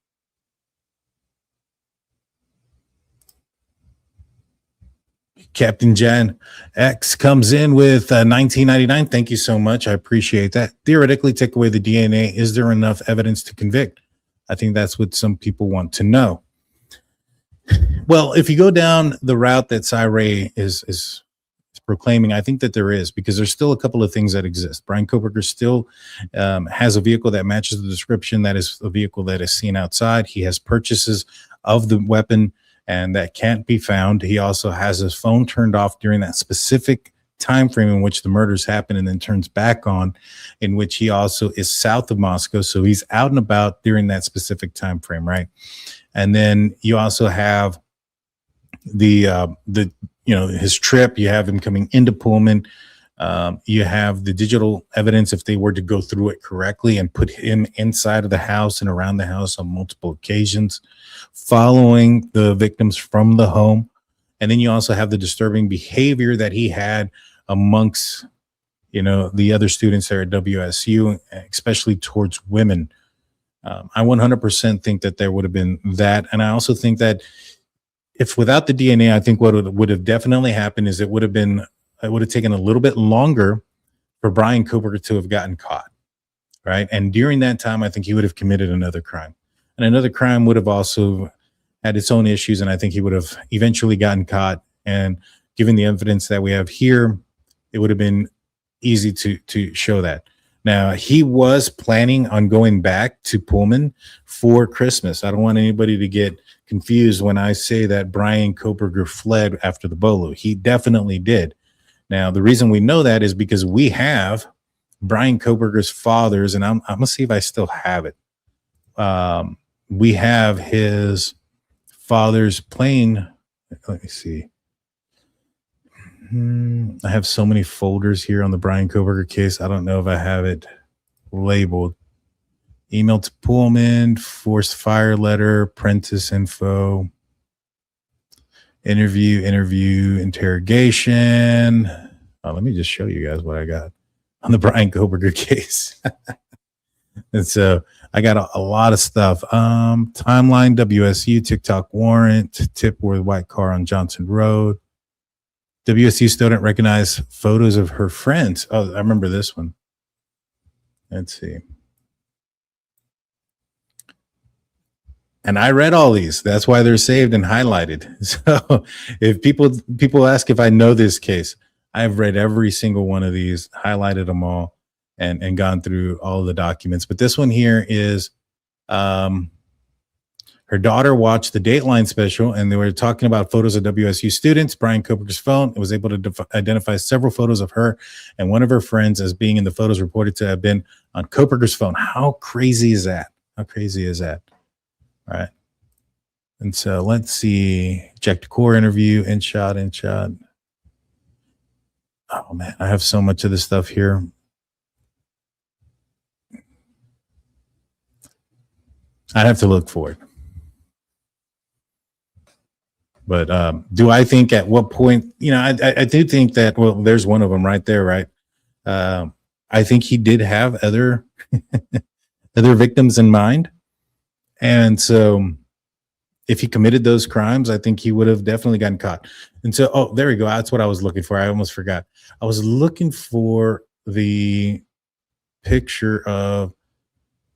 Captain Jan X comes in with 1999. Thank you so much. I appreciate that. Theoretically, take away the DNA. Is there enough evidence to convict? I think that's what some people want to know. Well, if you go down the route that Cy is proclaiming, I think that there is, because there's still a couple of things that exist. Bryan Kohberger still has a vehicle that matches the description. That is a vehicle that is seen outside. He has purchases of the weapon, and that can't be found. He also has his phone turned off during that specific time frame in which the murders happen, and then turns back on, in which he also is south of Moscow. So he's out and about during that specific time frame, right? And then you also have his trip. You have him coming into Pullman. You have the digital evidence if they were to go through it correctly and put him inside of the house and around the house on multiple occasions, following the victims from the home. And then you also have the disturbing behavior that he had amongst, the other students there at WSU, especially towards women. I 100% think that there would have been that. And I also think that if without the DNA, I think what would have definitely happened is it would have taken a little bit longer for Bryan Kohberger to have gotten caught, right? And during that time, I think he would have committed another crime. And another crime would have also had its own issues, and I think he would have eventually gotten caught. And given the evidence that we have here, it would have been easy to show that. Now, he was planning on going back to Pullman for Christmas. I don't want anybody to get confused when I say that Bryan Kohberger fled after the Bolo. He definitely did. Now, the reason we know that is because we have Bryan Kohberger's father's, and I'm going to see if I still have it. We have his father's plane. Let me see. I have so many folders here on the Bryan Kohberger case. I don't know if I have it labeled. Email to Pullman, forced fire letter, apprentice info, interview, interrogation. Let me just show you guys what I got on the Bryan Kohberger case. And so I got a lot of stuff. Timeline, WSU, TikTok warrant, tip worth white car on Johnson Road. WSU student recognized photos of her friends. Oh, I remember this one. Let's see. And I read all these. That's why they're saved and highlighted. So if people ask if I know this case, I've read every single one of these, highlighted them all, and gone through all of the documents. But this one here is her daughter watched the Dateline special, and they were talking about photos of WSU students. Bryan Kohberger's phone was able to identify several photos of her and one of her friends as being in the photos reported to have been on Kohberger's phone. How crazy is that? How crazy is that? All right. And so let's see, check the core interview, in shot. Oh man, I have so much of this stuff here. I'd have to look for it. But do I think at what point, I do think that, well, there's one of them right there, right? I think he did have other victims in mind. And so if he committed those crimes, I think he would have definitely gotten caught. And so, oh, there we go. That's what I was looking for. I almost forgot. I was looking for the picture of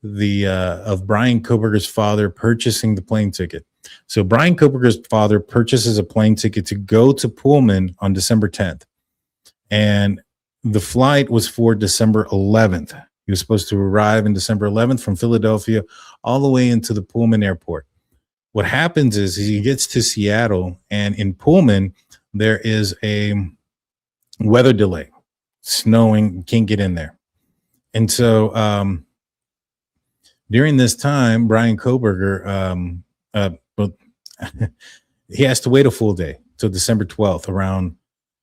Bryan Kohberger's father purchasing the plane ticket. So Bryan Kohberger's father purchases a plane ticket to go to Pullman on December 10th. And the flight was for December 11th. He was supposed to arrive in December 11th from Philadelphia all the way into the Pullman airport. What happens is he gets to Seattle, and in Pullman, there is a weather delay, snowing, can't get in there. And so during this time, Bryan Kohberger, he has to wait a full day till December 12th, around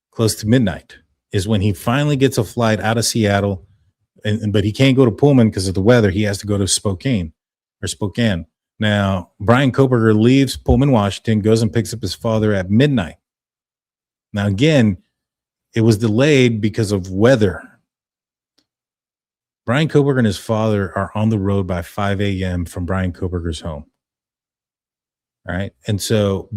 close to midnight, is when he finally gets a flight out of Seattle. But he can't go to Pullman because of the weather. He has to go to Spokane. Now, Bryan Kohberger leaves Pullman, Washington, goes and picks up his father at midnight. Now, again, it was delayed because of weather. Bryan Kohberger and his father are on the road by 5 a.m. from Bryan Kohberger's home. All right. And so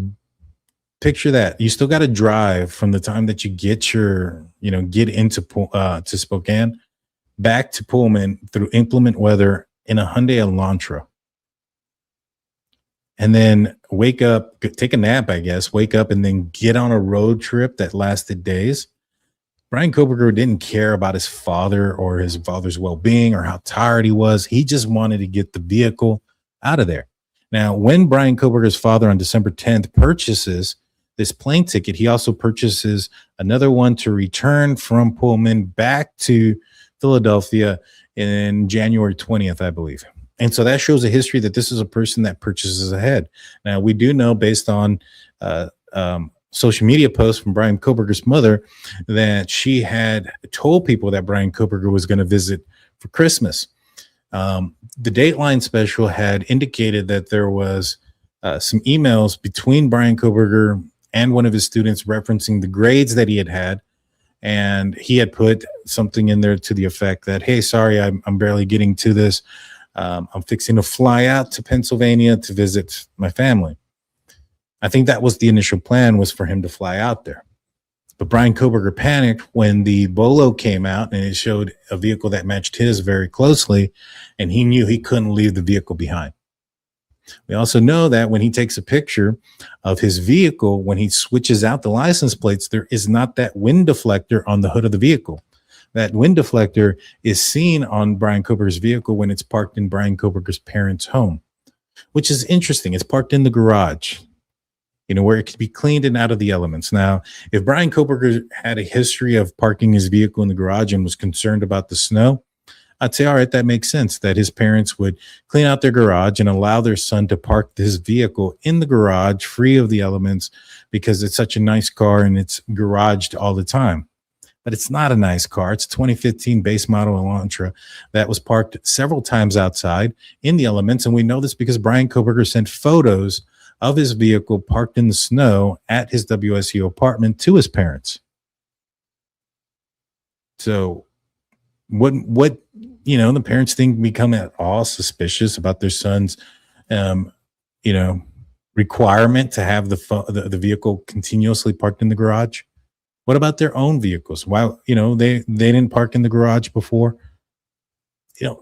picture that. You still got to drive from the time that you get into to Spokane back to Pullman through inclement weather in a Hyundai Elantra. And then wake up, take a nap, I guess, wake up and then get on a road trip that lasted days. Bryan Kohberger didn't care about his father or his father's well-being or how tired he was. He just wanted to get the vehicle out of there. Now, when Bryan Kohberger's father on December 10th purchases this plane ticket, he also purchases another one to return from Pullman back to Philadelphia in January 20th, I believe. And so that shows a history that this is a person that purchases ahead. Now, we do know based on social media posts from Bryan Kohberger's mother that she had told people that Bryan Kohberger was going to visit for Christmas. The Dateline special had indicated that there was some emails between Bryan Kohberger and one of his students referencing the grades that he had. And he had put something in there to the effect that, hey, sorry, I'm barely getting to this. I'm fixing to fly out to Pennsylvania to visit my family. I think that was the initial plan, was for him to fly out there. But Bryan Kohberger panicked when the Bolo came out and it showed a vehicle that matched his very closely, and he knew he couldn't leave the vehicle behind. We also know that when he takes a picture of his vehicle, when he switches out the license plates, there is not that wind deflector on the hood of the vehicle. That wind deflector is seen on Bryan Kohberger's vehicle when it's parked in Bryan Kohberger's parents' home, which is interesting. It's parked in the garage, where it could be cleaned and out of the elements. Now, if Bryan Kohberger had a history of parking his vehicle in the garage and was concerned about the snow, I'd say, all right, that makes sense that his parents would clean out their garage and allow their son to park his vehicle in the garage free of the elements because it's such a nice car and it's garaged all the time. But it's not a nice car. It's a 2015 base model Elantra that was parked several times outside in the elements. And we know this because Bryan Kohberger sent photos of his vehicle parked in the snow at his WSU apartment to his parents. So what the parents think become at all suspicious about their son's requirement to have the vehicle continuously parked in the garage. What about their own vehicles? Why they didn't park in the garage before?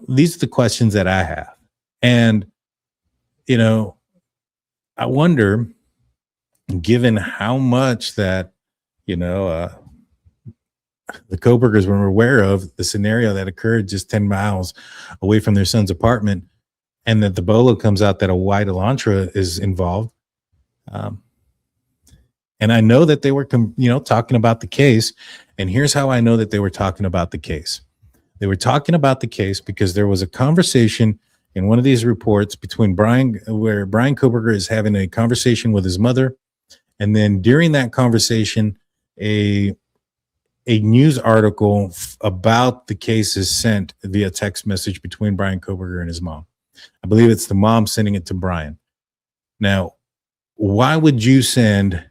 These are the questions that I have. And I wonder, given how much that the Kohbergers were aware of the scenario that occurred just 10 miles away from their son's apartment, and that the Bolo comes out that a white Elantra is involved. And I know that they were, talking about the case. And here's how I know that they were talking about the case. They were talking about the case because there was a conversation in one of these reports where Bryan Kohberger is having a conversation with his mother. And then during that conversation, a news article about the case is sent via text message between Bryan Kohberger and his mom. I believe it's the mom sending it to Bryan. Now, why would you send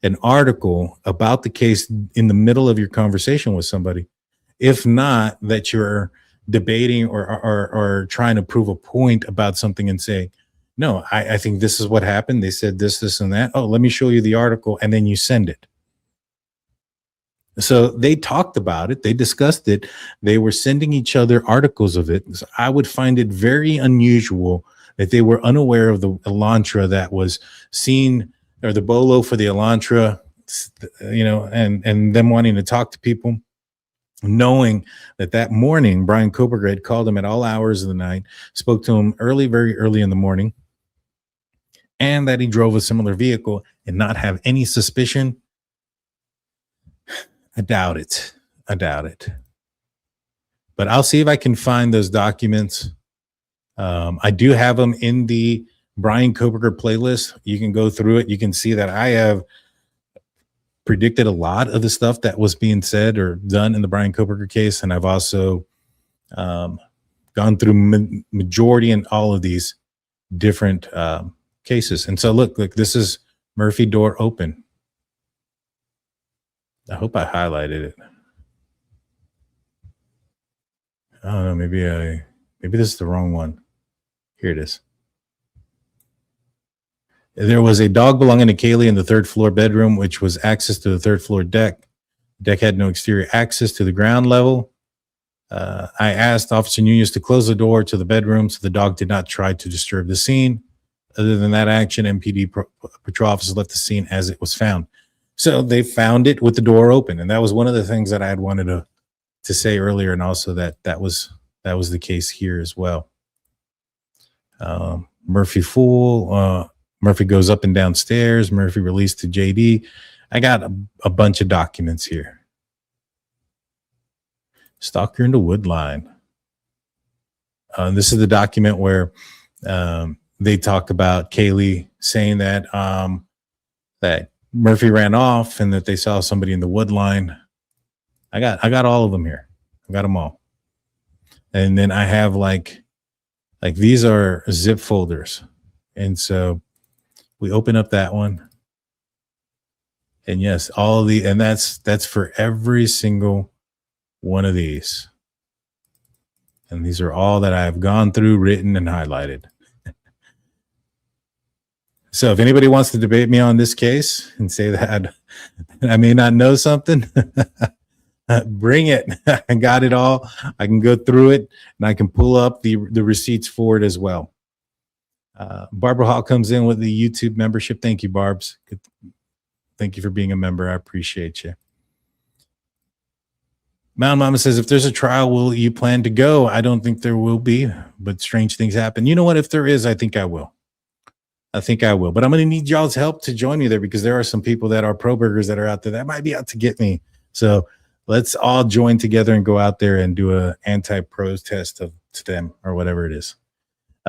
an article about the case in the middle of your conversation with somebody, if not that you're debating or trying to prove a point about something and say, no, I think this is what happened. They said this, and that. Oh, let me show you the article. And then you send it. So they talked about it. They discussed it. They were sending each other articles of it. So I would find it very unusual that they were unaware of the Elantra that was seen, or the bolo for the Elantra, and them wanting to talk to people, knowing that morning Bryan Kohberger had called him at all hours of the night, spoke to him very early in the morning, and that he drove a similar vehicle and not have any suspicion. I doubt it. But I'll see if I can find those documents. I do have them in the Bryan Kohberger playlist. You can go through it. You can see that I have predicted a lot of the stuff that was being said or done in the Bryan Kohberger case. And I've also gone through majority in all of these different cases. And so look, this is Murphy door open. I hope I highlighted it. I don't know. Maybe this is the wrong one. Here it is. There was a dog belonging to Kaylee in the third floor bedroom, which was access to the third floor deck. The deck had no exterior access to the ground level. I asked Officer Nunez to close the door to the bedroom so the dog did not try to disturb the scene. Other than that action, MPD patrol officers left the scene as it was found. So they found it with the door open. And that was one of the things that I had wanted to say earlier. And also that was the case here as well. Murphy fool. Murphy goes up and down stairs. Murphy released to JD. I got a bunch of documents here. Stalker in the wood line. This is the document where they talk about Kaylee saying that that Murphy ran off and that they saw somebody in the wood line. I got all of them here. I got them all. And then I have like these are zip folders. And so we open up that one. And yes, and that's for every single one of these. And these are all that I have gone through, written, and highlighted. So if anybody wants to debate me on this case and say that I may not know something, bring it. I got it all. I can go through it, and I can pull up the receipts for it as well. Barbara Hall comes in with the YouTube membership. Thank you, Barbs. Thank you for being a member. I appreciate you. Mountain Mama says, if there's a trial, will you plan to go? I don't think there will be, but strange things happen. You know what? If there is, I think I will. But I'm going to need y'all's help to join me there, because there are some people that are pro burgers that are out there that might be out to get me. So let's all join together and go out there and do a anti-pros test to them, or whatever it is.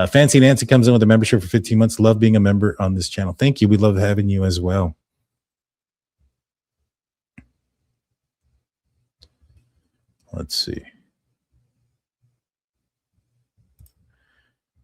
Fancy Nancy comes in with a membership for 15 months. Love being a member on this channel. Thank you. We love having you as well. Let's see.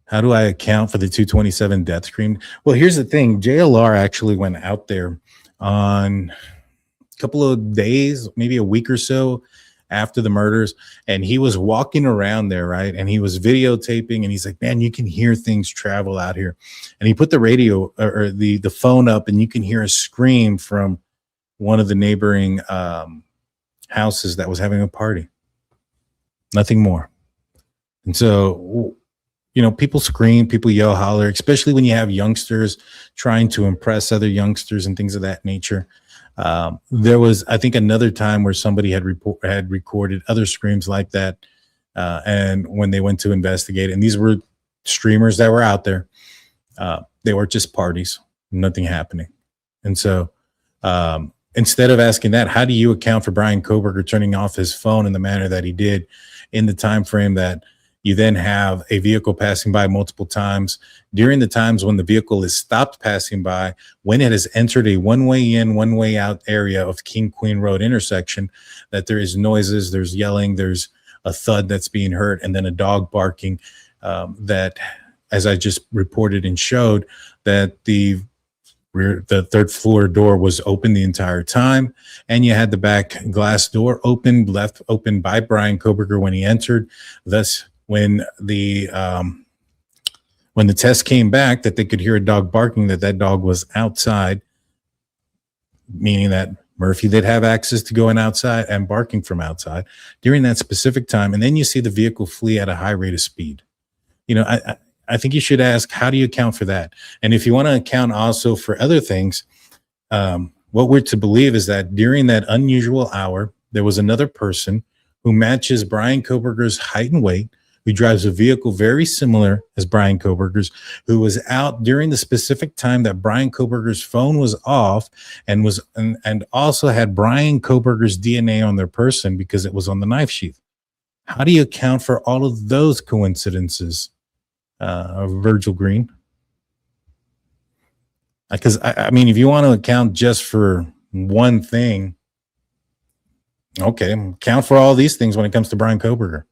How do I account for the 227 death scream? Well, here's the thing. JLR actually went out there on a couple of days, maybe a week or so after the murders, and he was walking around there, right? And he was videotaping, and he's like, man, you can hear things travel out here. And he put the radio or the phone up, and you can hear a scream from one of the neighboring houses that was having a party. Nothing more. And so, you know, people scream, people yell, holler, especially when you have youngsters trying to impress other youngsters and things of that nature. There was, I think, another time where somebody had recorded other screams like that. And when they went to investigate, and these were streamers that were out there, they were just parties, nothing happening. And so instead of asking that, how do you account for Bryan Kohberger turning off his phone in the manner that he did in the time frame that You then have a vehicle passing by multiple times. During the times when the vehicle is stopped passing by, when it has entered a one-way in, one-way out area of King Queen Road intersection, that there is noises, there's yelling, there's a thud that's being heard, and then a dog barking that, as I just reported and showed, that the third floor door was open the entire time, and you had the back glass door left open by Bryan Kohberger when he entered. Thus, when the test came back that they could hear a dog barking, that dog was outside, meaning that Murphy did have access to going outside and barking from outside during that specific time. And then you see the vehicle flee at a high rate of speed. You know, I think you should ask, how do you account for that? And if you want to account also for other things, what we're to believe is that during that unusual hour, there was another person who matches Bryan Kohberger's height and weight, who drives a vehicle very similar as Bryan Kohberger's, who was out during the specific time that Bryan Kohberger's phone was off, and also had Bryan Kohberger's DNA on their person because it was on the knife sheath. How do you account for all of those coincidences, Virgil Green? Because I mean, if you want to account just for one thing, okay, account for all these things when it comes to Bryan Kohberger.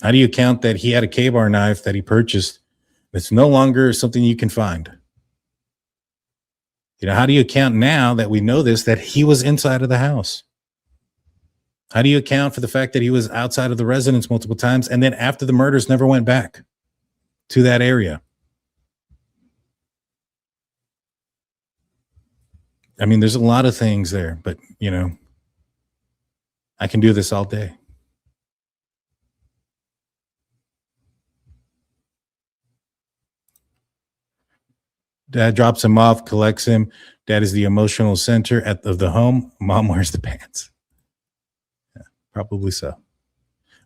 How do you count that he had a K-bar knife that he purchased that's no longer something you can find? You know, how do you account now that we know this, that he was inside of the house? How do you account for the fact that he was outside of the residence multiple times, and then after the murders never went back to that area? I mean, there's a lot of things there, but, you know, I can do this all day. Dad drops him off, collects him. Dad is the emotional center of the home. Mom wears the pants. Yeah, probably so.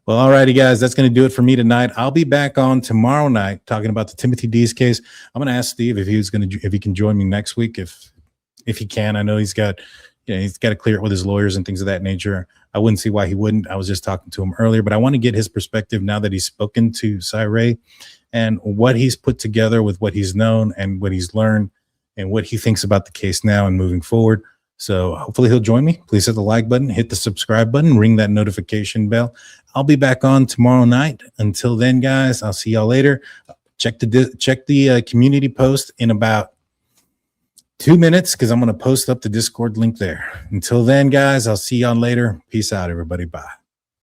Well, all righty, guys, that's going to do it for me tonight. I'll be back on tomorrow night talking about the Timothy Dees case. I'm going to ask Steve if he can join me next week, if he can. I know he's got to clear it with his lawyers and things of that nature. I wouldn't see why he wouldn't. I was just talking to him earlier, but I want to get his perspective now that he's spoken to Cyree, and what he's put together with what he's known and what he's learned and what he thinks about the case now and moving forward. So hopefully he'll join me. Please hit the like button, hit the subscribe button, ring that notification bell. I'll be back on tomorrow night. Until then, guys, I'll see y'all later. Check the community post in about 2 minutes, because I'm going to post up the Discord link there. Until then, guys, I'll see y'all later. Peace out, everybody. Bye.